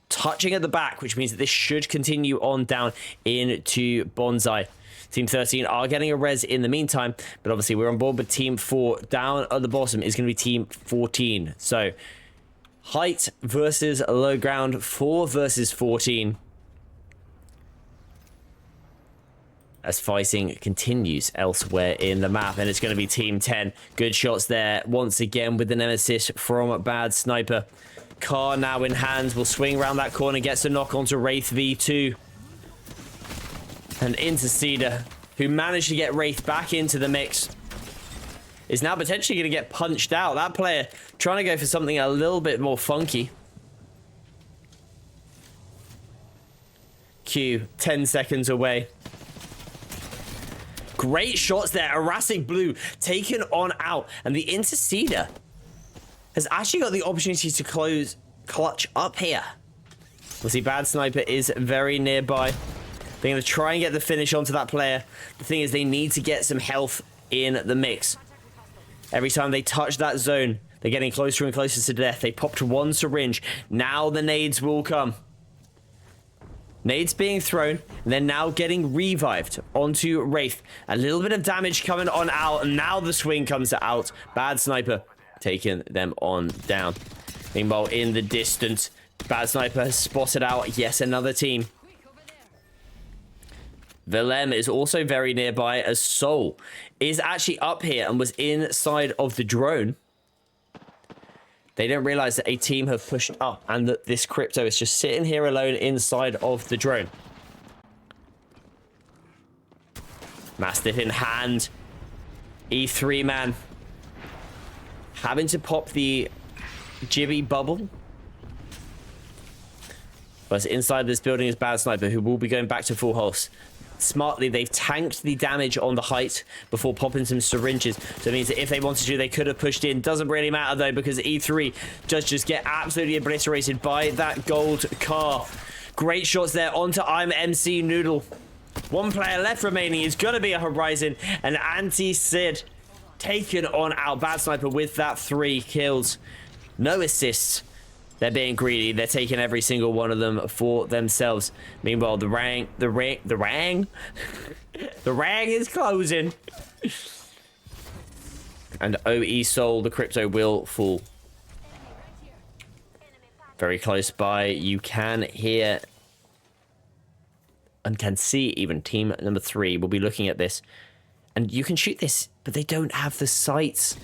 touching at the back, which means that this should continue on down into Bonsai. Team 13 are getting a res in the meantime, but obviously we're on board with Team 4. Down at the bottom is going to be Team 14. So, height versus low ground, 4 versus 14. As fighting continues elsewhere in the map, and it's going to be Team 10. Good shots there once again with the nemesis from Bad Sniper. Car now in hand, will swing around that corner, gets a knock onto Wraith V2. And into Cedar, who managed to get Wraith back into the mix, is now potentially going to get punched out. That player trying to go for something a little bit more funky. Q, 10 seconds away. Great shots there. Erratic Blue taken on out. And the Interceder has actually got the opportunity to clutch up here. We'll see Bad Sniper is very nearby. They're going to try and get the finish onto that player. The thing is, they need to get some health in the mix. Every time they touch that zone, they're getting closer and closer to death. They popped one syringe. Now the nades will come. Nades being thrown, and they're now getting revived onto Wraith. A little bit of damage coming on out, and now the swing comes out. Bad Sniper taking them on down. Meanwhile, in the distance, Bad Sniper has spotted out yet another team. Willem is also very nearby, as Soul is actually up here and was inside of the drone. They don't realize that a team have pushed up and that this crypto is just sitting here alone inside of the drone. Mastiff in hand. E3 man having to pop the Jibby bubble. But inside this building is Bad Sniper, who will be going back to full house. Smartly, they've tanked the damage on the height before popping some syringes. So it means that if they wanted to, they could have pushed in. Doesn't really matter, though, because E3 does just get absolutely obliterated by that gold car. Great shots there onto I'm MC Noodle. One player left remaining is going to be a Horizon. And Anti-Sid taken on out. Bad Sniper with that 3 kills. No assists. They're being greedy. They're taking every single one of them for themselves. Meanwhile, the rang is closing. And OE Soul, the crypto will fall. Very close by. You can hear and can see even team number 3 will be looking at this. And you can shoot this, but they don't have the sights.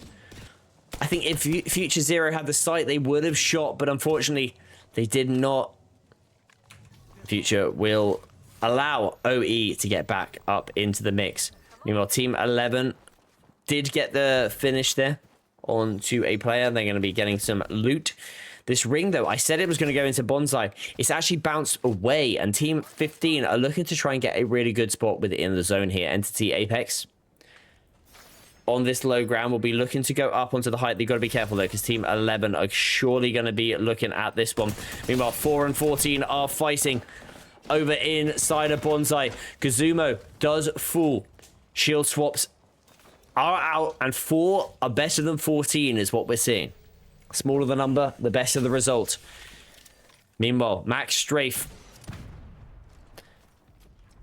I think if Future Zero had the sight, they would have shot, but unfortunately, they did not. Future will allow OE to get back up into the mix. Meanwhile, Team 11 did get the finish there onto a player. They're going to be getting some loot. This ring, though, I said it was going to go into Bonsai. It's actually bounced away, and Team 15 are looking to try and get a really good spot within the zone here. Entity Apex on this low ground will be looking to go up onto the height. They've got to be careful, though, because Team 11 are surely going to be looking at this one. Meanwhile, 4 and 14 are fighting over inside of Bonsai. Kazumo does fall. Shield swaps are out, and 4 are better than 14 is what we're seeing. Smaller the number, the better the result. Meanwhile, Max Strafe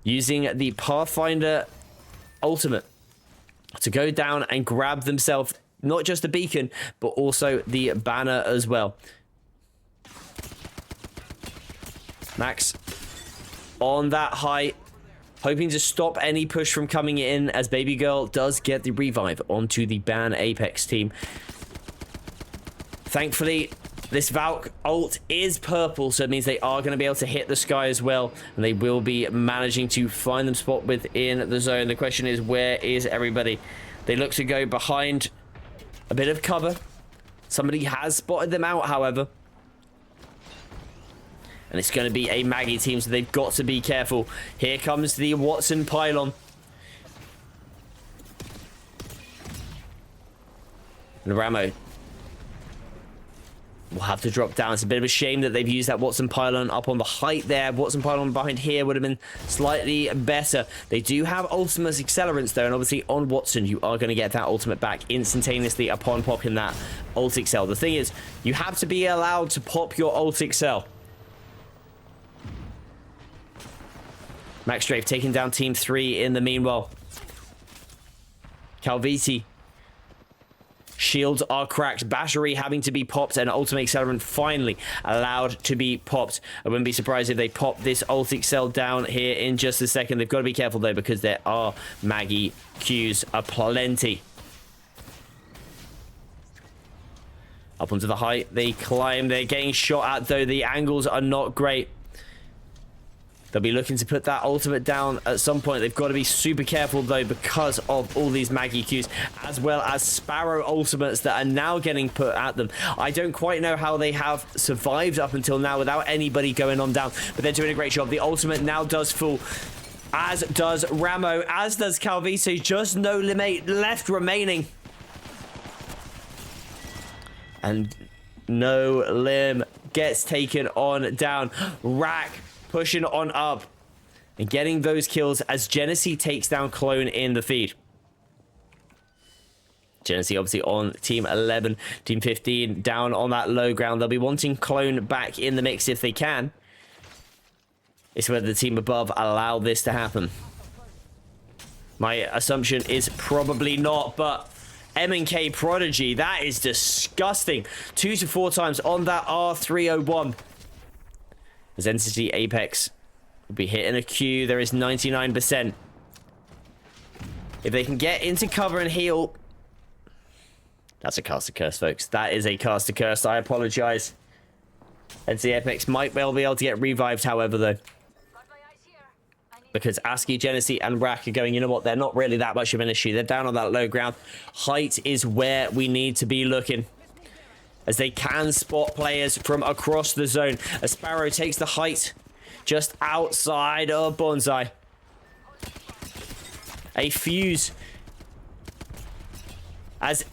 using the Pathfinder ultimate to go down and grab themselves not just the beacon, but also the banner as well. Max on that height, hoping to stop any push from coming in, as Baby Girl does get the revive onto the Ban Apex team. Thankfully, this Valk ult is purple, so it means they are going to be able to hit the sky as well, and they will be managing to find them spot within the zone. The question is, where is everybody? They look to go behind a bit of cover. Somebody has spotted them out, however. And it's going to be a Maggie team, so they've got to be careful. Here comes the Watson pylon. And Ramo will have to drop down. It's a bit of a shame that they've used that Watson pylon up on the height there. Watson pylon behind here would have been slightly better. They do have ultimate accelerants though, and obviously on Watson you are going to get that ultimate back instantaneously upon popping that ult excel. The thing is, you have to be allowed to pop your ult excel. Max Strafe taking down Team 3 in the meanwhile. Calvisi. Shields are cracked. Battery having to be popped, and ultimate accelerant finally allowed to be popped. I wouldn't be surprised if they pop this ult excel down here in just a second. They've got to be careful though, because there are Maggie Qs aplenty. Up onto the height they climb. They're getting shot at though. The angles are not great. They'll be looking to put that ultimate down at some point. They've got to be super careful, though, because of all these Maggie Qs, as well as Sparrow ultimates that are now getting put at them. I don't quite know how they have survived up until now without anybody going on down, but they're doing a great job. The ultimate now does fall, as does Ramo, as does Calviso. Just no limit left remaining. And no limb gets taken on down. Rack pushing on up and getting those kills as Genesee takes down Clone in the feed. Genesee obviously on Team 11, Team 15 down on that low ground. They'll be wanting Clone back in the mix if they can. It's whether the team above allow this to happen. My assumption is probably not, but M&K Prodigy, that is disgusting. 2 to 4 times on that R301. As Entity Apex will be hitting a Q. There is 99%. If they can get into cover and heal. That's a caster curse, folks. That is a caster curse. I apologize. Entity Apex might well be able to get revived, however, though. Because ASCII, Genesee, and Rack are going, you know what? They're not really that much of an issue. They're down on that low ground. Height is where we need to be looking, as they can spot players from across the zone. A Sparrow takes the height just outside of Bonsai. A fuse. As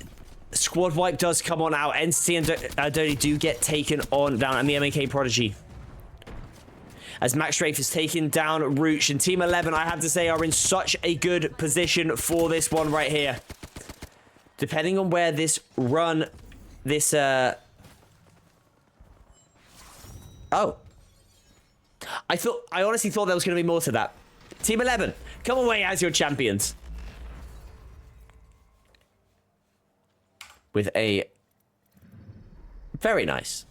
squad wipe does come on out, Entity and Dodie do get taken on down, and the M&K Prodigy. As Max Strafe is taking down Rooch, and Team 11, I have to say, are in such a good position for this one right here. Depending on where this run... This, Oh. I honestly thought there was going to be more to that. Team 11, come away as your champions. With a very nice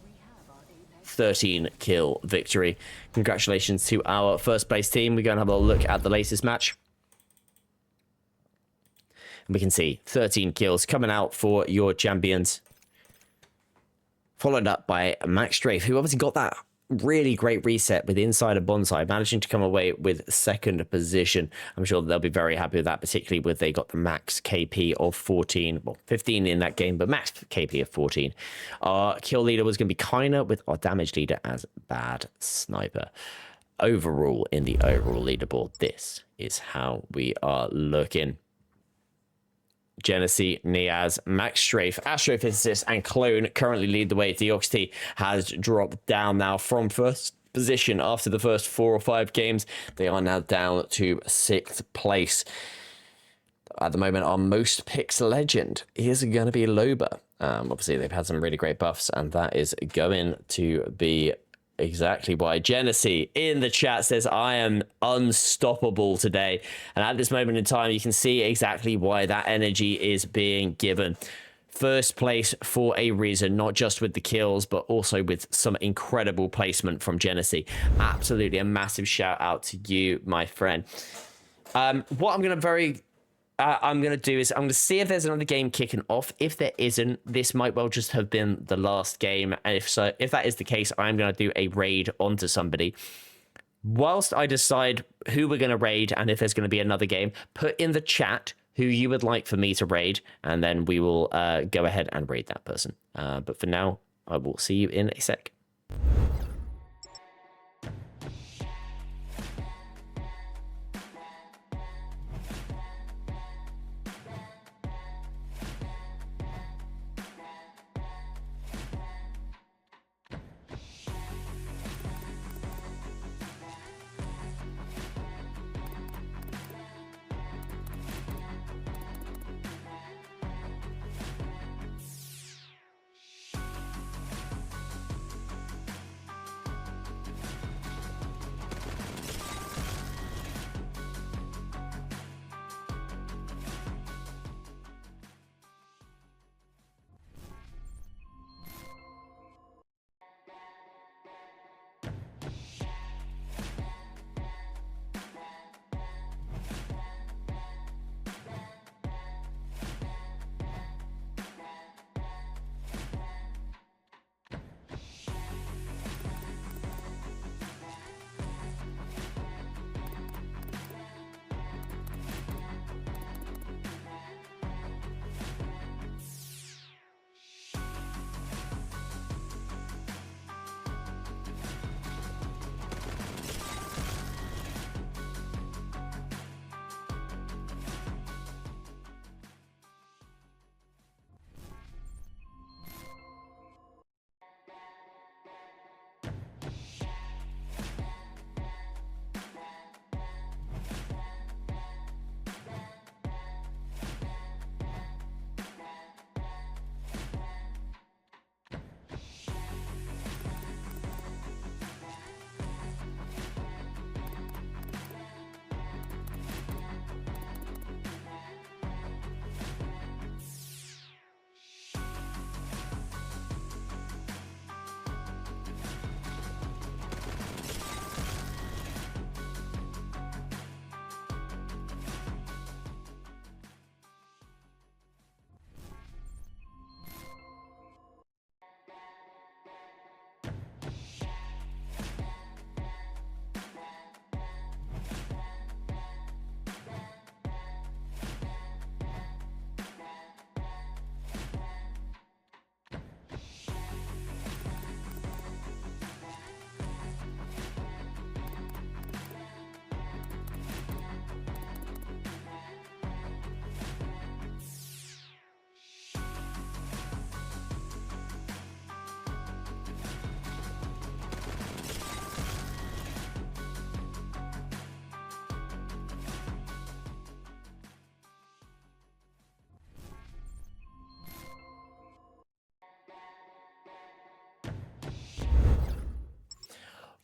13 kill victory. Congratulations to our first place team. We're going to have a look at the latest match. And we can see 13 kills coming out for your champions. Followed up by Max Strafe, who obviously got that really great reset with Inside of Bonsai, managing to come away with second position. I'm sure they'll be very happy with that, particularly with they got the max KP of 14, well, 15 in that game, but max KP of 14. Our kill leader was going to be Kiner, with our damage leader as Bad Sniper. Overall, in the overall leaderboard, this is how we are looking. Genesee, Niaz, Max Strafe, Astrophysicist, and Clone currently lead the way. Deoxty has dropped down now from first position after the first 4 or 5 games. They are now down to 6th place. At the moment, our most picks legend is going to be Loba. Obviously, they've had some really great buffs, and that is going to be exactly why. Genesee in the chat says, I am unstoppable today. And at this moment in time, you can see exactly why that energy is being given. First place for a reason, not just with the kills, but also with some incredible placement from Genesee. Absolutely a massive shout out to you, my friend. What I'm going to do is I'm going to see if there's another game kicking off. If there isn't, this might well just have been the last game. And if that is the case, I'm going to do a raid onto somebody. Whilst I decide who we're going to raid and if there's going to be another game, put in the chat who you would like for me to raid, and then we will go ahead and raid that person. But for now, I will see you in a sec.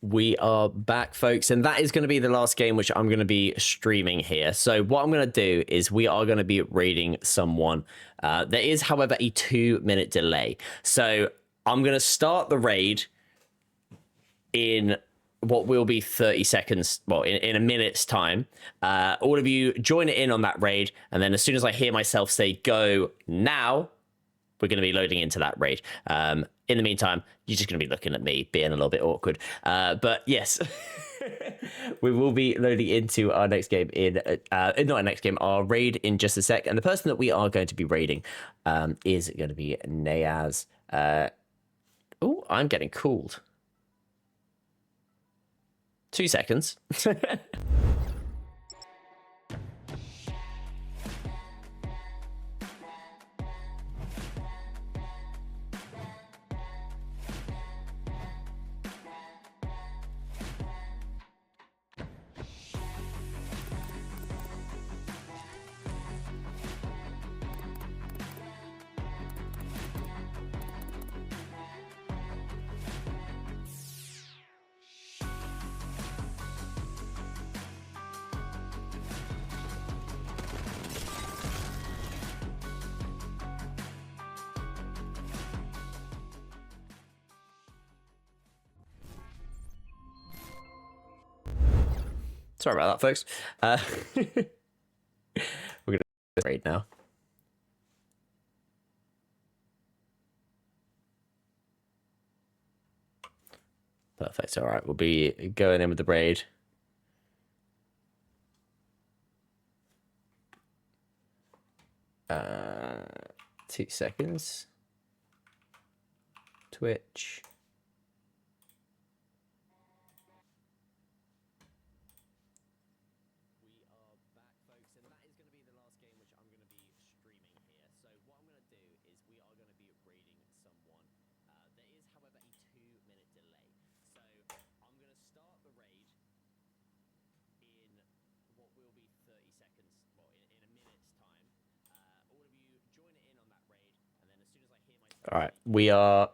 We are back, folks, and that is going to be the last game which I'm going to be streaming here. So what I'm going to do is we are going to be raiding someone. There is, however, a 2-minute delay. So I'm going to start the raid, in what will be 30 seconds, well, in a minute's time. All of you join in on that raid, and then as soon as I hear myself say go now, we're going to be loading into that raid. In the meantime, you're just going to be looking at me being a little bit awkward. But yes, we will be loading into our next game not our next game, our raid in just a sec. And the person that we are going to be raiding is going to be Nayaz. Oh, I'm getting cooled. 2 seconds. Sorry about that, folks. We're going to raid now. Perfect. All right, we'll be going in with the raid. Uh, 2 seconds. Twitch. All right, we are.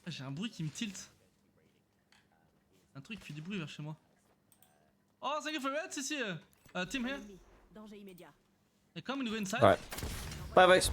J'ai un bruit qui me tilt. Un truc qui fait du bruit vers chez moi. Oh, thank you for that, CCE. Team here. Danger immédiat. Hey, come and go inside. All right. Bye, folks.